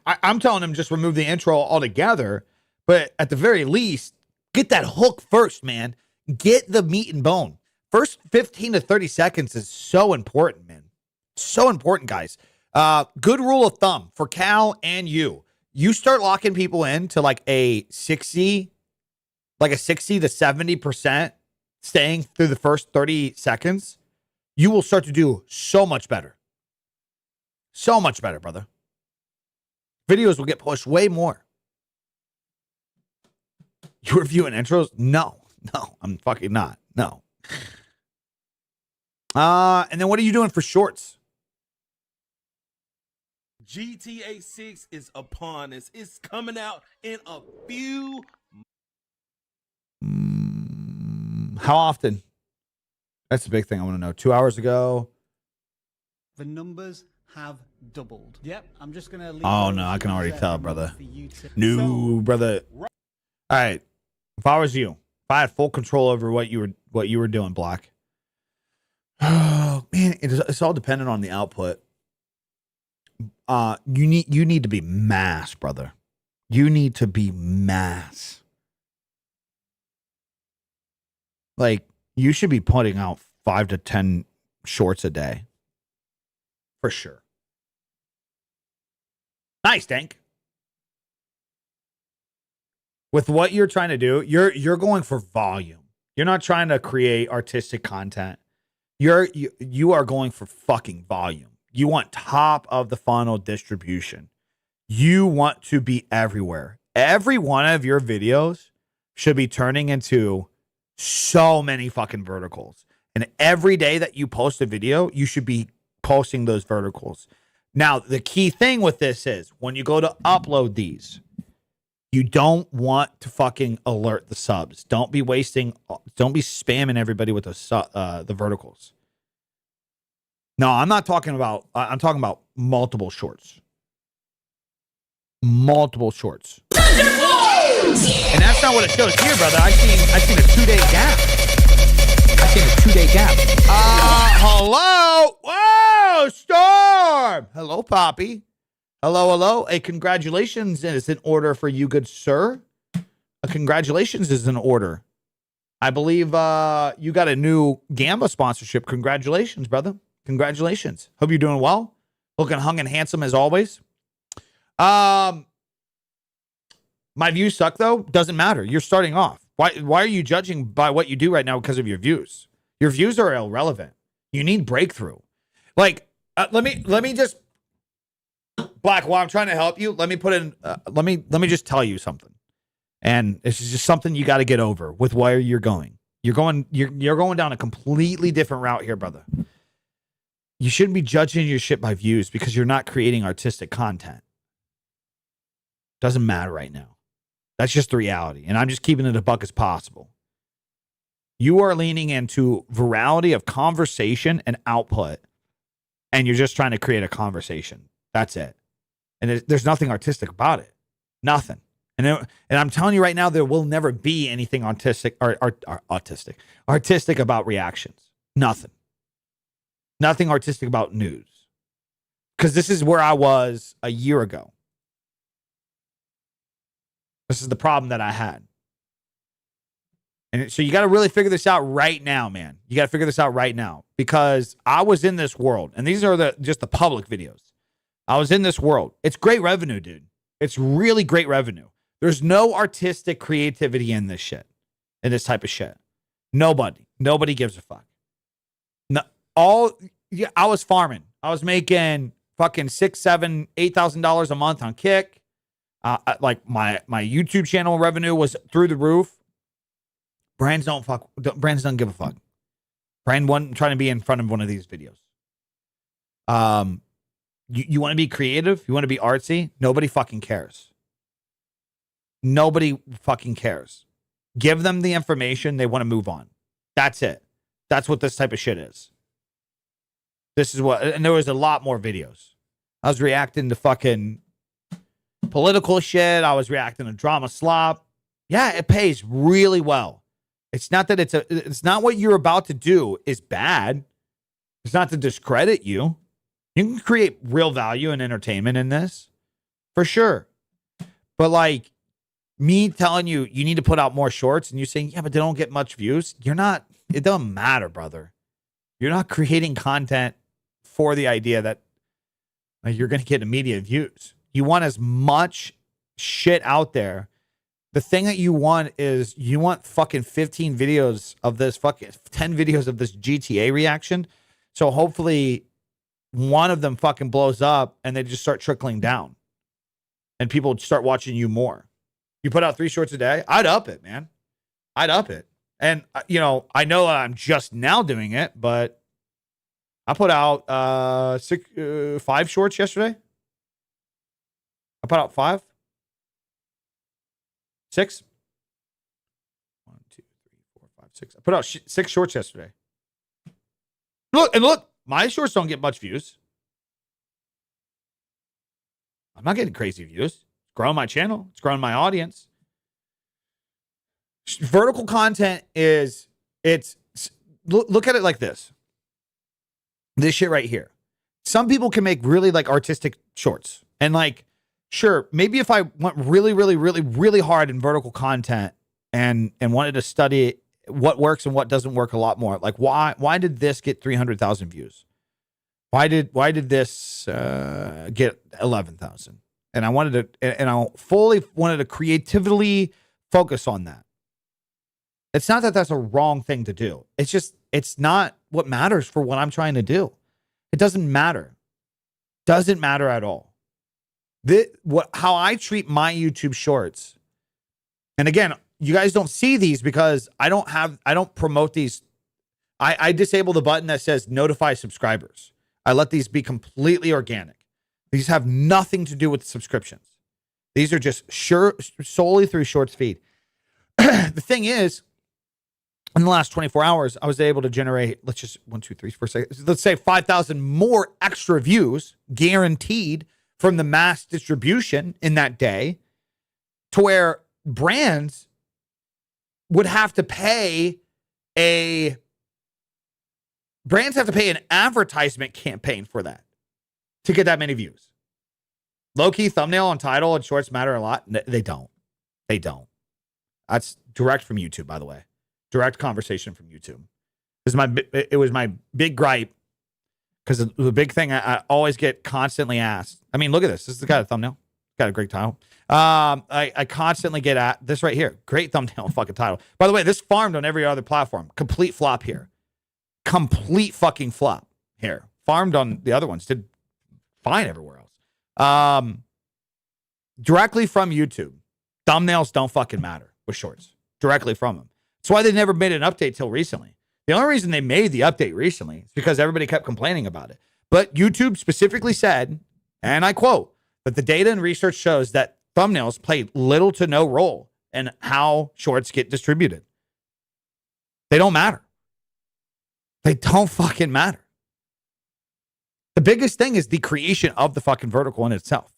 I'm telling them just remove the intro altogether, but at the very least, get that hook first, man. Get the meat and bone. First 15 to 30 seconds is so important, man. So important, guys. Good rule of thumb for Cal and you. You start locking people into like a 60 to 70% staying through the first 30 seconds, you will start to do so much better. So much better, brother. Videos will get pushed way more. You reviewing intros? No, I'm fucking not. No. And then what are you doing for shorts? GTA 6 is upon us. It's coming out in a few. How often? That's the big thing I want to know. 2 hours ago. The numbers have doubled. Yep, I'm just gonna leave. Oh no, I can already tell, brother. No, brother. All right. If I was you, if I had full control over what you were doing, Black. Oh man, it's all dependent on the output. You need to be mass, brother. You need to be mass. Like, you should be putting out 5 to 10 shorts a day. For sure. Nice, Dank. With what you're trying to do, you're going for volume. You're not trying to create artistic content. You are going for fucking volume. You want top of the funnel distribution. You want to be everywhere. Every one of your videos should be turning into so many fucking verticals. And every day that you post a video, you should be posting those verticals. Now, the key thing with this is when you go to upload these, you don't want to fucking alert the subs. Don't be spamming everybody with the verticals. No, I'm not talking about, I'm talking about multiple shorts. Multiple shorts. And that's not what it shows here, brother. I seen a 2-day gap. Hello. Whoa, Storm. Hello, Poppy. Hello. A congratulations is in order for you, good sir. A congratulations is in order. I believe you got a new Gamba sponsorship. Congratulations, brother. Congratulations. Hope you're doing well. Looking hung and handsome as always. My views suck though. Doesn't matter. You're starting off. Why are you judging by what you do right now because of your views? Your views are irrelevant. You need breakthrough. Like, let me just, Black, while I'm trying to help you, let me put in, let me just tell you something. And this is just something you got to get over with where you're going. You're going down a completely different route here, brother. You shouldn't be judging your shit by views because you're not creating artistic content. Doesn't matter right now. That's just the reality. And I'm just keeping it a buck as possible. You are leaning into virality of conversation and output. And you're just trying to create a conversation. That's it. And there's nothing artistic about it. Nothing. And I'm telling you right now, there will never be anything artistic about reactions. Nothing. Nothing artistic about news. Because this is where I was a year ago. This is the problem that I had. And so you got to really figure this out right now, man. You got to figure this out right now. Because I was in this world. And these are just the public videos. I was in this world. It's great revenue, dude. It's really great revenue. There's no artistic creativity in this shit. In this type of shit. Nobody gives a fuck. No, I was farming. I was making fucking $6,000, $7,000, $8,000 a month on Kick. Like my YouTube channel revenue was through the roof. Brands don't give a fuck. Brand one trying to be in front of one of these videos. You want to be creative? You want to be artsy? Nobody fucking cares. Nobody fucking cares. Give them the information. They want to move on. That's it. That's what this type of shit is. This is what, and there was a lot more videos. I was reacting to fucking political shit. I was reacting to drama slop. Yeah, it pays really well. It's not that it's not what you're about to do is bad. It's not to discredit you. You can create real value and entertainment in this for sure. But like me telling you, you need to put out more shorts and you saying, yeah, but they don't get much views. It doesn't matter, brother. You're not creating content for the idea that Like, you're going to get immediate views. You want as much shit out there. The thing that you want is you want fucking 15 videos of this, fucking 10 videos of this GTA reaction. So hopefully one of them fucking blows up and they just start trickling down and people start watching you more. You put out 3 shorts a day, I'd up it, man. I'd up it. And, you know I'm just now doing it, but I put out 5 shorts yesterday. I put out 5. 6. 1, 2, 3, 4, 5, 6. I put out 6 shorts yesterday. Look, my shorts don't get much views. I'm not getting crazy views. It's growing my channel. It's growing my audience. Vertical content look at it like this. This shit right here. Some people can make really like artistic shorts. And like, sure, maybe if I went really, really, really, really hard in vertical content and wanted to study what works and what doesn't work a lot more. Like, why did this get 300,000 views? Why did this get 11,000? And I fully wanted to creatively focus on that. It's not that that's a wrong thing to do. It's just, it's not what matters for what I'm trying to do. It doesn't matter. Doesn't matter at all. How I treat my YouTube shorts. And again, you guys don't see these because I don't promote these. I disable the button that says notify subscribers. I let these be completely organic. These have nothing to do with subscriptions. These are just solely through Shorts feed. The thing is, in the last 24 hours, I was able to generate, let's just 1, 2, 3, 4, 6, let's say 5,000 more extra views guaranteed from the mass distribution in that day, to where brands would have to pay an advertisement campaign for that to get that many views. Low-key thumbnail and title and shorts matter a lot. They don't. That's direct from YouTube, by the way. Direct conversation from YouTube. It was my big gripe, because the big thing I always get constantly asked. I mean, look at this. This has got a thumbnail. Got a great title. I constantly get at this right here. Great thumbnail, fucking title. By the way, this farmed on every other platform. Complete flop here. Complete fucking flop here. Farmed on the other ones. Did fine everywhere else. Directly from YouTube. Thumbnails don't fucking matter with shorts. Directly from them. That's why they never made an update till recently. The only reason they made the update recently is because everybody kept complaining about it. But YouTube specifically said, and I quote, that the data and research shows that thumbnails play little to no role in how shorts get distributed. They don't matter. They don't fucking matter. The biggest thing is the creation of the fucking vertical in itself.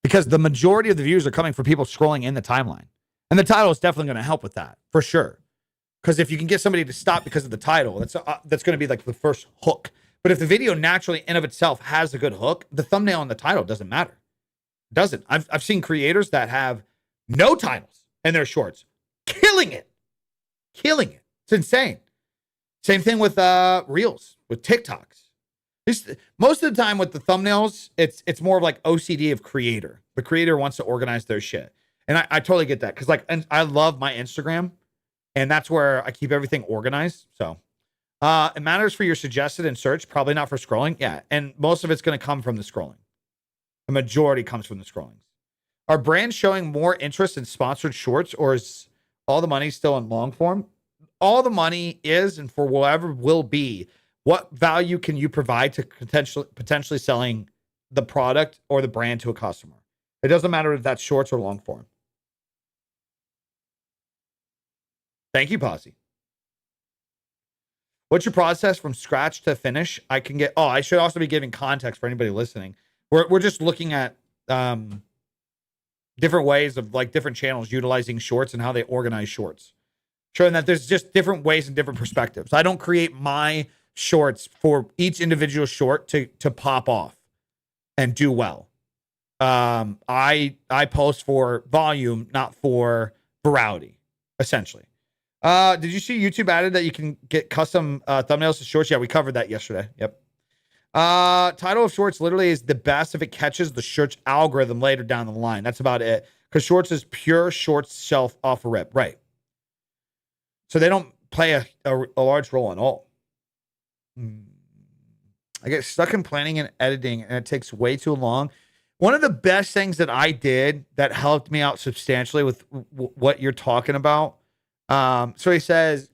Because the majority of the views are coming from people scrolling in the timeline. And the title is definitely going to help with that, for sure. Because if you can get somebody to stop because of the title, that's going to be like the first hook. But if the video naturally in of itself has a good hook, the thumbnail and the title doesn't matter. It doesn't. I've seen creators that have no titles in their shorts, killing it. It's insane. Same thing with Reels, with TikToks. Most of the time with the thumbnails, it's more of like OCD of creator. The creator wants to organize their shit. And I totally get that. Because like, and I love my Instagram. And that's where I keep everything organized. So it matters for your suggested and search, probably not for scrolling. Yeah. And most of it's going to come from the scrolling. The majority comes from the scrolling. Are brands showing more interest in sponsored shorts, or is all the money still in long form? All the money is, and for whatever will be, what value can you provide to potentially selling the product or the brand to a customer? It doesn't matter if that's shorts or long form. Thank you, Posse. What's your process from scratch to finish? I should also be giving context for anybody listening. We're just looking at different ways of like different channels utilizing shorts and how they organize shorts. Showing that there's just different ways and different perspectives. I don't create my shorts for each individual short to pop off and do well. I post for volume, not for virality, essentially. Did you see YouTube added that you can get custom thumbnails to shorts? Yeah, we covered that yesterday. Yep. Title of shorts literally is the best if it catches the search algorithm later down the line. That's about it. Because shorts is pure shorts shelf off a rip. Right. So they don't play a large role at all. I get stuck in planning and editing, and it takes way too long. One of the best things that I did that helped me out substantially with what you're talking about. So he says,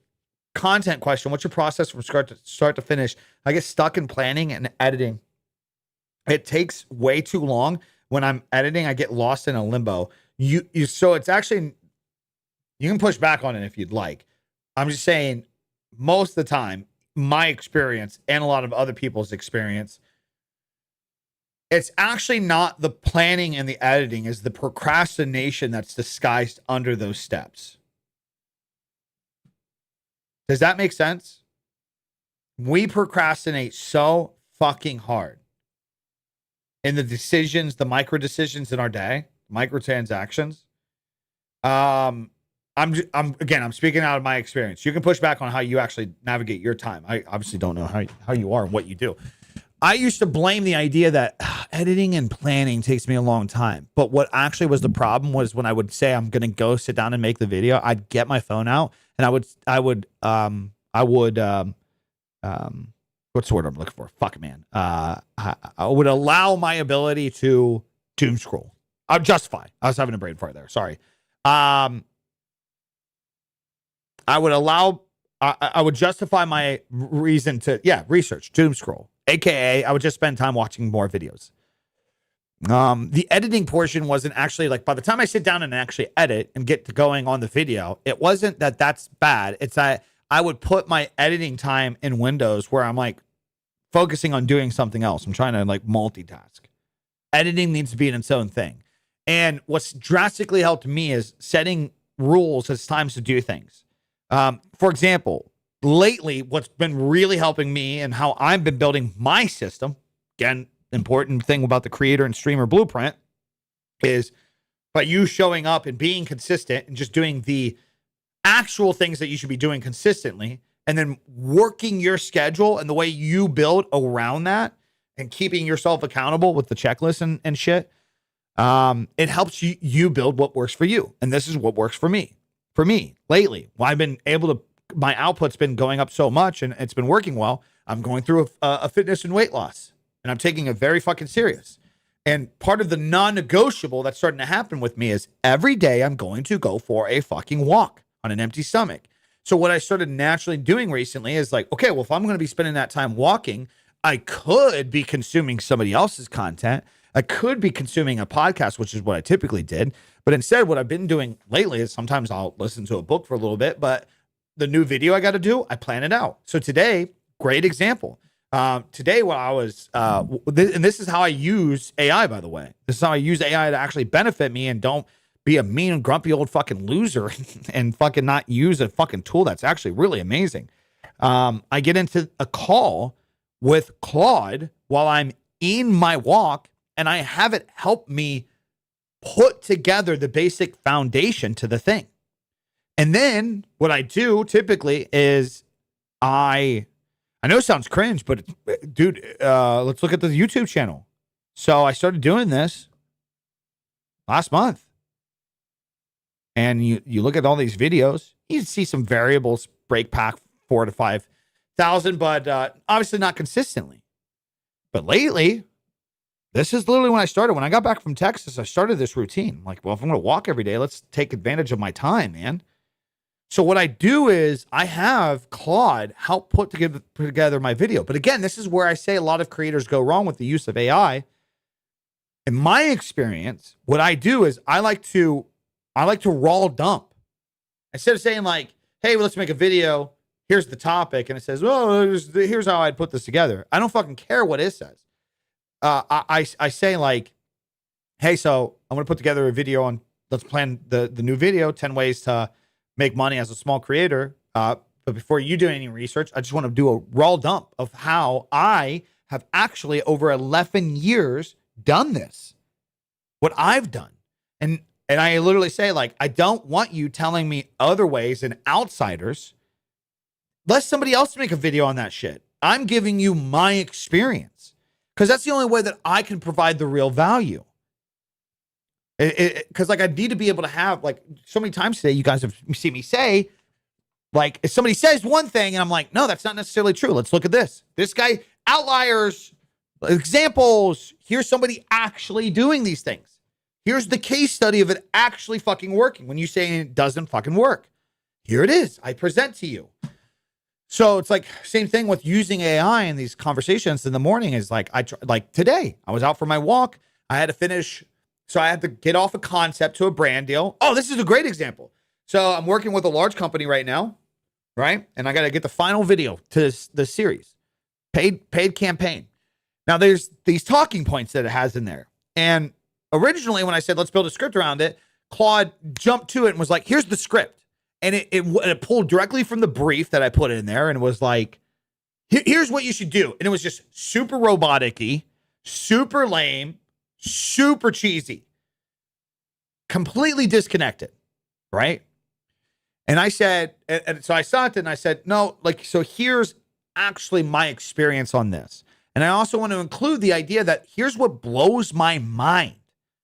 content question. What's your process from start to finish? I get stuck in planning and editing. It takes way too long. When I'm editing, I get lost in a limbo. So it's actually, you can push back on it if you'd like. I'm just saying, most of the time, my experience and a lot of other people's experience, it's actually not the planning and the editing, is the procrastination that's disguised under those steps. Does that make sense? We procrastinate so fucking hard in the decisions, the micro decisions in our day, microtransactions. I'm speaking out of my experience. You can push back on how you actually navigate your time. I obviously don't know how you are and what you do. I used to blame the idea that editing and planning takes me a long time. But what actually was the problem was when I would say I'm going to go sit down and make the video, I'd get my phone out and I would what's the word I'm looking for? Fuck, man. I would allow my ability to doom scroll. I was having a brain fart there. Sorry. I would justify my reason to, research, doom scroll. AKA, I would just spend time watching more videos. The editing portion wasn't actually like, by the time I sit down and actually edit and get to going on the video, it wasn't that that's bad. It's that I would put my editing time in windows where I'm like focusing on doing something else. I'm trying to like multitask. Editing needs to be in its own thing. And what's drastically helped me is setting rules as times to do things. For example, lately, what's been really helping me and how I've been building my system, again, important thing about the creator and streamer blueprint, is by you showing up and being consistent and just doing the actual things that you should be doing consistently, and then working your schedule and the way you build around that and keeping yourself accountable with the checklist and shit. It helps you build what works for you. And this is what works for me. For me, lately, I've been able to, my output's been going up so much and it's been working well. I'm going through a fitness and weight loss, and I'm taking it very fucking serious. And part of the non-negotiable that's starting to happen with me is every day I'm going to go for a fucking walk on an empty stomach. So what I started naturally doing recently is like, okay, well, if I'm going to be spending that time walking, I could be consuming somebody else's content. I could be consuming a podcast, which is what I typically did. But instead, what I've been doing lately is sometimes I'll listen to a book for a little bit, but the new video I got to do, I plan it out. So today, great example. Today, what I was, and this is how I use AI, by the way. This is how I use AI to actually benefit me and don't be a mean and grumpy old fucking loser and fucking not use a fucking tool that's actually really amazing. I get into a call with Claude while I'm in my walk, and I have it help me put together the basic foundation to the thing. And then what I do typically is I know it sounds cringe, but dude, let's look at the YouTube channel. So I started doing this last month. And you look at all these videos, you see some variables break pack 4,000 to 5,000, but obviously not consistently. But lately, this is literally when I started. When I got back from Texas, I started this routine. I'm like, well, if I'm going to walk every day, let's take advantage of my time, man. So what I do is I have Claude help put together my video. But again, this is where I say a lot of creators go wrong with the use of AI. In my experience, what I do is I like to raw dump. Instead of saying like, hey, well, let's make a video. Here's the topic. And it says, well, here's how I'd put this together. I don't fucking care what it says. I say like, hey, so I'm going to put together a video on, let's plan the new video, 10 ways to make money as a small creator. But before you do any research, I just want to do a raw dump of how I have actually over 11 years done this, what I've done. And I literally say like, I don't want you telling me other ways and outsiders. Let somebody else make a video on that shit. I'm giving you my experience. because that's the only way that I can provide the real value. Because like I need to be able to have, like, so many times today, you guys have seen me say, like, if somebody says one thing and I'm like, no, that's not necessarily true. Let's look at this. This guy, outliers, examples. Here's somebody actually doing these things. Here's the case study of it actually fucking working. When you say it doesn't fucking work, here it is. I present to you. So it's like same thing with using AI in these conversations in the morning is like, like today I was out for my walk. I had to finish. So I had to get off a concept to a brand deal. Oh, this is a great example. So I'm working with a large company right now, right? And I got to get the final video to the series, paid campaign. Now there's these talking points that it has in there. And originally when I said, let's build a script around it, Claude jumped to it and was like, here's the script. And it pulled directly from the brief that I put in there and was like, here's what you should do. And it was just super robotic-y, super lame, super cheesy, completely disconnected, right? And I said, and so I saw it and I said, no, like, so here's actually my experience on this. And I also want to include the idea that here's what blows my mind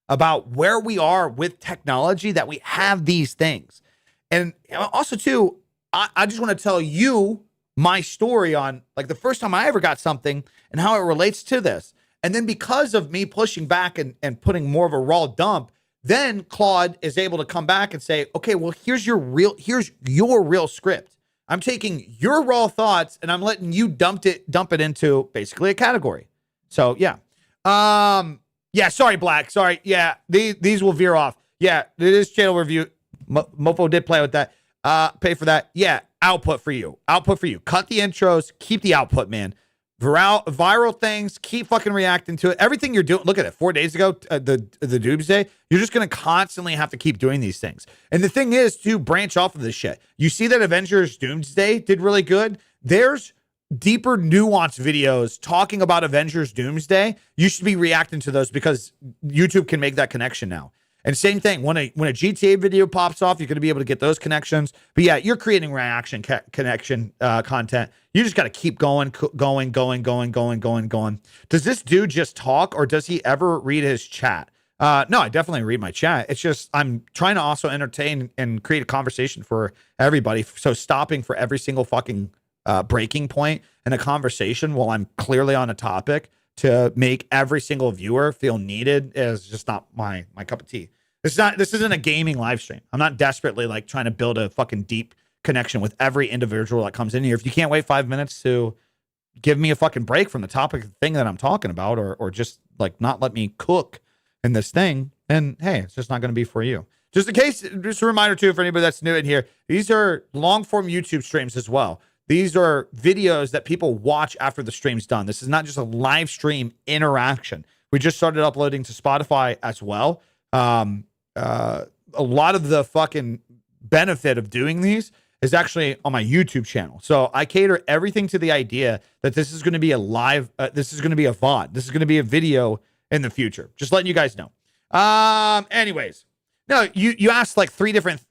about where we are with technology, that we have these things. And also, too, I just want to tell you my story on, like, the first time I ever got something and how it relates to this. And then because of me pushing back and putting more of a raw dump, then Claude is able to come back and say, okay, well, here's your real script. I'm taking your raw thoughts and I'm letting you dump it into basically a category. So, yeah. Yeah, sorry, Black. Sorry. Yeah, these will veer off. Yeah, it is channel review. Mofo did play with that. Pay for that. Yeah, output for you. Output for you. Cut the intros. Keep the output, man. Viral things. Keep fucking reacting to it. Everything you're doing. Look at it. 4 days ago, the Doomsday. You're just going to constantly have to keep doing these things. And the thing is to branch off of this shit. You see that Avengers Doomsday did really good. There's deeper, nuanced videos talking about Avengers Doomsday. You should be reacting to those because YouTube can make that connection now. And same thing, when a GTA video pops off, you're going to be able to get those connections. But yeah, you're creating reaction connection content. You just got to keep going. Does this dude just talk, or does he ever read his chat? No, I definitely read my chat. It's just I'm trying to also entertain and create a conversation for everybody. So stopping for every single fucking breaking point in a conversation while I'm clearly on a topic to make every single viewer feel needed is just not my cup of tea. This isn't a gaming live stream. I'm not desperately like trying to build a fucking deep connection with every individual that comes in here. If you can't wait 5 minutes to give me a fucking break from the topic thing that I'm talking about, or just like not let me cook in this thing, then hey, it's just not going to be for you. Just in case, just a reminder too, for anybody that's new in here, these are long form YouTube streams as well. These are videos that people watch after the stream's done. This is not just a live stream interaction. We just started uploading to Spotify as well. A lot of the fucking benefit of doing these is actually on my YouTube channel. So I cater everything to the idea that this is going to be a live, this is going to be a VOD. This is going to be a video in the future. Just letting you guys know. Anyways, no, you asked like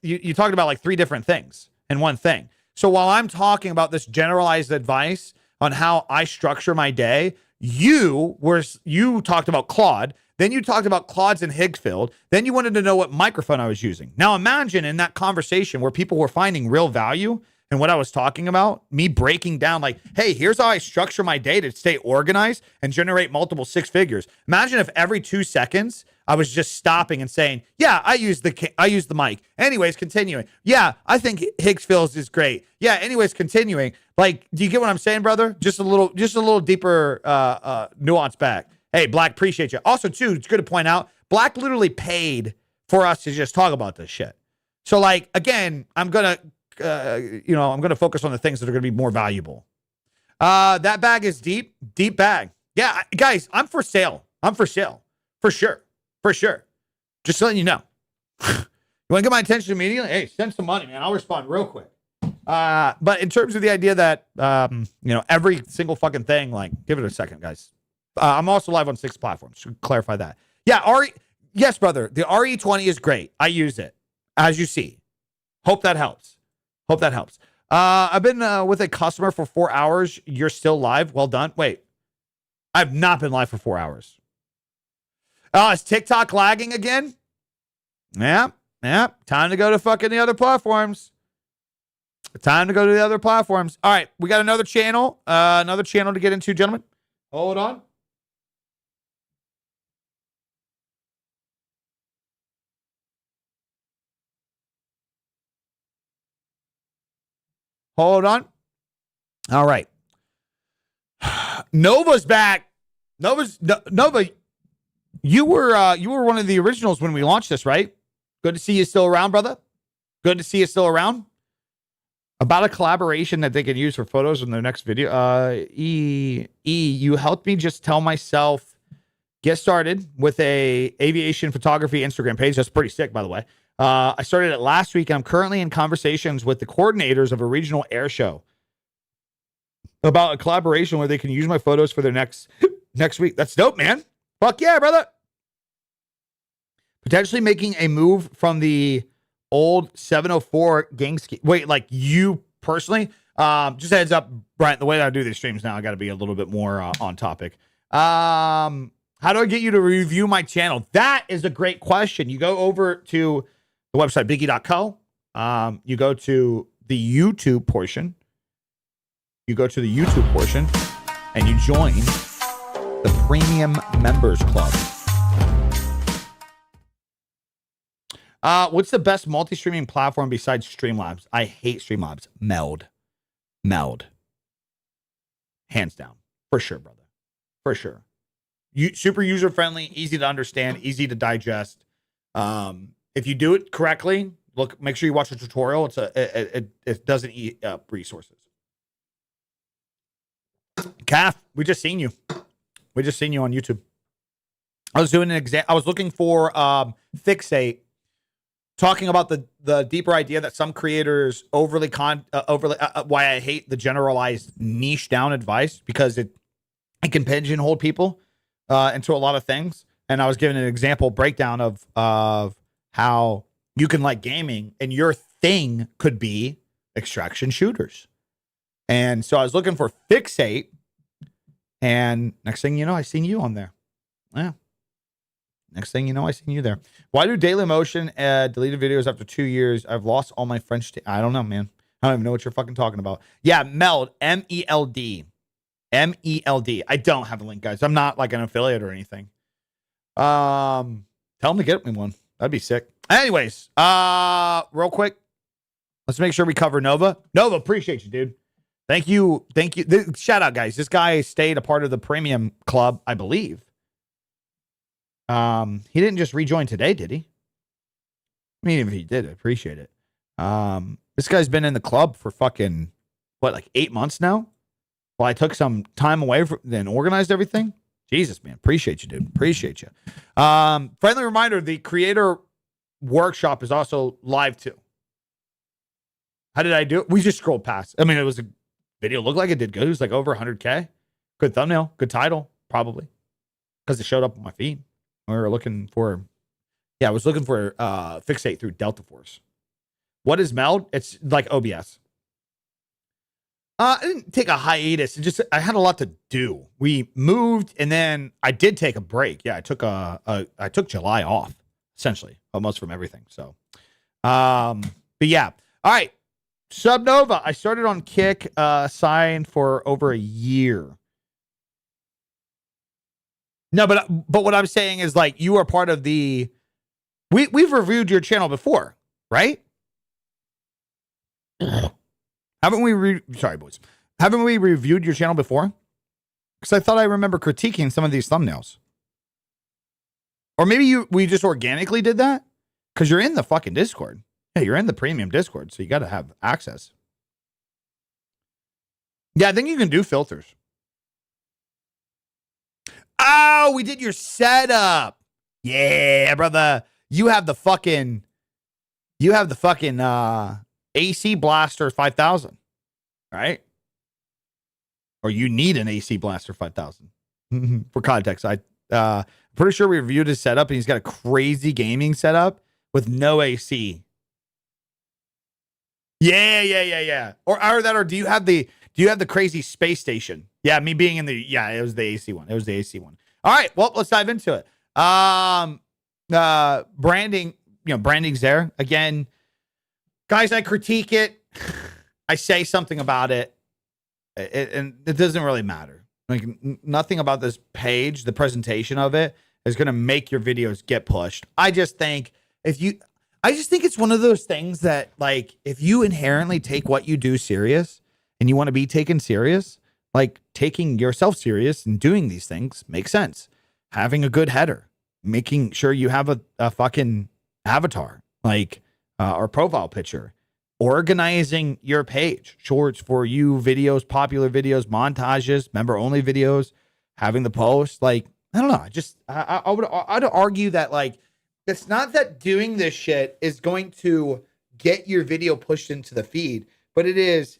you talked about like 3 different things in one thing. So while I'm talking about this generalized advice on how I structure my day, you talked about Claude, then you talked about Claude's and Higgsfield, then you wanted to know what microphone I was using. Now imagine in that conversation where people were finding real value in what I was talking about, me breaking down like, hey, here's how I structure my day to stay organized and generate multiple 6 figures. Imagine if every 2 seconds I was just stopping and saying, yeah, I use the mic. Anyways, continuing. Yeah, I think Higgsfield is great. Yeah, anyways, continuing. Like, do you get what I'm saying, brother? Just a little deeper nuance back. Hey, Black, appreciate you. Also, too, it's good to point out, Black literally paid for us to just talk about this shit. So, like, again, I'm gonna focus on the things that are gonna be more valuable. That bag is deep bag. Yeah, guys, I'm for sale. For sure. Just letting you know. You want to get my attention immediately? Hey, send some money, man. I'll respond real quick. But in terms of the idea that, every single fucking thing, like, give it a second, guys. I'm also live on 6 platforms. To clarify that. Yeah, yes, brother. The RE20 is great. I use it, as you see. Hope that helps. I've been with a customer for 4 hours. You're still live. Well done. Wait. I've not been live for 4 hours. Oh, is TikTok lagging again? Yeah. Time to go to fucking the other platforms. Time to go to the other platforms. All right, we got another channel. Another channel to get into, gentlemen. Hold on. Hold on. All right. Nova's back. Nova, you were one of the originals when we launched this, right? Good to see you still around, brother. Good to see you still around. About a collaboration that they can use for photos in their next video. You helped me just tell myself, get started with a aviation photography Instagram page. That's pretty sick, by the way. I started it last week, and I'm currently in conversations with the coordinators of a regional air show about a collaboration where they can use my photos for their next week. That's dope, man. Fuck yeah, brother. Potentially making a move from the old 704 gang scheme. Wait, like you personally? Just a heads up, Brian, the way that I do these streams now, I got to be a little bit more on topic. How do I get you to review my channel? That is a great question. You go over to the website, biggie.co. You go to the YouTube portion. And you join the Premium Members Club. What's the best multi-streaming platform besides Streamlabs? I hate Streamlabs. Meld. Hands down. For sure, brother. For sure. Super user-friendly, easy to understand, easy to digest. If you do it correctly, make sure you watch a tutorial. It doesn't eat up resources. Calf, we just seen you. We just seen you on YouTube. I was doing an exam. I was looking for Fixate, talking about the deeper idea that some creators overly why I hate the generalized niche down advice, because it can pigeonhole people into a lot of things. And I was giving an example breakdown of how you can like gaming and your thing could be extraction shooters. And so I was looking for Fixate, and next thing you know, I seen you on there. Yeah. Next thing you know, I seen you there. Why do Dailymotion deleted videos after 2 years? I've lost all my French. I don't know, man. I don't even know what you're fucking talking about. Yeah, Meld. MELD. MELD. I don't have a link, guys. I'm not like an affiliate or anything. Tell them to get me one. That'd be sick. Anyways, real quick, let's make sure we cover Nova. Nova, appreciate you, dude. Thank you. Shout out, guys. This guy stayed a part of the Premium Club, I believe. He didn't just rejoin today, did he? I mean, if he did, I appreciate it. This guy's been in the club for fucking, like 8 months now? Well, I took some time away and organized everything. Jesus, man. Appreciate you, dude. Appreciate you. Friendly reminder, the creator workshop is also live too. How did I do it? We just scrolled past. I mean, it was a video, looked like it did good. It was like over 100K. Good thumbnail, good title, probably. Because it showed up on my feed. We were looking for, I was looking for Fixate through Delta Force. What is Meld? It's like OBS. I didn't take a hiatus. I had a lot to do. We moved, and then I did take a break. Yeah, I took July off, essentially, almost from everything. So, but yeah. All right. Subnova. I started on Kick, signed for over a year. No, but what I'm saying is, like, you are part of the. We've reviewed your channel before, right? Haven't we? Sorry, boys. Haven't we reviewed your channel before? Because I thought I remember critiquing some of these thumbnails. Or maybe we just organically did that because you're in the fucking Discord. Yeah, you're in the premium Discord, so you got to have access. Yeah, I think you can do filters. Oh, we did your setup. Yeah, brother. You have the fucking AC Blaster 5000, right? Or you need an AC Blaster 5000. For context, pretty sure we reviewed his setup, and he's got a crazy gaming setup with no AC. Yeah. Or do you have the Do you have the crazy space station? Yeah, me being in the, yeah, it was the AC one. It was the AC one. All right, well, let's dive into it. Branding, branding's there. Again, guys, I critique it. I say something about it, and it doesn't really matter. Like, nothing about this page, the presentation of it, is going to make your videos get pushed. I just think it's one of those things that, like, if you inherently take what you do serious and you want to be taken serious, like, taking yourself serious and doing these things makes sense. Having a good header, making sure you have a fucking avatar, like, or profile picture, organizing your page, shorts for you, videos, popular videos, montages, member only videos, having the post. Like, I don't know. I'd argue that, like, it's not that doing this shit is going to get your video pushed into the feed, but it is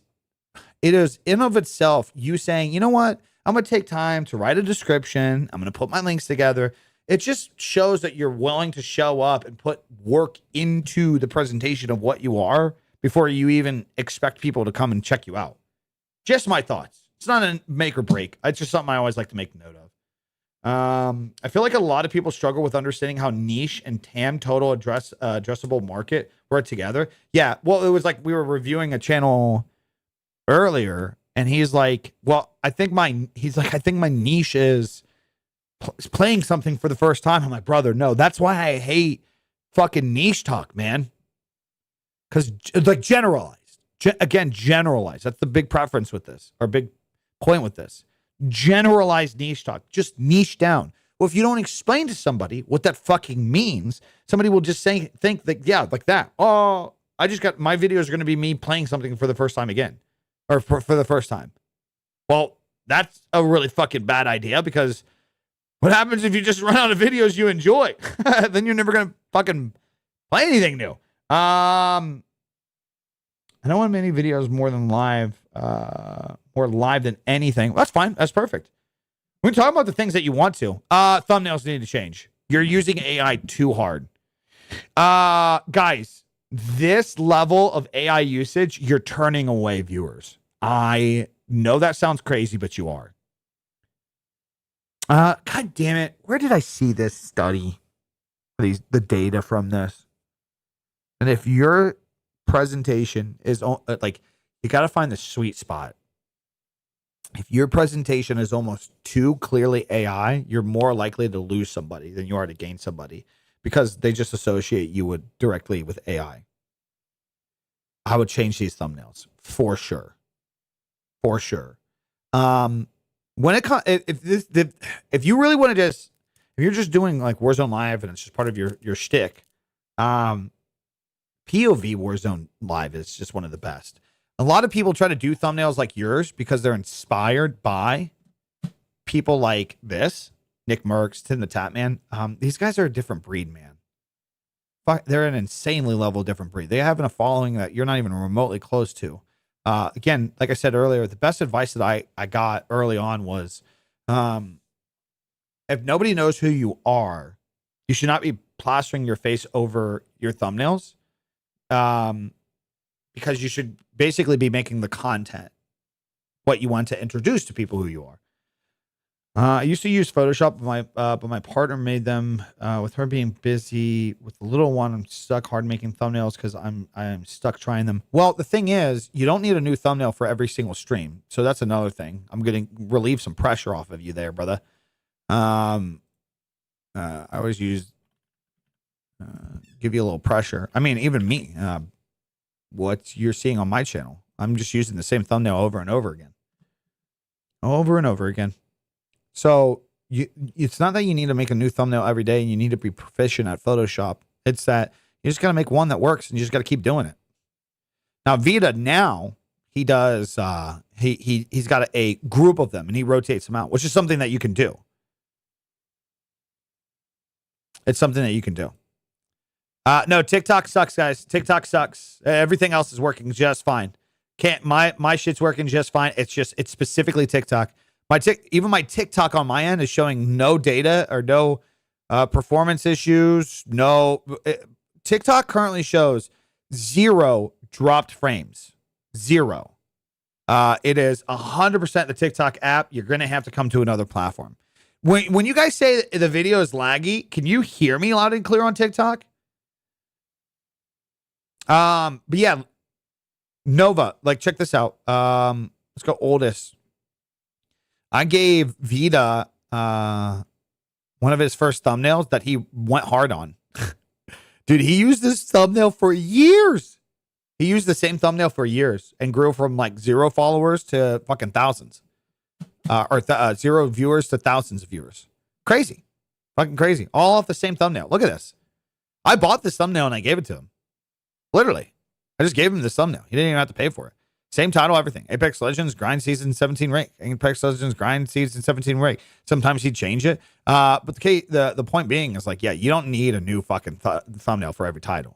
in of itself, you saying, you know what? I'm going to take time to write a description. I'm going to put my links together. It just shows that you're willing to show up and put work into the presentation of what you are before you even expect people to come and check you out. Just my thoughts. It's not a make or break. It's just something I always like to make note of. I feel like a lot of people struggle with understanding how niche and TAM, total addressable market, work together. Yeah, well, it was like we were reviewing a channel earlier, and he's like, well, I think my niche is playing something for the first time. I'm like, brother, no, that's why I hate fucking niche talk, man. Because, like, generalized. Generalized. That's the big preference with this, or big point with this. Generalized niche talk. Just niche down. Well, if you don't explain to somebody what that fucking means, somebody will just think that, yeah, like that. Oh, I just got, my videos are going to be me playing something for the first time again. Or for the first time. Well, that's a really fucking bad idea, because what happens if you just run out of videos you enjoy? Then you're never going to fucking play anything new. I don't want many videos more live than anything. That's fine. That's perfect. We can talk about the things that you want to. Thumbnails need to change. You're using AI too hard. Guys, this level of AI usage, you're turning away viewers. I know that sounds crazy, but you are. God damn it. Where did I see this study? The data from this. And if your presentation is like, you got to find the sweet spot. If your presentation is almost too clearly AI, you're more likely to lose somebody than you are to gain somebody, because they just associate you directly with AI. I would change these thumbnails for sure. For sure. When it comes, if you really want to if you're just doing like Warzone Live and it's just part of your shtick, POV Warzone Live is just one of the best. A lot of people try to do thumbnails like yours because they're inspired by people like this, Nick Merckx, Tim the Tatman. These guys are a different breed, man. They're an insanely level different breed. They have a following that you're not even remotely close to. Again, like I said earlier, the best advice that I got early on was, if nobody knows who you are, you should not be plastering your face over your thumbnails. Because you should basically be making the content what you want to introduce to people who you are. I used to use Photoshop, but my partner made them. With her being busy with the little one, I'm stuck hard making thumbnails because I'm stuck trying them. Well, the thing is, you don't need a new thumbnail for every single stream, so that's another thing. I'm going to relieve some pressure off of you there, brother. I always use give you a little pressure. I mean, even me. What you're seeing on my channel, I'm just using the same thumbnail over and over again. Over and over again. So it's not that you need to make a new thumbnail every day and you need to be proficient at Photoshop. It's that you just got to make one that works and you just got to keep doing it. Now, Vita, he does, he's got a group of them and he rotates them out, which is something that you can do. It's something that you can do. No, TikTok sucks, guys. TikTok sucks. Everything else is working just fine. My shit's working just fine. It's specifically TikTok. Even my TikTok on my end is showing no data or no performance issues. TikTok currently shows 0 dropped frames. 0. It is 100% the TikTok app. You're going to have to come to another platform. When you guys say the video is laggy, can you hear me loud and clear on TikTok? But yeah, Nova, like, check this out. Let's go oldest. I gave Vita one of his first thumbnails that he went hard on. Dude, he used this thumbnail for years. He used the same thumbnail for years and grew from like 0 followers to fucking thousands. Or 0 viewers to thousands of viewers. Crazy. Fucking crazy. All off the same thumbnail. Look at this. I bought this thumbnail and I gave it to him. Literally. I just gave him this thumbnail. He didn't even have to pay for it. Same title, everything. Apex Legends Grind Season 17 rank. Apex Legends Grind Season 17 rank. Sometimes he'd change it. But the point being is like, yeah, you don't need a new fucking thumbnail for every title.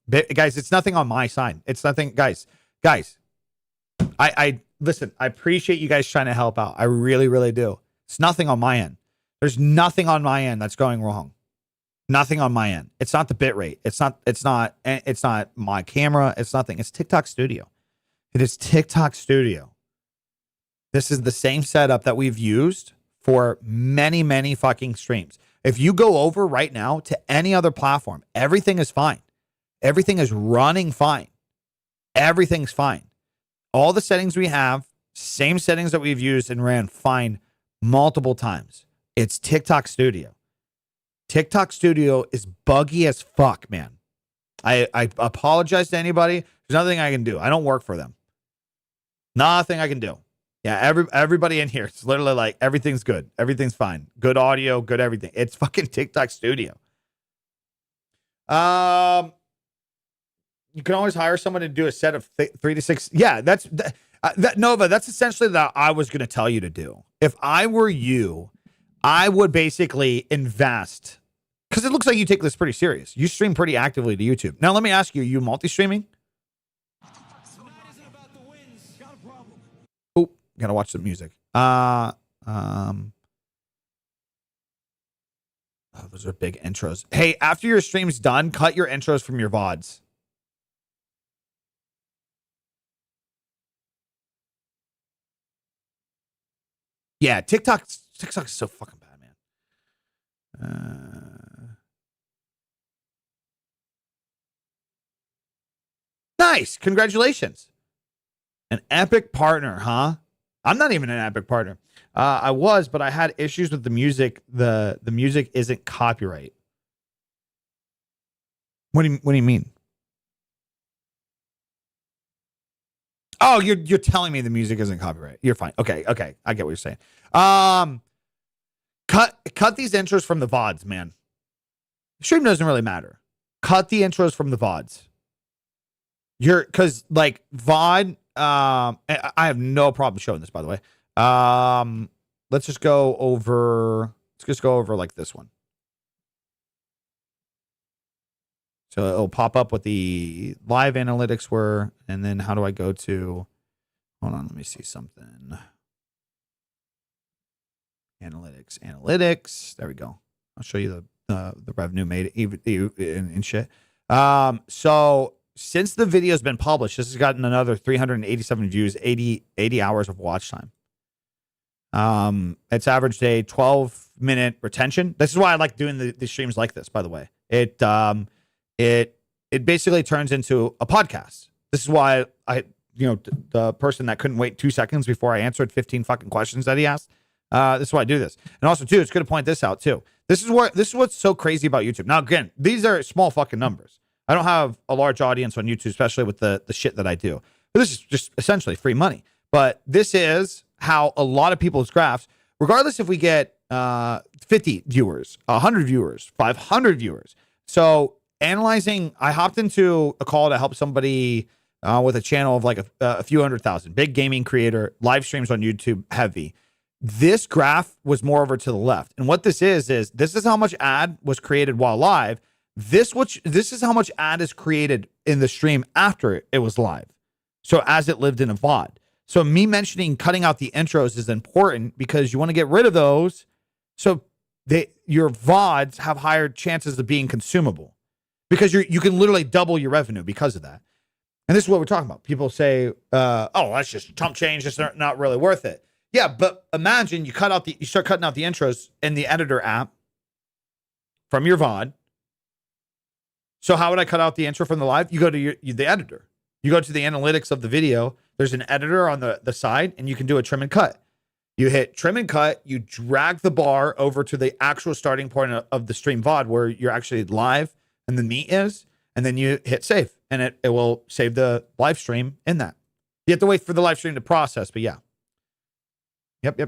Guys, it's nothing on my side. It's nothing, guys. I listen, I appreciate you guys trying to help out. I really, really do. It's nothing on my end. There's nothing on my end that's going wrong. Nothing on my end. It's not the bit rate. It's not my camera. It's nothing. It's TikTok Studio. It is TikTok Studio. This is the same setup that we've used for many, many fucking streams. If you go over right now to any other platform, everything is fine. Everything is running fine. Everything's fine. All the settings we have, same settings that we've used and ran fine multiple times. It's TikTok Studio. TikTok Studio is buggy as fuck, man. I apologize to anybody. There's nothing I can do. I don't work for them. Nothing I can do. Yeah, everybody in here, it's literally like everything's good. Everything's fine. Good audio, good everything. It's fucking TikTok Studio. You can always hire someone to do a set of 3 to 6. Yeah, that Nova, that's essentially that I was going to tell you to do. If I were you, I would basically invest, because it looks like you take this pretty serious. You stream pretty actively to YouTube. Now, let me ask you, are you multi-streaming? Oh, gotta watch the music. Oh, those are big intros. Hey, after your stream's done, cut your intros from your VODs. Yeah, TikTok's so fucking bad, man. Nice. Congratulations. An epic partner, huh? I'm not even an epic partner. I was, but I had issues with the music. The music isn't copyright. What do you mean? Oh, you're telling me the music isn't copyright. You're fine. Okay. I get what you're saying. Cut these intros from the VODs, man. Stream doesn't really matter. Cut the intros from the VODs. Because like VOD, I have no problem showing this, by the way. Let's just go over like this one. So it'll pop up what the live analytics were. And then how do I go to, hold on, let me see something. Analytics. There we go. I'll show you the revenue made and shit. So since the video has been published, this has gotten another 387 views, 80 hours of watch time. It's averaged a 12-minute retention. This is why I like doing the streams like this, by the way. It basically turns into a podcast. This is why the person that couldn't wait 2 seconds before I answered 15 fucking questions that he asked. This is why I do this. And also, too, it's good to point this out, too. This is what's so crazy about YouTube. Now, again, these are small fucking numbers. I don't have a large audience on YouTube, especially with the shit that I do. But this is just essentially free money. But this is how a lot of people's graphs, regardless if we get 50 viewers, 100 viewers, 500 viewers. So analyzing, I hopped into a call to help somebody with a channel of like a few 100,000, big gaming creator, live streams on YouTube, heavy. This graph was more over to the left. And what this is this is how much ad was created while live. This is how much ad is created in the stream after it was live. So as it lived in a VOD. So me mentioning cutting out the intros is important because you want to get rid of those. So your VODs have higher chances of being consumable because you can literally double your revenue because of that. And this is what we're talking about. People say, oh, that's just chump change. It's not really worth it. Yeah, but imagine you start cutting out the intros in the editor app from your VOD. So how would I cut out the intro from the live? You go to the editor. You go to the analytics of the video. There's an editor on the side, and you can do a trim and cut. You hit trim and cut. You drag the bar over to the actual starting point of the stream VOD where you're actually live and the meat is, and then you hit save, and it will save the live stream in that. You have to wait for the live stream to process, but yeah. Yep.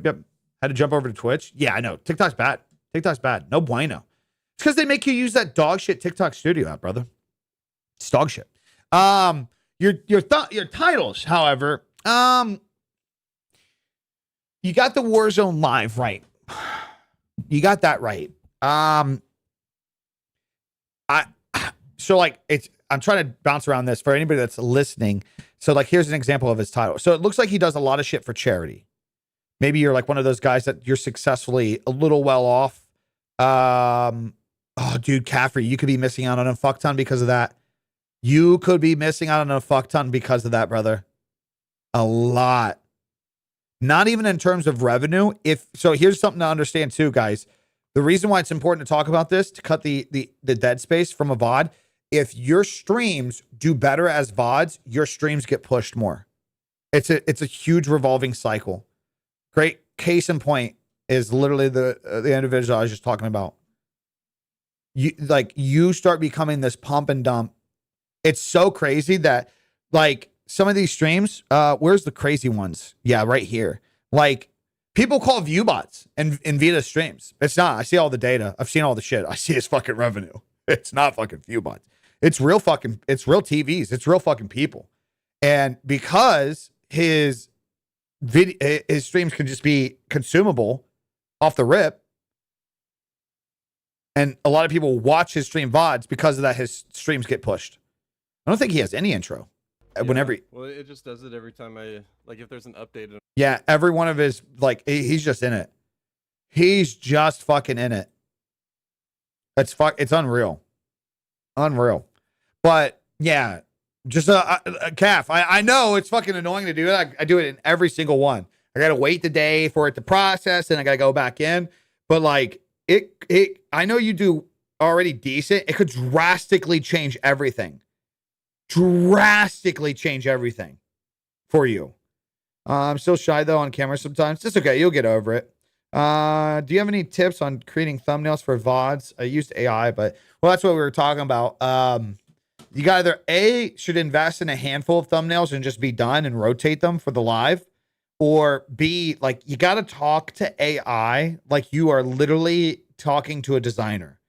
Had to jump over to Twitch. Yeah, I know. TikTok's bad. No bueno. It's because they make you use that dog shit TikTok Studio app, brother. It's dog shit. Your titles, however, you got the Warzone Live right. You got that right. I'm trying to bounce around this for anybody that's listening. So like, here's an example of his title. So it looks like he does a lot of shit for charity. Maybe you're like one of those guys that you're successfully a little well off. Oh, dude, Caffrey, you could be missing out on a fuck ton because of that. You could be missing out on a fuck ton because of that, brother. A lot. Not even in terms of revenue. So here's something to understand too, guys. The reason why it's important to talk about this, to cut the dead space from a VOD, if your streams do better as VODs, your streams get pushed more. It's a huge revolving cycle. Great case in point is literally the individual I was just talking about. You start becoming this pump and dump. It's so crazy that like some of these streams, where's the crazy ones? Yeah, right here. Like people call view bots and Vita streams. It's not. I see all the data. I've seen all the shit. I see his fucking revenue. It's not fucking view bots. It's real TVs. It's real fucking people. And because his streams can just be consumable off the rip, and a lot of people watch his stream VODs because of that. His streams get pushed. I don't think he has any intro. Well, it just does it every time if there's an update. Yeah, every one of his, he's just in it. He's just fucking in it. It's unreal. Unreal. But yeah, just a calf. I know it's fucking annoying to do it. I do it in every single one. I got to wait the day for it to process and I got to go back in. But I know you do already decent. It could drastically change everything. Drastically change everything for you. I'm still shy though on camera sometimes. It's okay. You'll get over it. Do you have any tips on creating thumbnails for VODs? I used AI, but that's what we were talking about. You got either should invest in a handful of thumbnails and just be done and rotate them for the live, or B, you got to talk to AI like you are literally talking to a designer.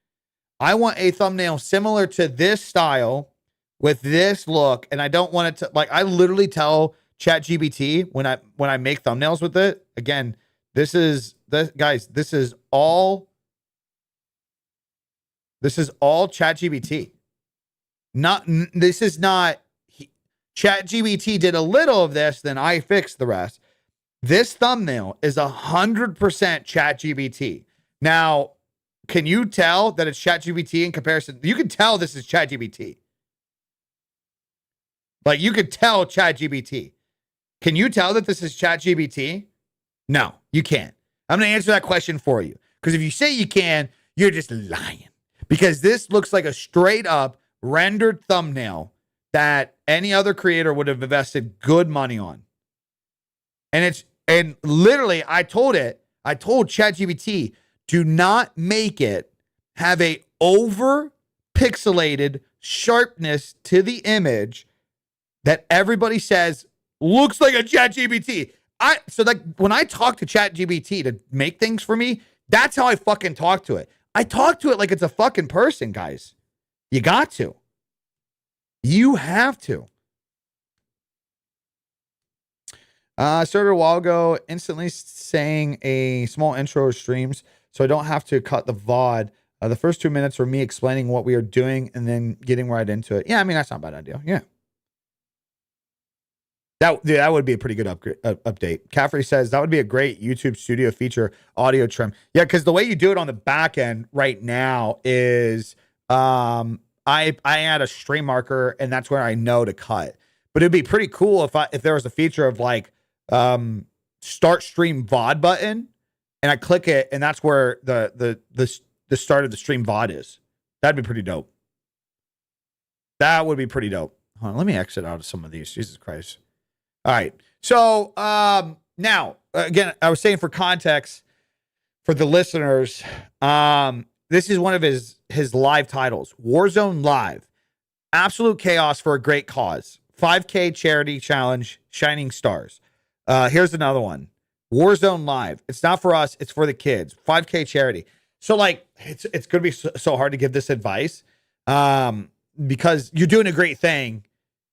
I want a thumbnail similar to this style with this look, and I don't want it to I literally tell ChatGPT when I make thumbnails with it. Again, this is all ChatGPT. This is not ChatGPT did a little of this, then I fixed the rest. This thumbnail is 100% ChatGPT. Now, can you tell that it's ChatGPT in comparison? You can tell this is ChatGPT. You could tell ChatGPT. Can you tell that this is ChatGPT? No, you can't. I'm going to answer that question for you. Because if you say you can, you're just lying. Because this looks like a straight up rendered thumbnail that any other creator would have invested good money on. And literally, I told ChatGPT, do not make it have a over pixelated sharpness to the image that everybody says looks like a ChatGPT. When I talk to ChatGPT to make things for me, that's how I fucking talk to it. I talk to it like it's a fucking person, guys. You got to. You have to. Started a while ago, instantly saying a small intro streams, so I don't have to cut the VOD. The first 2 minutes were me explaining what we are doing and then getting right into it. Yeah, I mean, that's not a bad idea. Yeah. That would be a pretty good update. Caffrey says that would be a great YouTube studio feature, audio trim. Yeah, because the way you do it on the back end right now is I add a stream marker, and that's where I know to cut. but it'd be pretty cool if there was a feature of like start stream VOD button, and I click it, and that's where the start of the stream VOD is. That'd be pretty dope. That would be pretty dope. Hold on, let me exit out of some of these. Jesus Christ. All right. So now, again, I was saying for context, for the listeners, this is one of his live titles, Warzone Live. Absolute chaos for a great cause. 5K charity challenge, shining stars. Here's another one. Warzone Live. It's not for us, it's for the kids. 5K charity. So like it's going to be so hard to give this advice because you're doing a great thing.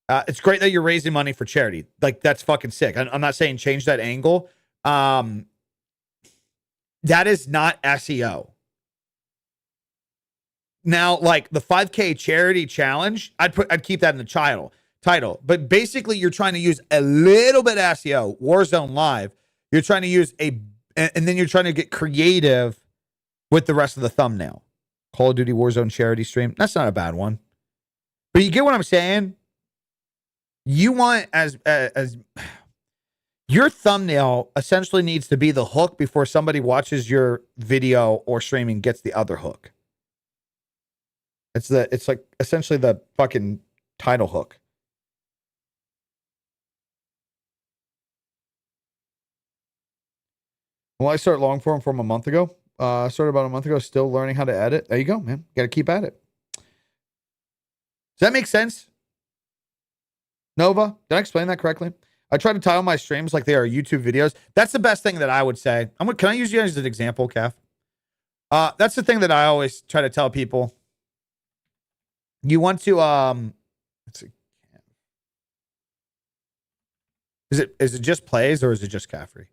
It's great that you're raising money for charity. Like that's fucking sick. I'm not saying change that angle. That is not SEO. Now, like the 5K charity challenge, I'd keep that in the title. But basically, you're trying to use a little bit of SEO, Warzone Live. You're trying to use and then you're trying to get creative with the rest of the thumbnail. Call of Duty Warzone charity stream. That's not a bad one. But you get what I'm saying? You want as your thumbnail essentially needs to be the hook before somebody watches your video or streaming gets the other hook. It's like essentially the fucking title hook. Well, I started long form from a month ago. I started about a month ago, still learning how to edit. There you go, man. Got to keep at it. Does that make sense? Nova, did I explain that correctly? I try to title my streams like they are YouTube videos. That's the best thing that I would say. Can I use you as an example, Calf? That's the thing that I always try to tell people. You want to let's see. Is it just plays or is it just Caffrey?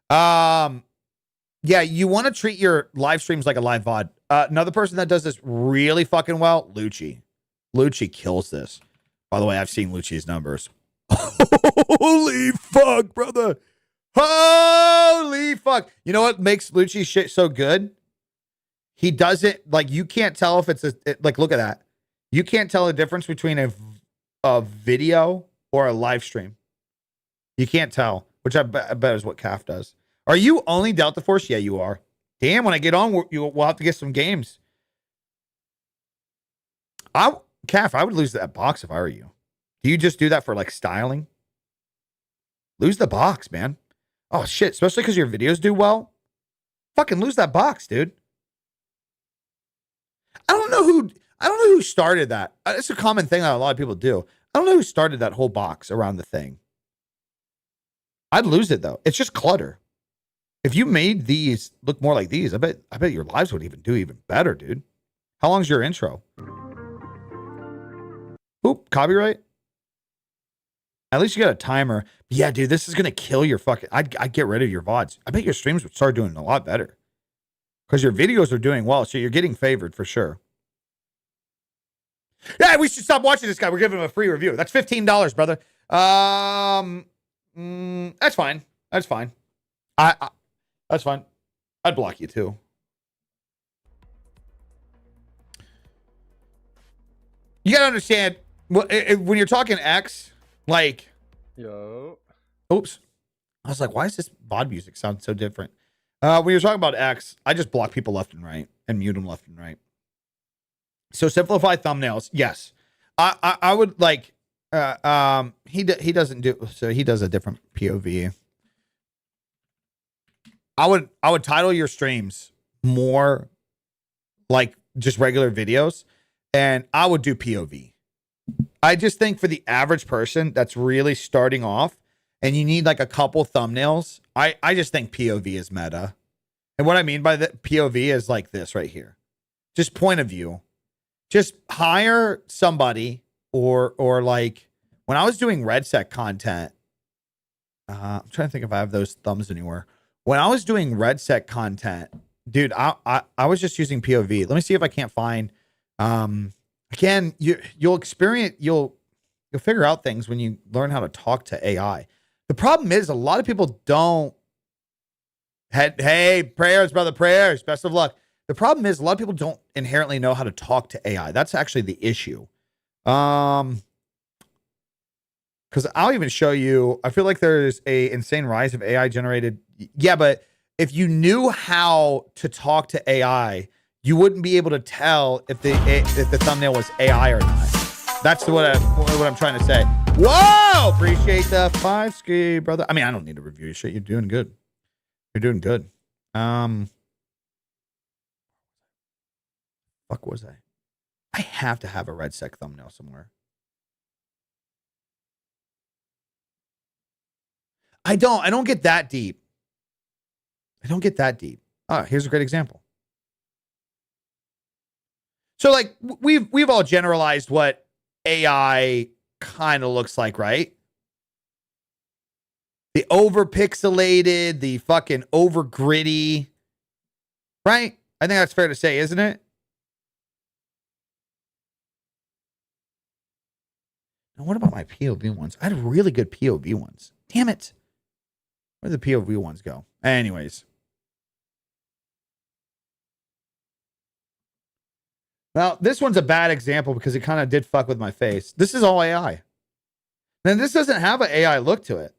Yeah, you want to treat your live streams like a live VOD. Another person that does this really fucking well, Lucci. Lucci kills this. By the way, I've seen Lucci's numbers. Holy fuck, brother. Holy fuck. You know what makes Lucci's shit so good? He doesn't, like, you can't tell if like, look at that. You can't tell the difference between a video or a live stream. You can't tell, which I bet is what Calf does. Are you only Delta Force? Yeah, you are. Damn, when I get on, we'll have to get some games. Calf, I would lose that box if I were you. Do you just do that for, like, styling? Lose the box, man. Oh, shit, especially because your videos do well. Fucking lose that box, dude. I don't know who started that. It's a common thing that a lot of people do. I don't know who started that whole box around the thing. I'd lose it though. It's just clutter. If you made these look more like these, I bet your lives would do even better, dude. How long's your intro? Oop, copyright. At least you got a timer. But yeah, dude, this is gonna kill your fucking. I'd get rid of your VODs. I bet your streams would start doing a lot better because your videos are doing well, so you're getting favored for sure. Yeah, we should stop watching this guy. We're giving him a free review. That's $15, brother. That's fine. That's fine. That's fine. I'd block you too. You gotta understand when you're talking X, like, yo, oops. I was like, why does this VOD music sound so different? When you're talking about X, I just block people left and right and mute them left and right. So simplify thumbnails. Yes. I would like, he doesn't do, so he does a different POV. I would title your streams more like just regular videos, and I would do POV. I just think for the average person that's really starting off and you need like a couple thumbnails, I just think POV is meta. And what I mean by the POV is like this right here. Just point of view. Just hire somebody or like when I was doing RedSec content, I'm trying to think if I have those thumbs anywhere. When I was doing RedSec content, dude, I was just using POV. Let me see if I can't find, again, you'll figure out things when you learn how to talk to AI. The problem is a lot of people don't. Hey, prayers, brother, prayers. Best of luck. The problem is a lot of people don't inherently know how to talk to AI. That's actually the issue. Because I'll even show you, I feel like there's a insane rise of AI generated. Yeah, but if you knew how to talk to AI, you wouldn't be able to tell if the thumbnail was AI or not. That's what I'm trying to say. Whoa! Appreciate the 5 ski, brother. I mean, I don't need to review your shit. You're doing good. You're doing good. Fuck was I have to have a red sec thumbnail somewhere. I don't get that deep. I don't get that deep. Oh, here's a great example. So like we've all generalized what AI kind of looks like, right? The over pixelated, the fucking over gritty, right? I think that's fair to say, isn't it? Now, what about my POV ones? I had really good POV ones. Damn it. Where did the POV ones go? Anyways. Now, this one's a bad example because it kind of did fuck with my face. This is all AI. Then this doesn't have an AI look to it.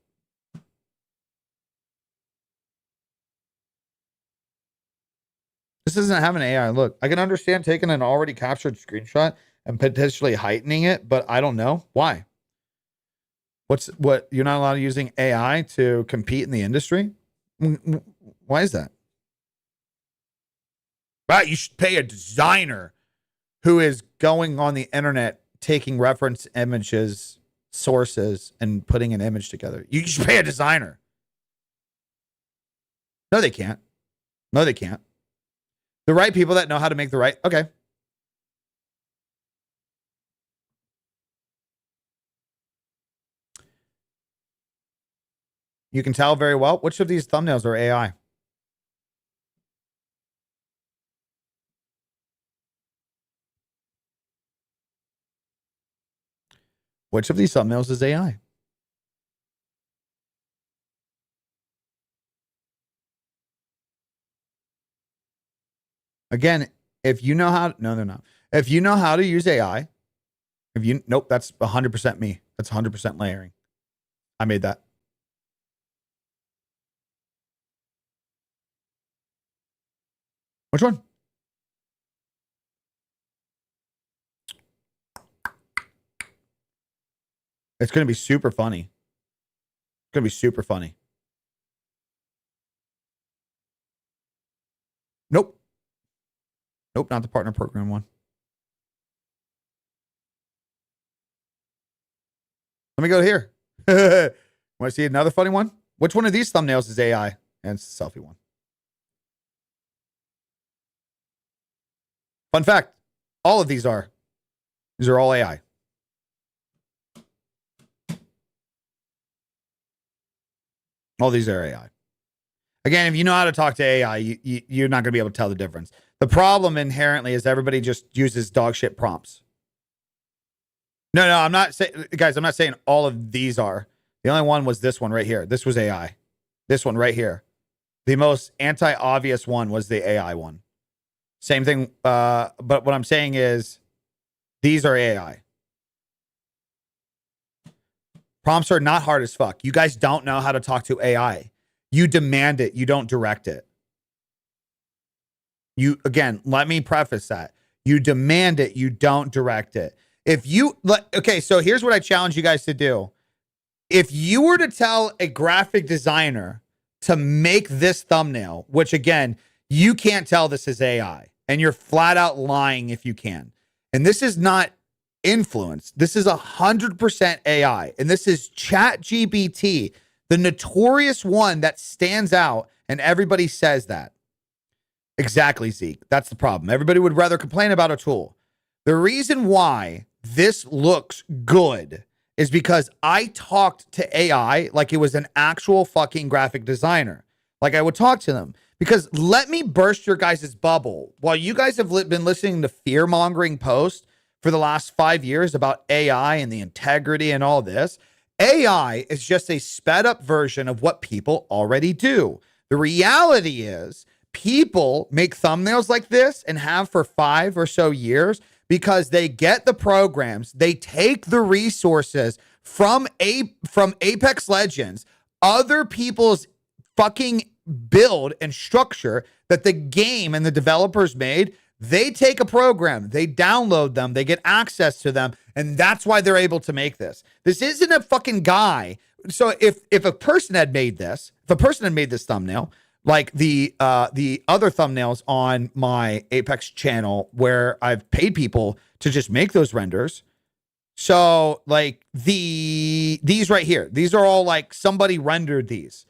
This doesn't have an AI look. I can understand taking an already captured screenshot and potentially heightening it, but I don't know why. What you're not allowed to using AI to compete in the industry? Why is that? Right, you should pay a designer who is going on the internet, taking reference images, sources, and putting an image together. You should pay a designer. No, they can't. No, they can't. The right people that know how to make the right. Okay. You can tell very well. Which of these thumbnails are AI? Which of these thumbnails is AI? Again, if you know how, no, they're not. If you know how to use AI, nope, that's 100% me. That's 100% layering. I made that. Which one? It's going to be super funny. It's going to be super funny. Nope. Nope, not the partner program one. Let me go here. Want to see another funny one? Which one of these thumbnails is AI? And it's the selfie one. Fun fact. All of these are. These are all AI. All these are AI. Again, if you know how to talk to AI, you're not going to be able to tell the difference. The problem inherently is everybody just uses dog shit prompts. No, I'm not saying, guys, I'm not saying all of these are. The only one was this one right here. This was AI. This one right here. The most anti-obvious one was the AI one. Same thing. But what I'm saying is these are AI. Prompts are not hard as fuck. You guys don't know how to talk to AI. You demand it. You don't direct it. You, again, let me preface that. You demand it. You don't direct it. Okay, so here's what I challenge you guys to do. If you were to tell a graphic designer to make this thumbnail, which again, you can't tell this is AI, and you're flat out lying if you can. And this is not influence. This is 100% AI. And this is ChatGPT, the notorious one that stands out, and everybody says that. Exactly, Zeke. That's the problem. Everybody would rather complain about a tool. The reason why this looks good is because I talked to AI like it was an actual fucking graphic designer. Like I would talk to them. Because let me burst your guys' bubble. While you guys have been listening to fear-mongering posts for the last 5 years about AI and the integrity and all this, AI is just a sped-up version of what people already do. The reality is people make thumbnails like this and have for 5 or so years because they get the programs, they take the resources from Apex Legends, other people's fucking build and structure that the game and the developers made. They take a program, they download them, they get access to them, and that's why they're able to make this. This isn't a fucking guy. So if a person had made this, thumbnail, like the other thumbnails on my Apex channel where I've paid people to just make those renders. So like these right here, these are all like somebody rendered these.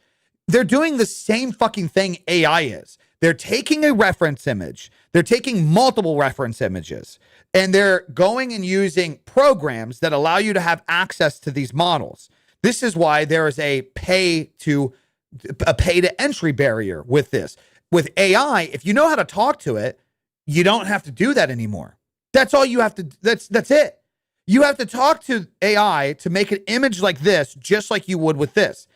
They're doing the same fucking thing AI is. They're taking a reference image. They're taking multiple reference images, and they're going and using programs that allow you to have access to these models. This is why there is a pay to entry barrier with this. With AI, if you know how to talk to it, you don't have to do that anymore. That's all you have to, that's it. You have to talk to AI to make an image like this, just like you would with this.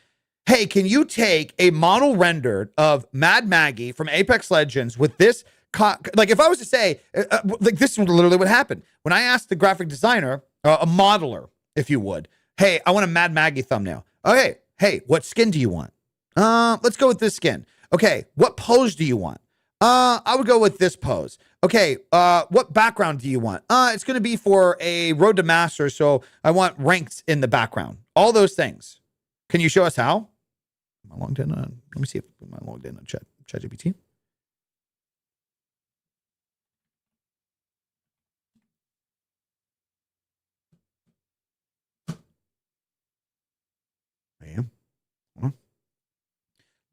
Hey, can you take a model rendered of Mad Maggie from Apex Legends with this? Like if I was to say, like this is literally what happened. When I asked the graphic designer, a modeler, if you would, hey, I want a Mad Maggie thumbnail. Okay, hey, what skin do you want? Let's go with this skin. Okay, what pose do you want? I would go with this pose. Okay, what background do you want? It's going to be for a Road to Master, so I want ranks in the background. All those things. Can you show us how? Am I logged in on, let me see if I'm logged in on ChatGPT. I am. Hold on.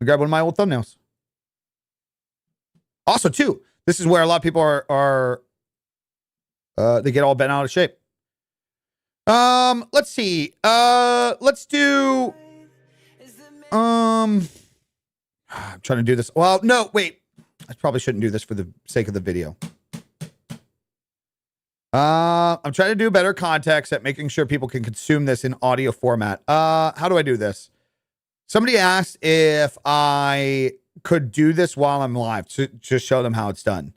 We grab one of my old thumbnails. Also, too, this is where a lot of people are they get all bent out of shape. Let's see. Let's do I'm trying to do this. Well, no, wait. I probably shouldn't do this for the sake of the video. I'm trying to do better context at making sure people can consume this in audio format. How do I do this? Somebody asked if I could do this while I'm live to just show them how it's done.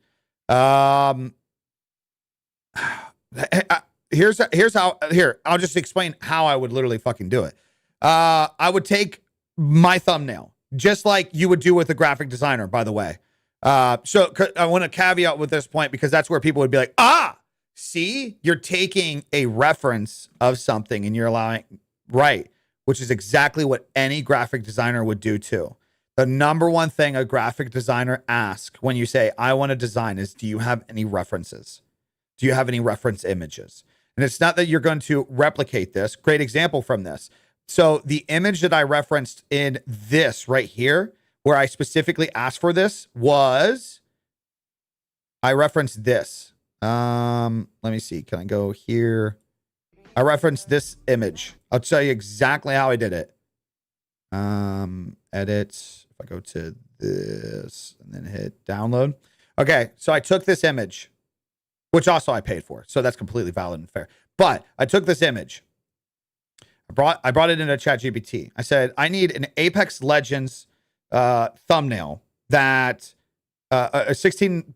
Here's how, I'll just explain how I would literally fucking do it. I would take my thumbnail, just like you would do with a graphic designer, by the way. So I want to caveat with this point because that's where people would be like, see, you're taking a reference of something and you're allowing, right, which is exactly what any graphic designer would do too. The number one thing a graphic designer asks when you say, I want to design is, do you have any references? Do you have any reference images? And it's not that you're going to replicate this. Great example from this. So the image that I referenced in this right here, where I specifically asked for this, was, I referenced this. Let me see. Can I go here? I referenced this image. I'll tell you exactly how I did it. Edit. If I go to this and then hit download. Okay, so I took this image, which also I paid for. So that's completely valid and fair. But I took this image. I brought it into ChatGPT. I said, I need an Apex Legends thumbnail that a 16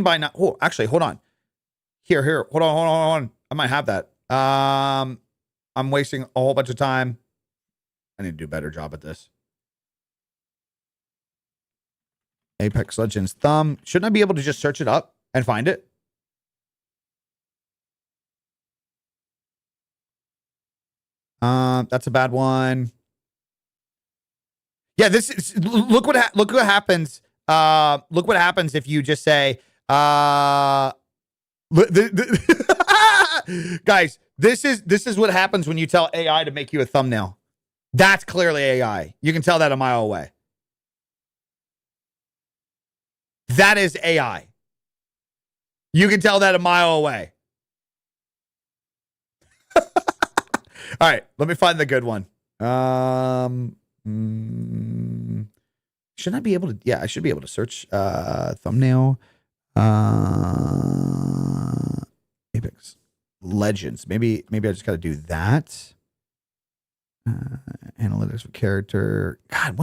by 9. Oh, actually, hold on. Here. Hold on. I might have that. I'm wasting a whole bunch of time. I need to do a better job at this. Apex Legends thumb. Shouldn't I be able to just search it up and find it? That's a bad one. Yeah, this is, look what happens. Look what happens if you just say, guys, this is what happens when you tell AI to make you a thumbnail. That's clearly AI. You can tell that a mile away. That is AI. You can tell that a mile away. All right, let me find the good one. Shouldn't I be able to? Yeah, I should be able to search thumbnail. Apex Legends. Maybe I just got to do that. Analytics for character. God,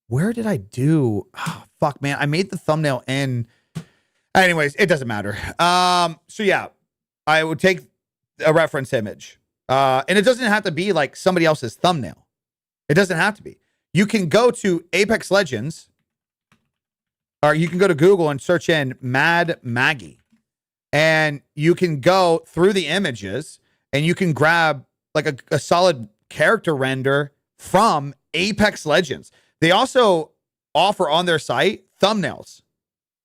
where did I do? Oh, fuck, man. I made the thumbnail in. Anyways, it doesn't matter. So yeah, I would take a reference image. And it doesn't have to be like somebody else's thumbnail. It doesn't have to be. You can go to Apex Legends, or you can go to Google and search in Mad Maggie. And you can go through the images and you can grab like a solid character render from Apex Legends. They also offer on their site thumbnails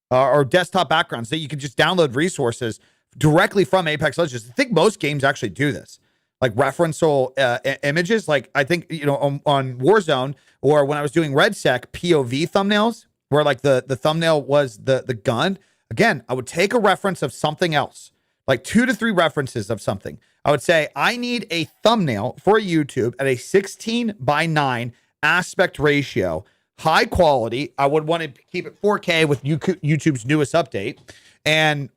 or desktop backgrounds that you can just download resources directly from Apex Legends. I think most games actually do this, like referential images. Like I think, you know, on Warzone, or when I was doing RedSec, POV thumbnails, where like the thumbnail was the gun. Again, I would take a reference of something else, like 2 to 3 references of something. I would say, I need a thumbnail for YouTube at a 16:9 aspect ratio, high quality. I would want to keep it 4K with YouTube's newest update. And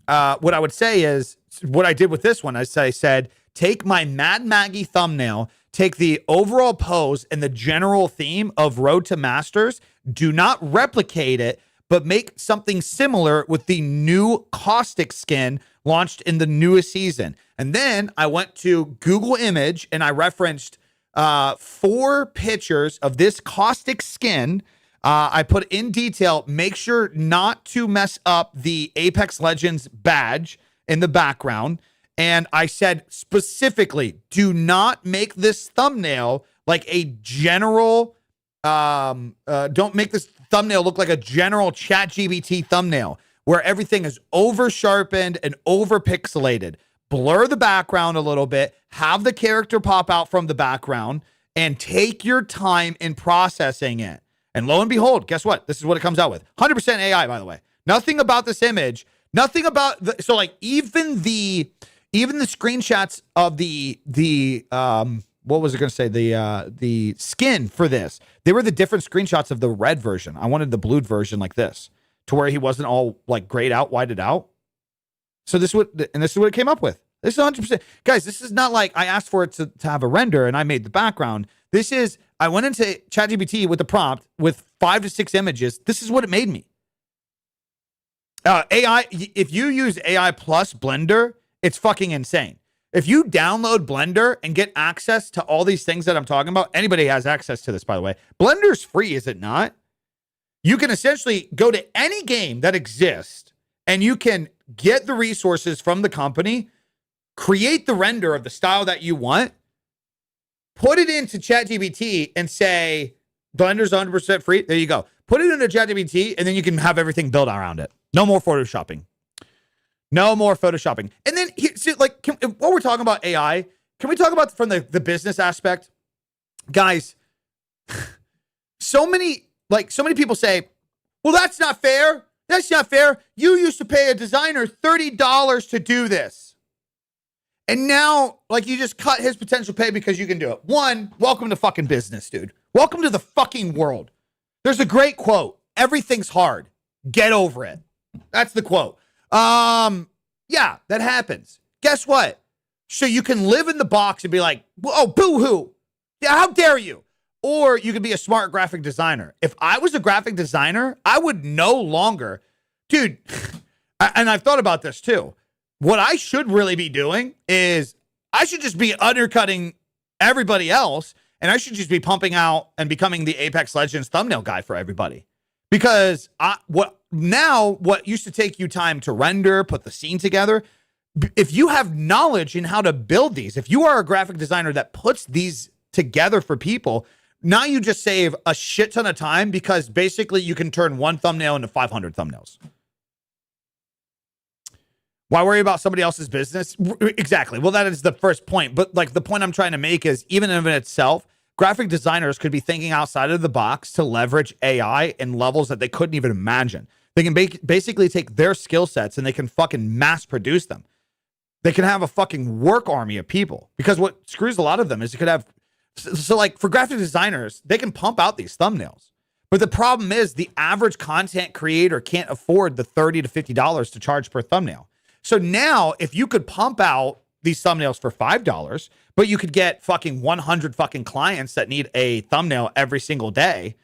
what I would say is, what I did with this one, I said, take my Mad Maggie thumbnail, take the overall pose and the general theme of Road to Masters, do not replicate it, but make something similar with the new Caustic skin launched in the newest season. And then I went to Google Image and I referenced 4 pictures of this Caustic skin. I put in detail, make sure not to mess up the Apex Legends badge in the background. And I said specifically, do not make this thumbnail like a general, don't make this thumbnail look like a general ChatGPT thumbnail where everything is over sharpened and over pixelated. Blur the background a little bit, have the character pop out from the background, and take your time in processing it. And lo and behold, guess what? This is what it comes out with. 100% AI, by the way. Nothing about this image, nothing about the, so like even the screenshots of the what was it going to say? The skin for this. They were the different screenshots of the red version. I wanted the blued version like this, to where he wasn't all like grayed out, whited out. So this is what it came up with. This is 100%. Guys, this is not like I asked for it to have a render and I made the background. This is, I went into ChatGPT with the prompt with 5 to 6 images. This is what it made me. AI, if you use AI plus Blender, it's fucking insane. If you download Blender and get access to all these things that I'm talking about, anybody has access to this, by the way. Blender's free, is it not? You can essentially go to any game that exists and you can get the resources from the company, create the render of the style that you want, put it into ChatGPT and say, Blender's 100% free. There you go. Put it into ChatGPT and then you can have everything built around it. No more Photoshopping. No more Photoshopping. And then, like, while we're talking about AI, can we talk about from the business aspect? Guys, so many people say, well, that's not fair. That's not fair. You used to pay a designer $30 to do this. And now, like, you just cut his potential pay because you can do it. One, welcome to fucking business, dude. Welcome to the fucking world. There's a great quote. Everything's hard. Get over it. That's the quote. Yeah, that happens. Guess what? So you can live in the box and be like, oh, boo-hoo. Yeah, how dare you? Or you could be a smart graphic designer. If I was a graphic designer, I would no longer, dude, and I've thought about this too. What I should really be doing is I should just be undercutting everybody else, and I should just be pumping out and becoming the Apex Legends thumbnail guy for everybody. Because what used to take you time to render, put the scene together, if you have knowledge in how to build these, if you are a graphic designer that puts these together for people, now you just save a shit ton of time, because basically you can turn one thumbnail into 500 thumbnails. Why worry about somebody else's business? Exactly. Well, that is the first point. But like the point I'm trying to make is, even in itself, graphic designers could be thinking outside of the box to leverage AI in levels that they couldn't even imagine. They can basically take their skill sets and they can fucking mass produce them. They can have a fucking work army of people, because what screws a lot of them is you could have, so like for graphic designers, they can pump out these thumbnails. But the problem is the average content creator can't afford the $30 to $50 to charge per thumbnail. So now if you could pump out these thumbnails for $5, but you could get fucking 100 fucking clients that need a thumbnail every single day.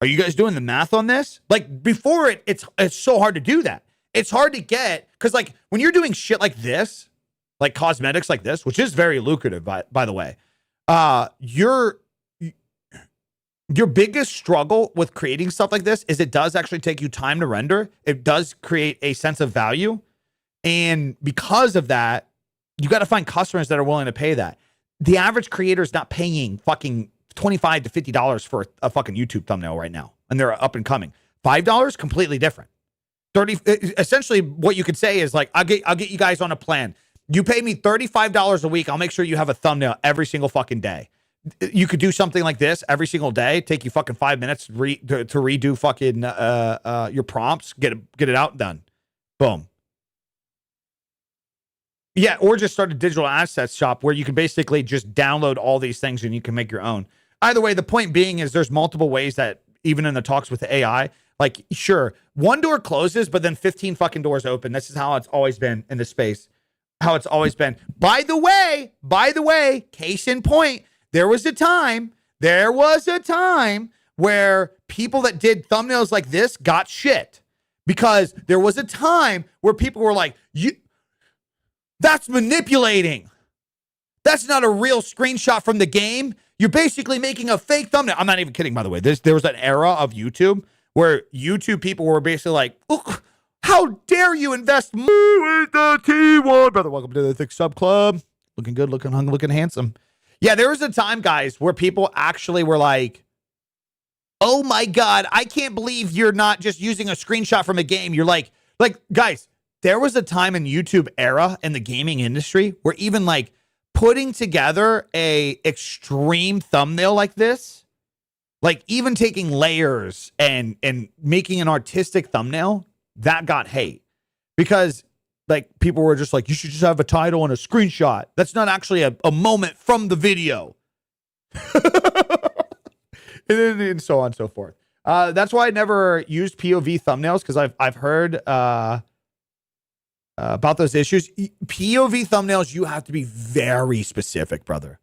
Are you guys doing the math on this? Like before it's so hard to do that. It's hard to get, because like when you're doing shit like this, like cosmetics like this, which is very lucrative, by the way, your biggest struggle with creating stuff like this is it does actually take you time to render. It does create a sense of value. And because of that, you got to find customers that are willing to pay that. The average creator is not paying fucking $25 to $50 for a fucking YouTube thumbnail right now. And they're up and coming. $5, completely different. 30, essentially what you could say is like, I'll get you guys on a plan. You pay me $35 a week. I'll make sure you have a thumbnail every single fucking day. You could do something like this every single day. Take you fucking 5 minutes to redo fucking your prompts. Get it out and done. Boom. Yeah, or just start a digital assets shop where you can basically just download all these things and you can make your own. Either way, the point being is there's multiple ways that even in the talks with the AI, like sure, one door closes, but then 15 fucking doors open. This is how it's always been in the space. How it's always been. By the way, case in point, there was a time where people that did thumbnails like this got shit. Because there was a time where people were like, that's manipulating. That's not a real screenshot from the game. You're basically making a fake thumbnail. I'm not even kidding, by the way. There was an era of YouTube where YouTube people were basically like, look, how dare you invest more with the T1? Brother, welcome to the Thick Sub Club. Looking good, looking hung, looking handsome. Yeah, there was a time, guys, where people actually were like, oh my God, I can't believe you're not just using a screenshot from a game. You're like, guys, there was a time in YouTube era in the gaming industry where even like putting together a extreme thumbnail like this, like even taking layers and making an artistic thumbnail, that got hate. Because like people were just like, you should just have a title and a screenshot. That's not actually a moment from the video. and so on and so forth. That's why I never used POV thumbnails, because I've heard about those issues. POV thumbnails, you have to be very specific, brother.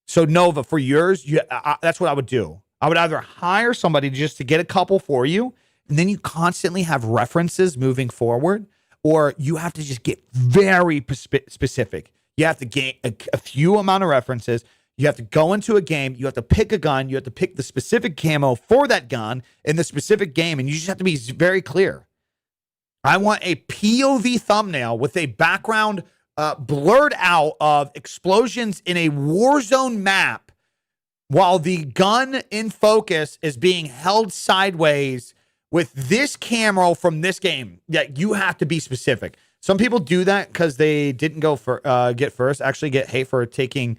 So Nova, for yours, that's what I would do. I would either hire somebody just to get a couple for you, and then you constantly have references moving forward, or you have to just get very specific. You have to gain a few amount of references. You have to go into a game. You have to pick a gun. You have to pick the specific camo for that gun in the specific game, and you just have to be very clear. I want a POV thumbnail with a background blurred out of explosions in a war zone map while the gun in focus is being held sideways with this camera from this game. Yeah, you have to be specific. Some people do that because they didn't go for get first. Actually, get hate for taking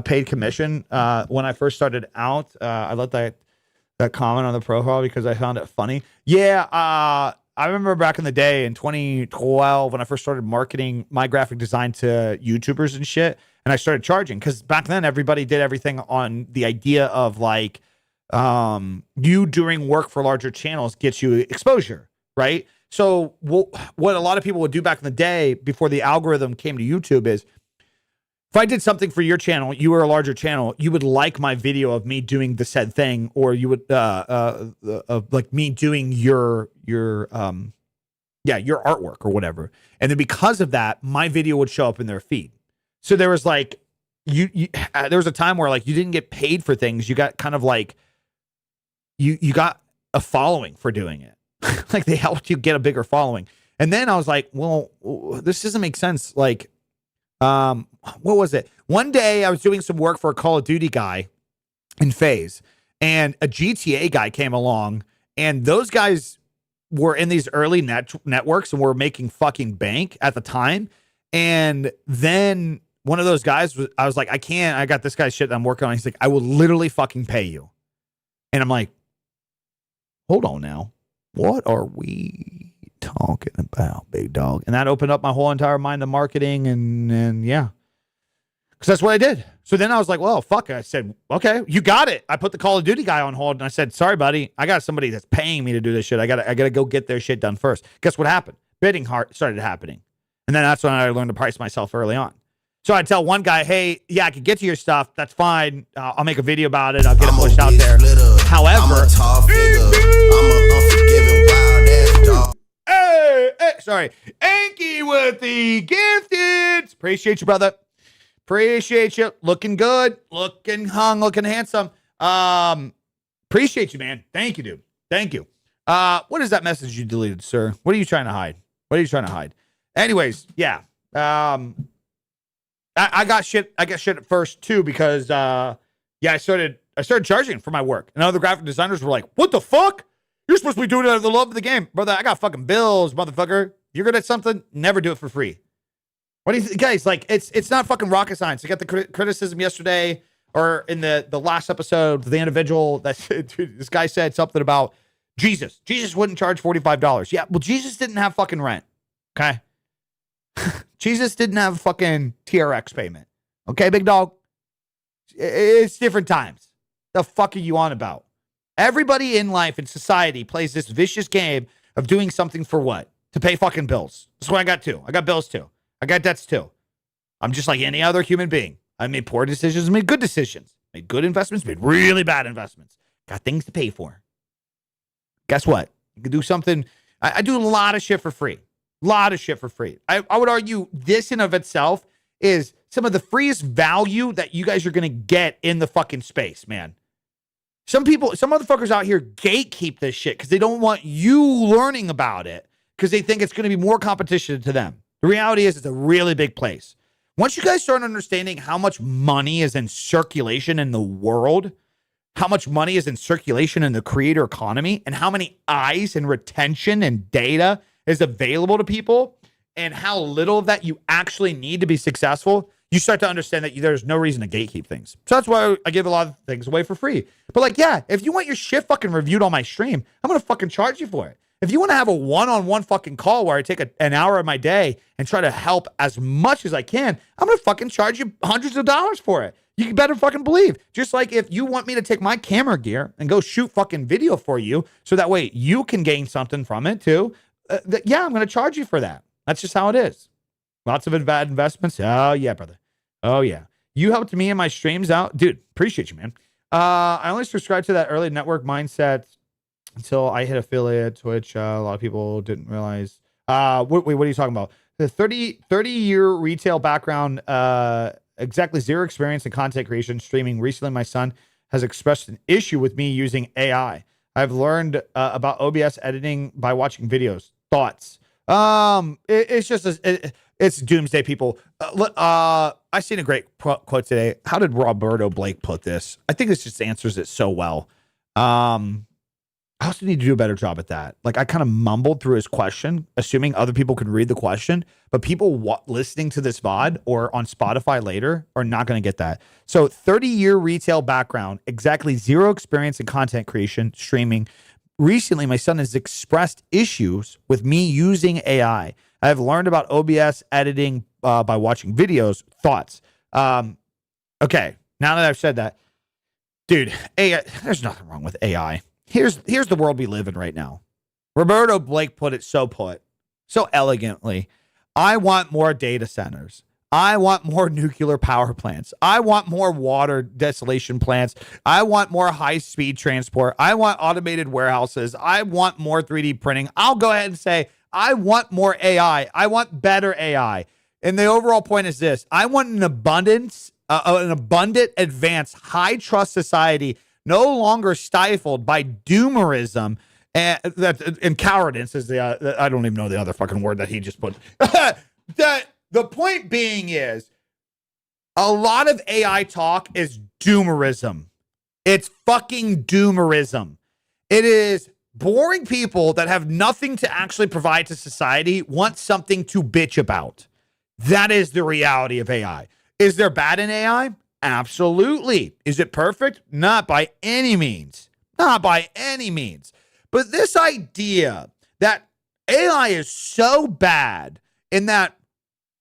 paid commission. When I first started out, I let that comment on the profile because I found it funny. Yeah, I remember back in the day in 2012 when I first started marketing my graphic design to YouTubers and shit, and I started charging because back then everybody did everything on the idea of like you doing work for larger channels gets you exposure, right? So what a lot of people would do back in the day before the algorithm came to YouTube is, if I did something for your channel, you were a larger channel, you would like my video of me doing the said thing, or you would like me doing your artwork or whatever. And then because of that, my video would show up in their feed. So there was like there was a time where like you didn't get paid for things. You got kind of like you got a following for doing it. Like they helped you get a bigger following. And then I was like, well, this doesn't make sense. Like, what was it? One day I was doing some work for a Call of Duty guy in FaZe, and a GTA guy came along, and those guys were in these early networks and were making fucking bank at the time. And then one of those guys I was like, I got this guy's shit that I'm working on. He's like, I will literally fucking pay you. And I'm like, hold on now. What are we talking about, big dog? And that opened up my whole entire mind to marketing and yeah. Because that's what I did. So then I was like, well, fuck. I said, okay, you got it. I put the Call of Duty guy on hold and I said, sorry, buddy. I got somebody that's paying me to do this shit. I gotta go get their shit done first. Guess what happened? Bidding started happening. And then that's when I learned to price myself early on. So I tell one guy, hey, yeah, I can get to your stuff. That's fine. I'll make a video about it. I'll get it pushed out there. However, sorry. Anki with the gifted Vince. Appreciate you, brother. Appreciate you. Looking good. Looking hung. Looking handsome. Appreciate you, man. Thank you, dude. Thank you. What is that message you deleted, sir? What are you trying to hide? What are you trying to hide? Anyways, yeah. I got shit. I got shit at first too because I started charging for my work, and other graphic designers were like, "What the fuck? You're supposed to be doing it out of the love of the game, brother. I got fucking bills, motherfucker. You're good at something. Never do it for free." What do you think, guys? Like, it's not fucking rocket science. I got the criticism yesterday or in the last episode, the individual that dude, this guy said something about Jesus. Jesus wouldn't charge $45. Yeah, well, Jesus didn't have fucking rent. Okay. Jesus didn't have fucking TRX payment. Okay, big dog. It's different times. The fuck are you on about? Everybody in life and society plays this vicious game of doing something for what? To pay fucking bills. That's what I got too. I got bills too. I got debts too. I'm just like any other human being. I made poor decisions, made good decisions, made good investments, made really bad investments. Got things to pay for. Guess what? You can do something. I do a lot of shit for free. A lot of shit for free. I would argue this in of itself is some of the freest value that you guys are going to get in the fucking space, man. Some motherfuckers out here gatekeep this shit because they don't want you learning about it because they think it's going to be more competition to them. The reality is it's a really big place. Once you guys start understanding how much money is in circulation in the world, how much money is in circulation in the creator economy, and how many eyes and retention and data is available to people, and how little of that you actually need to be successful, you start to understand that there's no reason to gatekeep things. So that's why I give a lot of things away for free. But like, yeah, if you want your shit fucking reviewed on my stream, I'm going to fucking charge you for it. If you want to have a one-on-one fucking call where I take an hour of my day and try to help as much as I can, I'm going to fucking charge you hundreds of dollars for it. You better fucking believe. Just like if you want me to take my camera gear and go shoot fucking video for you so that way you can gain something from it too, yeah, I'm going to charge you for that. That's just how it is. Lots of bad investments. Oh, yeah, brother. Oh, yeah. You helped me and my streams out. Dude, appreciate you, man. I only subscribed to that early network mindset until I hit affiliate Twitch. A lot of people didn't realize. Wait, what are you talking about? The 30-year retail background, exactly zero experience in content creation, streaming. Recently, my son has expressed an issue with me using AI. I've learned about OBS editing by watching videos. Thoughts? It's just it's doomsday, people. I seen a great quote today. How did Roberto Blake put this? I think this just answers it so well. I also need to do a better job at that. Like, I kind of mumbled through his question, assuming other people could read the question, but people listening to this VOD or on Spotify later are not going to get that. So 30-year retail background, exactly zero experience in content creation, streaming. Recently, my son has expressed issues with me using AI. I've learned about OBS editing by watching videos. Thoughts? Okay, now that I've said that, dude, AI, there's nothing wrong with AI. Here's the world we live in right now. Roberto Blake put it so elegantly. I want more data centers. I want more nuclear power plants. I want more water desalination plants. I want more high-speed transport. I want automated warehouses. I want more 3D printing. I'll go ahead and say I want more AI. I want better AI. And the overall point is this. I want an abundant, advanced, high-trust society no longer stifled by doomerism and cowardice is I don't even know the other fucking word that he just put. The point being is a lot of AI talk is doomerism. It's fucking doomerism. It is boring people that have nothing to actually provide to society want something to bitch about. That is the reality of AI. Is there bad in AI? Absolutely. Is it perfect? Not by any means. Not by any means. But this idea that AI is so bad in that,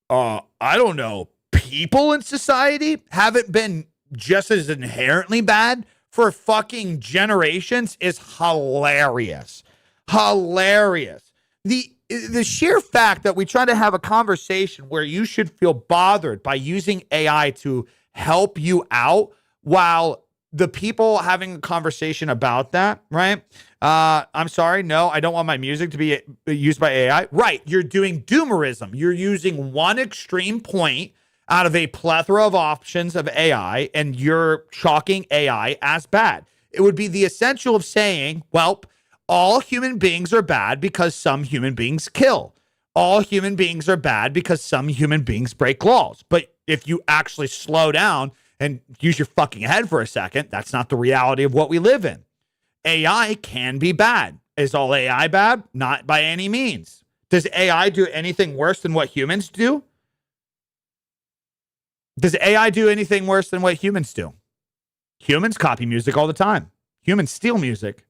I don't know, people in society haven't been just as inherently bad for fucking generations is hilarious. Hilarious. The sheer fact that we try to have a conversation where you should feel bothered by using AI to help you out while the people having a conversation about that, right? I'm sorry, no, I don't want my music to be used by AI. Right, you're doing doomerism. You're using one extreme point out of a plethora of options of AI, and you're chalking AI as bad. It would be the essential of saying, well, all human beings are bad because some human beings kill. All human beings are bad because some human beings break laws. But if you actually slow down and use your fucking head for a second, that's not the reality of what we live in. AI can be bad. Is all AI bad? Not by any means. Does AI do anything worse than what humans do? Does AI do anything worse than what humans do? Humans copy music all the time. Humans steal music.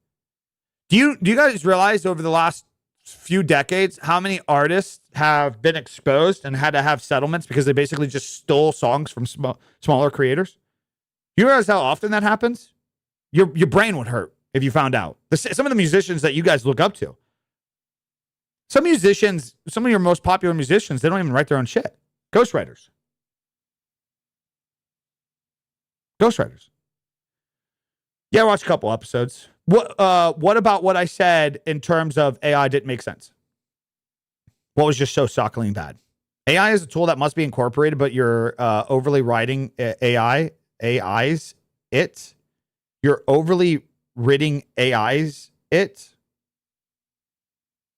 Do you guys realize over the last few decades how many artists have been exposed and had to have settlements because they basically just stole songs from smaller creators? You realize how often that happens? Your brain would hurt if you found out. Some of the musicians that you guys look up to. Some musicians, some of your most popular musicians, they don't even write their own shit. Ghostwriters. Ghostwriters. Yeah, I watched a couple episodes. What about what I said in terms of AI didn't make sense? What was just so shockingly bad? AI is a tool that must be incorporated, but you're overly writing AIs it. You're overly ridding AIs it.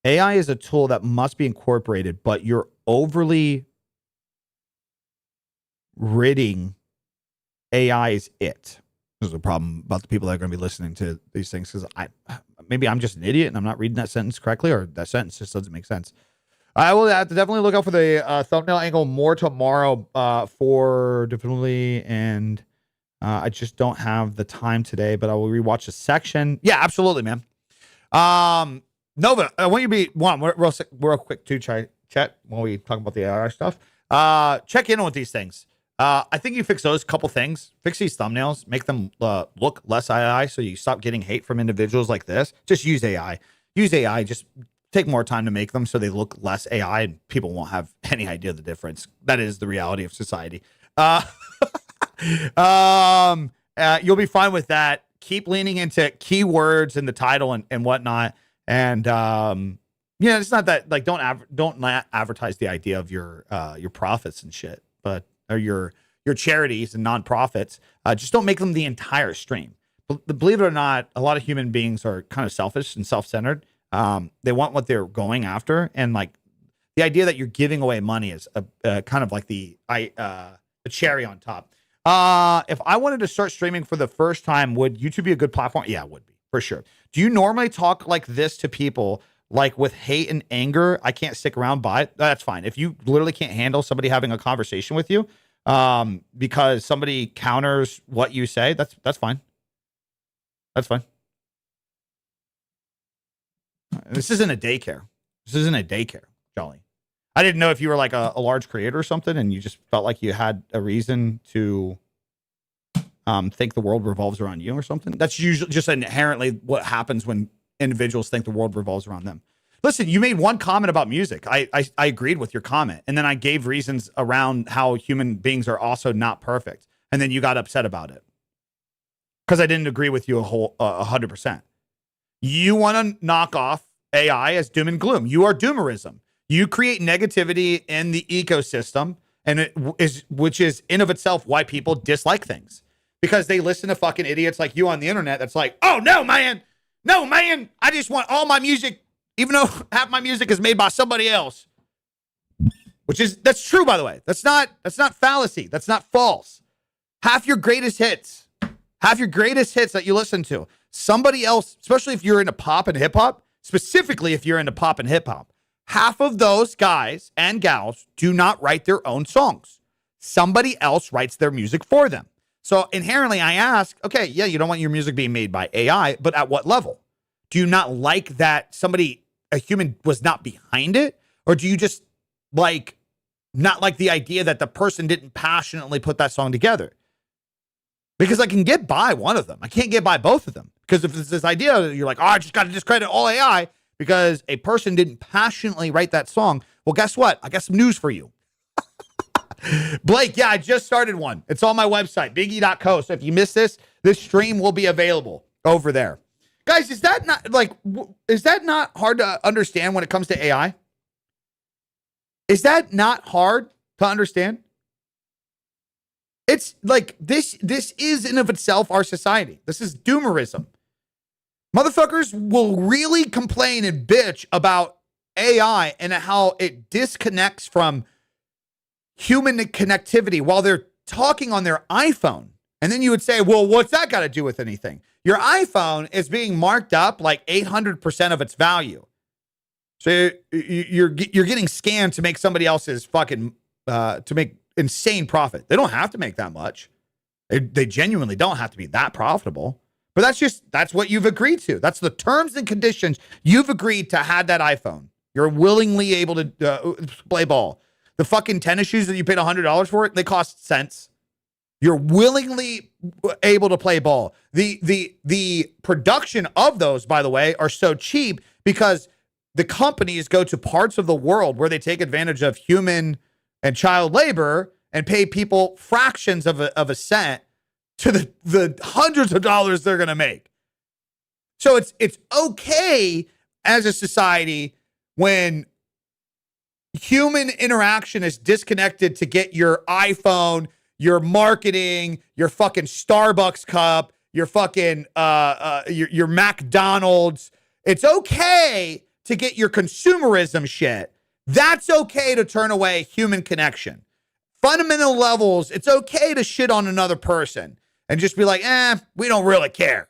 AI is a tool that must be incorporated, but you're overly ridding AIs it. This is a problem about the people that are going to be listening to these things, because maybe I'm just an idiot and I'm not reading that sentence correctly, or that sentence just doesn't make sense. I will have to definitely look out for the thumbnail angle more tomorrow for definitely, and I just don't have the time today, but I will rewatch a section. Yeah, absolutely, man. Nova, I want you to be one real quick too, chat while we talk about the AI stuff. Check in with these things. I think you fix those couple things. Fix these thumbnails, make them look less AI, so you stop getting hate from individuals like this. Just use AI. Use AI. Just take more time to make them so they look less AI, and people won't have any idea of the difference. That is the reality of society. You'll be fine with that. Keep leaning into keywords in the title and whatnot. And yeah, it's not that, like, don't advertise the idea of your profits and shit, but or your charities and nonprofits. Just don't make them the entire stream. Believe it or not, a lot of human beings are kind of selfish and self-centered. They want what they're going after, and like the idea that you're giving away money is a kind of like the cherry on top. If I wanted to start streaming for the first time, would YouTube be a good platform? Yeah, it would be, for sure. Do you normally talk like this to people, like with hate and anger? I can't stick around by it. That's fine. If you literally can't handle somebody having a conversation with you because somebody counters what you say, that's fine. That's fine. This isn't a daycare. This isn't a daycare, Jolly. I didn't know if you were like a large creator or something and you just felt like you had a reason to think the world revolves around you or something. That's usually just inherently what happens when individuals think the world revolves around them. Listen, you made one comment about music. I agreed with your comment. And then I gave reasons around how human beings are also not perfect. And then you got upset about it because I didn't agree with you 100%. You want to knock off AI as doom and gloom. You are doomerism. You create negativity in the ecosystem, and which is in of itself why people dislike things, because they listen to fucking idiots like you on the internet. That's like, oh no, man, I just want all my music, even though half my music is made by somebody else. That's true, by the way. That's not fallacy. That's not false. Half your greatest hits that you listen to, somebody else, especially if you're into pop and hip hop, specifically if you're into pop and hip hop, half of those guys and gals do not write their own songs. Somebody else writes their music for them. So inherently I ask, okay, yeah, you don't want your music being made by AI, but at what level? Do you not like that a human was not behind it? Or do you just not like the idea that the person didn't passionately put that song together? Because I can get by one of them. I can't get by both of them. Because if it's this idea that you're like, oh, I just got to discredit all AI because a person didn't passionately write that song. Well, guess what? I got some news for you. Blake, yeah, I just started one. It's on my website, biggie.co. So if you miss this stream will be available over there. Guys, is that not hard to understand when it comes to AI? Is that not hard to understand? It's like this is in of itself our society. This is doomerism. Motherfuckers will really complain and bitch about AI and how it disconnects from human connectivity while they're talking on their iPhone. And then you would say, well, what's that got to do with anything? Your iPhone is being marked up like 800% of its value. So you're getting scammed to make somebody else's fucking, to make insane profit. They don't have to make that much. They genuinely don't have to be that profitable. But that's what you've agreed to. That's the terms and conditions you've agreed to have that iPhone. You're willingly able to play ball. The fucking tennis shoes that you paid $100 for, they cost cents. You're willingly able to play ball. The production of those, by the way, are so cheap because the companies go to parts of the world where they take advantage of human and child labor and pay people fractions of a cent to the hundreds of dollars they're going to make. So it's okay as a society when human interaction is disconnected to get your iPhone, your marketing, your fucking Starbucks cup, your fucking your McDonald's. It's okay to get your consumerism shit. That's okay to turn away human connection. Fundamental levels, it's okay to shit on another person and just be like, we don't really care.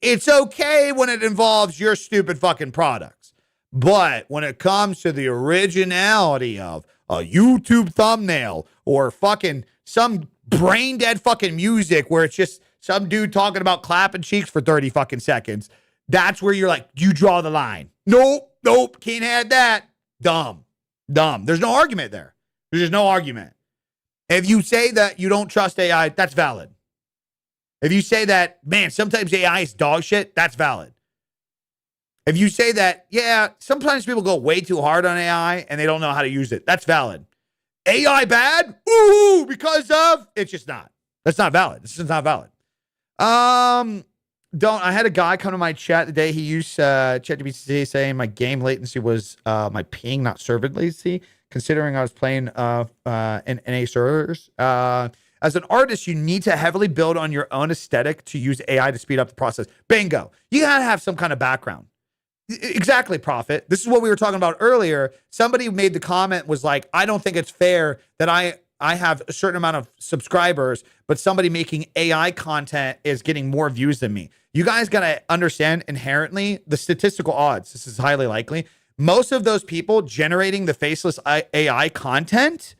It's okay when it involves your stupid fucking products. But when it comes to the originality of a YouTube thumbnail or fucking some brain dead fucking music where it's just some dude talking about clapping cheeks for 30 fucking seconds, that's where you're like, you draw the line. Nope, can't have that. Dumb. There's no argument there. There's just no argument. If you say that you don't trust AI, that's valid. If you say that, man, sometimes AI is dog shit, that's valid. If you say that, yeah, sometimes people go way too hard on AI and they don't know how to use it, that's valid. AI bad? Ooh, because of, it's just not. That's not valid. This is not valid. I had a guy come to my chat today. He used ChatGPT saying my game latency was my ping, not server latency, considering I was playing in NA servers. As an artist, you need to heavily build on your own aesthetic to use AI to speed up the process. Bingo. You got to have some kind of background. Exactly, Prophet. This is what we were talking about earlier. Somebody made the comment was like, I don't think it's fair that I have a certain amount of subscribers, but somebody making AI content is getting more views than me. You guys got to understand inherently the statistical odds. This is highly likely. Most of those people generating the faceless AI content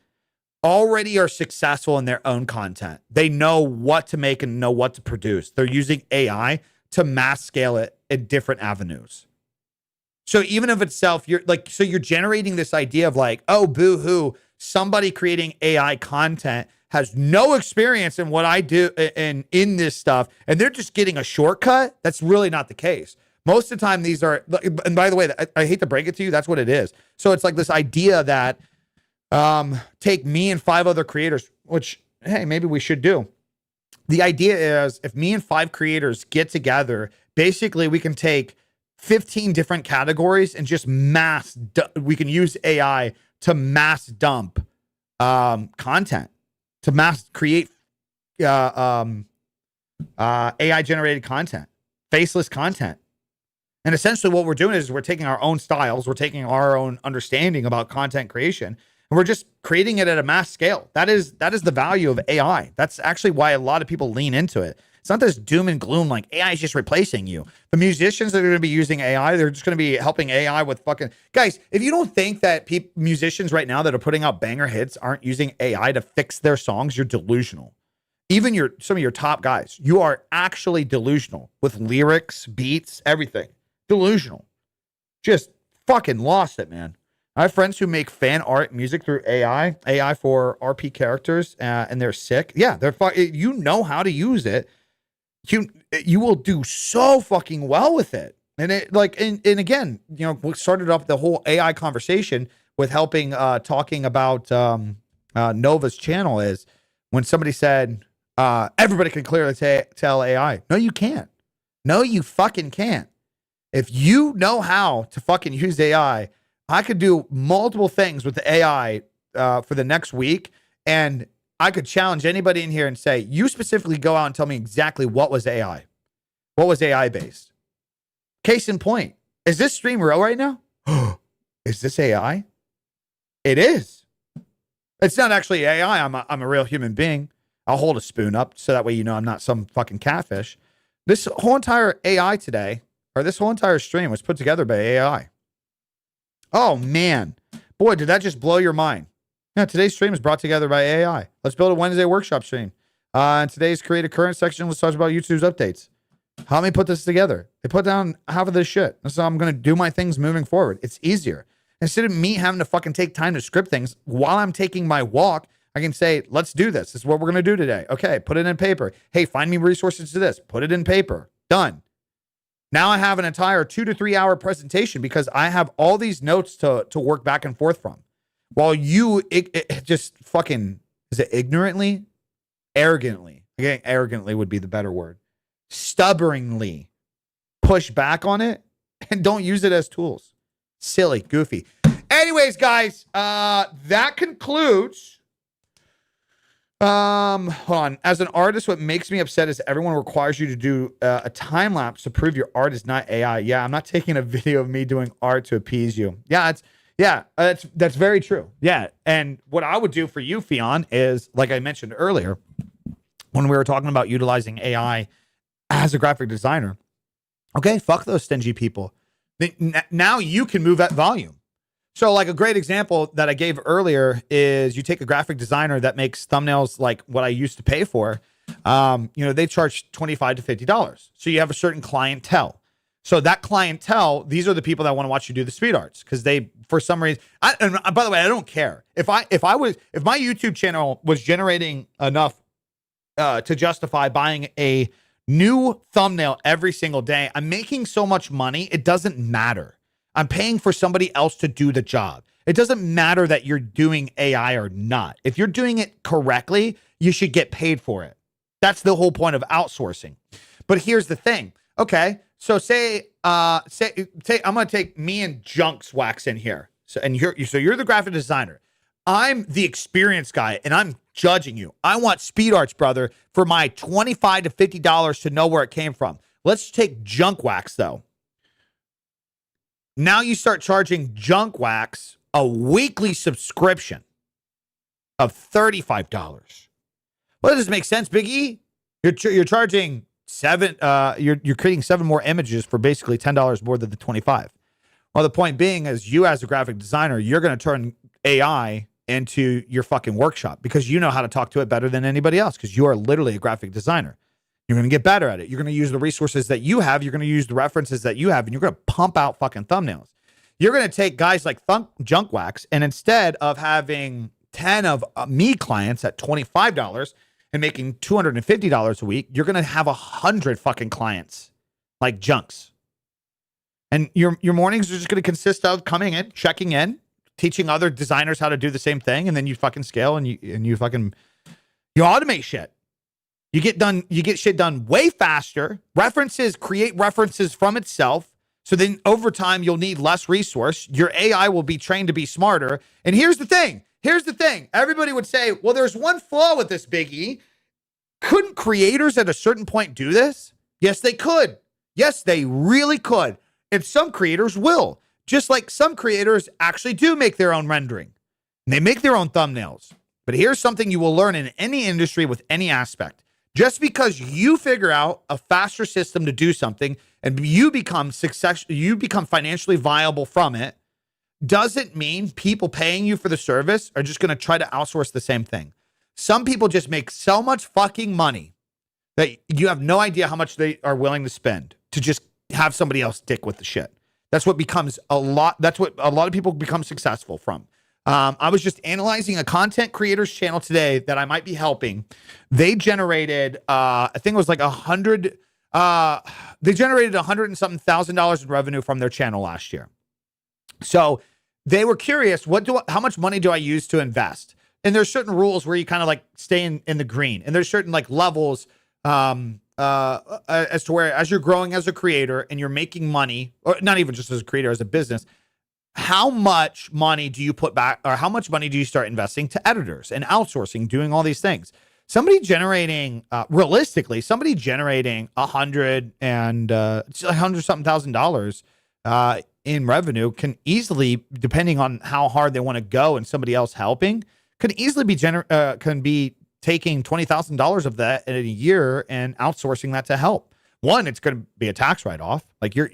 already are successful in their own content. They know what to make and know what to produce. They're using AI to mass scale it in different avenues. So even of itself, you're generating this idea of like, oh, boo-hoo, somebody creating AI content has no experience in what I do in this stuff, and they're just getting a shortcut. That's really not the case. Most of the time, these are, and by the way, I hate to break it to you, that's what it is. So it's like this idea that take me and 5 other creators, which, hey, maybe we should do. The idea is if me and 5 creators get together, basically we can take 15 different categories and just we can use AI to mass dump content, to mass create AI generated content, faceless content. And essentially what we're doing is we're taking our own styles, we're taking our own understanding about content creation, and we're just creating it at a mass scale. That is the value of AI. That's actually why a lot of people lean into it. It's not this doom and gloom like AI is just replacing you. The musicians that are going to be using AI, they're just going to be helping AI with fucking... Guys, if you don't think that musicians right now that are putting out banger hits aren't using AI to fix their songs, you're delusional. Even some of your top guys, you are actually delusional with lyrics, beats, everything. Delusional. Just fucking lost it, man. I have friends who make fan art music through AI for RP characters, and they're sick. Yeah, you know how to use it. You will do so fucking well with it. And it and again, we started off the whole AI conversation with helping talking about Nova's channel is when somebody said, everybody can clearly tell AI. No, you can't. No, you fucking can't. If you know how to fucking use AI, I could do multiple things with the AI for the next week, and I could challenge anybody in here and say, you specifically go out and tell me exactly what was AI. What was AI based? Case in point, is this stream real right now? Is this AI? It is. It's not actually AI. I'm a real human being. I'll hold a spoon up so that way you know I'm not some fucking catfish. This whole entire AI today, or this whole entire stream, was put together by AI. Oh, man. Boy, did that just blow your mind. Yeah, today's stream is brought together by AI. Let's build a Wednesday workshop stream. In today's Create a Current section, let's talk about YouTube's updates. Help me put this together. They put down half of this shit. That's how I'm going to do my things moving forward. It's easier. Instead of me having to fucking take time to script things while I'm taking my walk, I can say, let's do this. This is what we're going to do today. Okay, put it in paper. Hey, find me resources to this. Put it in paper. Done. Now I have an entire 2 to 3 hour presentation because I have all these notes to work back and forth from. While you it just fucking, is it ignorantly? Arrogantly. Again, arrogantly would be the better word. Stubbornly push back on it and don't use it as tools. Silly, goofy. Anyways, guys, that concludes. Hold on. As an artist, what makes me upset is everyone requires you to do a time lapse to prove your art is not AI. Yeah, I'm not taking a video of me doing art to appease you. Yeah, that's very true. Yeah, and what I would do for you, Fion, is like I mentioned earlier when we were talking about utilizing AI as a graphic designer. Okay, fuck those stingy people. Now you can move at volume. So like a great example that I gave earlier is you take a graphic designer that makes thumbnails like what I used to pay for. They charge $25 to $50. So you have a certain clientele. So that clientele, these are the people that want to watch you do the speed arts because they, for some reason, and by the way, I don't care if my YouTube channel was generating enough to justify buying a new thumbnail every single day. I'm making so much money, it doesn't matter. I'm paying for somebody else to do the job. It doesn't matter that you're doing AI or not. If you're doing it correctly, you should get paid for it. That's the whole point of outsourcing. But here's the thing. Okay, so say I'm going to take me and Junks Wax in here. So you're the graphic designer. I'm the experienced guy, and I'm judging you. I want speed arts, brother, for my $25 to $50 to know where it came from. Let's take Junk Wax, though. Now you start charging Junk Wax a weekly subscription of $35. Well, does this make sense, Big E? You're charging you're creating 7 more images for basically $10 more than the 25. Well, the point being is you as a graphic designer, you're going to turn AI into your fucking workshop because you know how to talk to it better than anybody else because you are literally a graphic designer. You're going to get better at it. You're going to use the resources that you have. You're going to use the references that you have, and you're going to pump out fucking thumbnails. You're going to take guys like Junk Wax, and instead of having 10 of me clients at $25 and making $250 a week, you're going to have 100 fucking clients like Junks. And your mornings are just going to consist of coming in, checking in, teaching other designers how to do the same thing, and then you fucking scale and you automate shit. You get shit done way faster. Create references from itself. So then over time, you'll need less resource. Your AI will be trained to be smarter. And here's the thing. Everybody would say, well, there's one flaw with this, Big E. Couldn't creators at a certain point do this? Yes, they could. Yes, they really could. And some creators will. Just like some creators actually do make their own rendering. And they make their own thumbnails. But here's something you will learn in any industry with any aspect. Just because you figure out a faster system to do something and you become financially viable from it, doesn't mean people paying you for the service are just going to try to outsource the same thing. Some people just make so much fucking money that you have no idea how much they are willing to spend to just have somebody else dick with the shit. That's what a lot of people become successful from. I was just analyzing a content creator's channel today that I might be helping. They generated, I think it was like $100 and something $1,000 in revenue from their channel last year. So they were curious, how much money do I use to invest? and there's certain rules where you kind of like stay in the green, and there's certain like levels as to where as you're growing as a creator and you're making money, or not even just as a creator, as a business, how much money do you put back, or how much money do you start investing to editors and outsourcing, doing all these things? Somebody generating, realistically, somebody generating $100 something $1,000 in revenue can easily, depending on how hard they want to go and somebody else helping, can easily be taking $20,000 of that in a year and outsourcing that to help. One, it's going to be a tax write-off. Like you're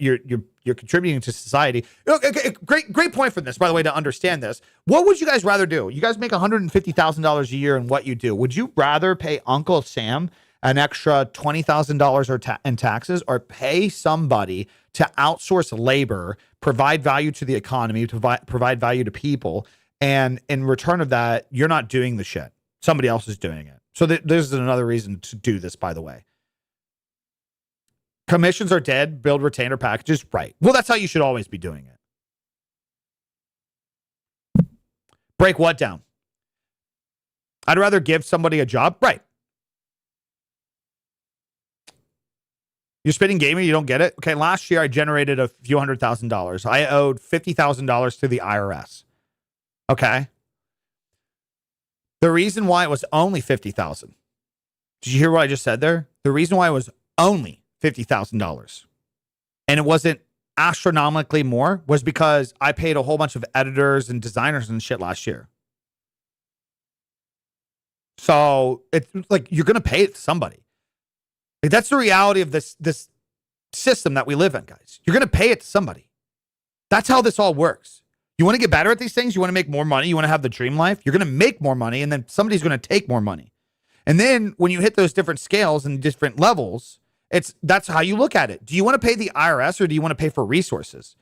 contributing to society. Okay, great point from this, by the way, to understand this. What would you guys rather do? You guys make $150,000 a year in what you do. Would you rather pay Uncle Sam an extra $20,000 in taxes, or pay somebody to outsource labor, provide value to the economy, to provide value to people, and in return of that, you're not doing the shit. Somebody else is doing it. So there's another reason to do this, by the way. Commissions are dead. Build retainer packages. Right. Well, that's how you should always be doing it. Break what down? I'd rather give somebody a job. Right. You're spitting gaming, you don't get it? Okay, last year I generated a few $100,000. I owed $50,000 to the IRS. Okay. The reason why it was only $50,000. Did you hear what I just said there? The reason why it was only $50,000 and it wasn't astronomically more was because I paid a whole bunch of editors and designers and shit last year. So it's like, you're going to pay it to somebody. Like, that's the reality of this system that we live in, guys. You're going to pay it to somebody. That's how this all works. You want to get better at these things? You want to make more money? You want to have the dream life? You're going to make more money, and then somebody's going to take more money. And then when you hit those different scales and different levels, that's how you look at it. Do you want to pay the IRS, or do you want to pay for resources?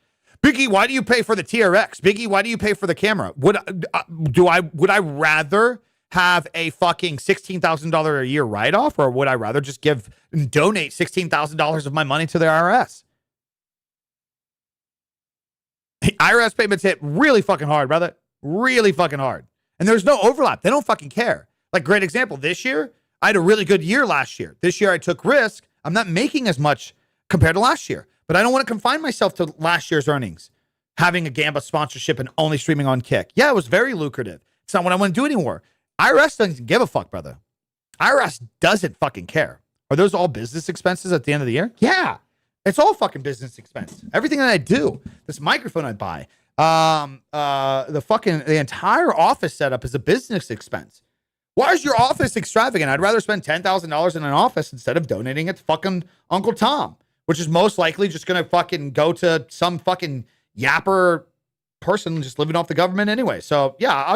Biggie, why do you pay for the TRX? Biggie, why do you pay for the camera? Would I rather have a fucking $16,000 a year write-off, or would I rather just donate $16,000 of my money to the IRS? IRS payments hit really fucking hard, brother. Really fucking hard. And there's no overlap. They don't fucking care. Like, great example, this year, I had a really good year last year. This year I took risk. I'm not making as much compared to last year, but I don't want to confine myself to last year's earnings. Having a Gamba sponsorship and only streaming on Kick. Yeah, it was very lucrative. It's not what I want to do anymore. IRS doesn't give a fuck, brother. IRS doesn't fucking care. Are those all business expenses at the end of the year? Yeah. It's all fucking business expense. Everything that I do, this microphone I buy, the entire office setup is a business expense. Why is your office extravagant? I'd rather spend $10,000 in an office instead of donating it to fucking Uncle Tom, which is most likely just going to fucking go to some fucking yapper person just living off the government anyway. So yeah,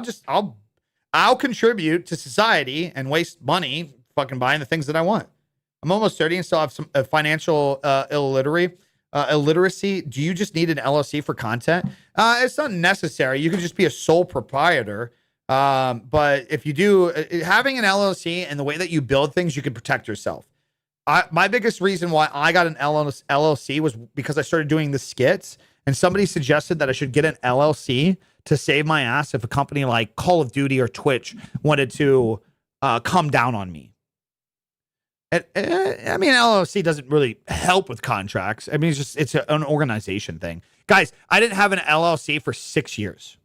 I'll contribute to society and waste money fucking buying the things that I want. I'm almost 30 and still have some financial illiteracy. Do you just need an LLC for content? It's not necessary. You can just be a sole proprietor. But if you do, having an LLC and the way that you build things, you can protect yourself. My biggest reason why I got an LLC was because I started doing the skits, and somebody suggested that I should get an LLC to save my ass if a company like Call of Duty or Twitch wanted to come down on me. I mean, LLC doesn't really help with contracts. I mean, it's an organization thing. Guys, I didn't have an LLC for 6 years.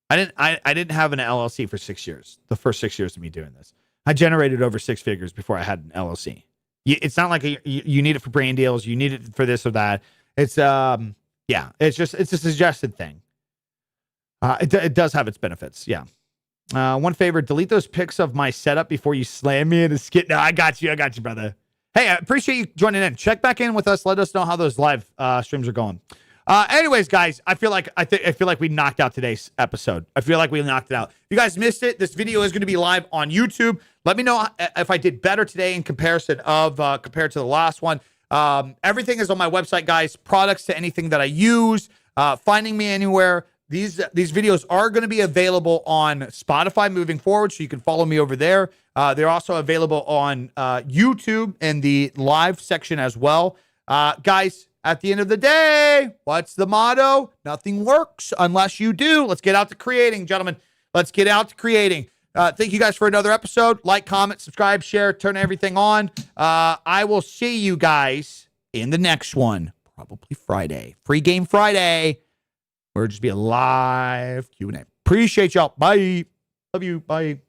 I didn't have an LLC for 6 years. The first 6 years of me doing this, I generated over six figures before I had an LLC. It's not like you need it for brand deals. You need it for this or that. It's it's a suggested thing. It does have its benefits. Yeah. One favor, delete those pics of my setup before you slam me in a skit. No, I got you, brother. Hey, I appreciate you joining in. Check back in with us. Let us know how those live streams are going. Anyways, guys, I feel like we knocked out today's episode. I feel like we knocked it out. If you guys missed it, this video is going to be live on YouTube. Let me know if I did better today in comparison of compared to the last one. Everything is on my website, guys. Products to anything that I use. Finding me anywhere. These videos are going to be available on Spotify moving forward, so you can follow me over there. They're also available on YouTube in the live section as well. Guys, at the end of the day, what's the motto? Nothing works unless you do. Let's get out to creating, gentlemen. Let's get out to creating. Thank you guys for another episode. Like, comment, subscribe, share, turn everything on. I will see you guys in the next one, probably Friday. Free Game Friday. Where it'll just be a live Q&A. Appreciate y'all. Bye. Love you. Bye.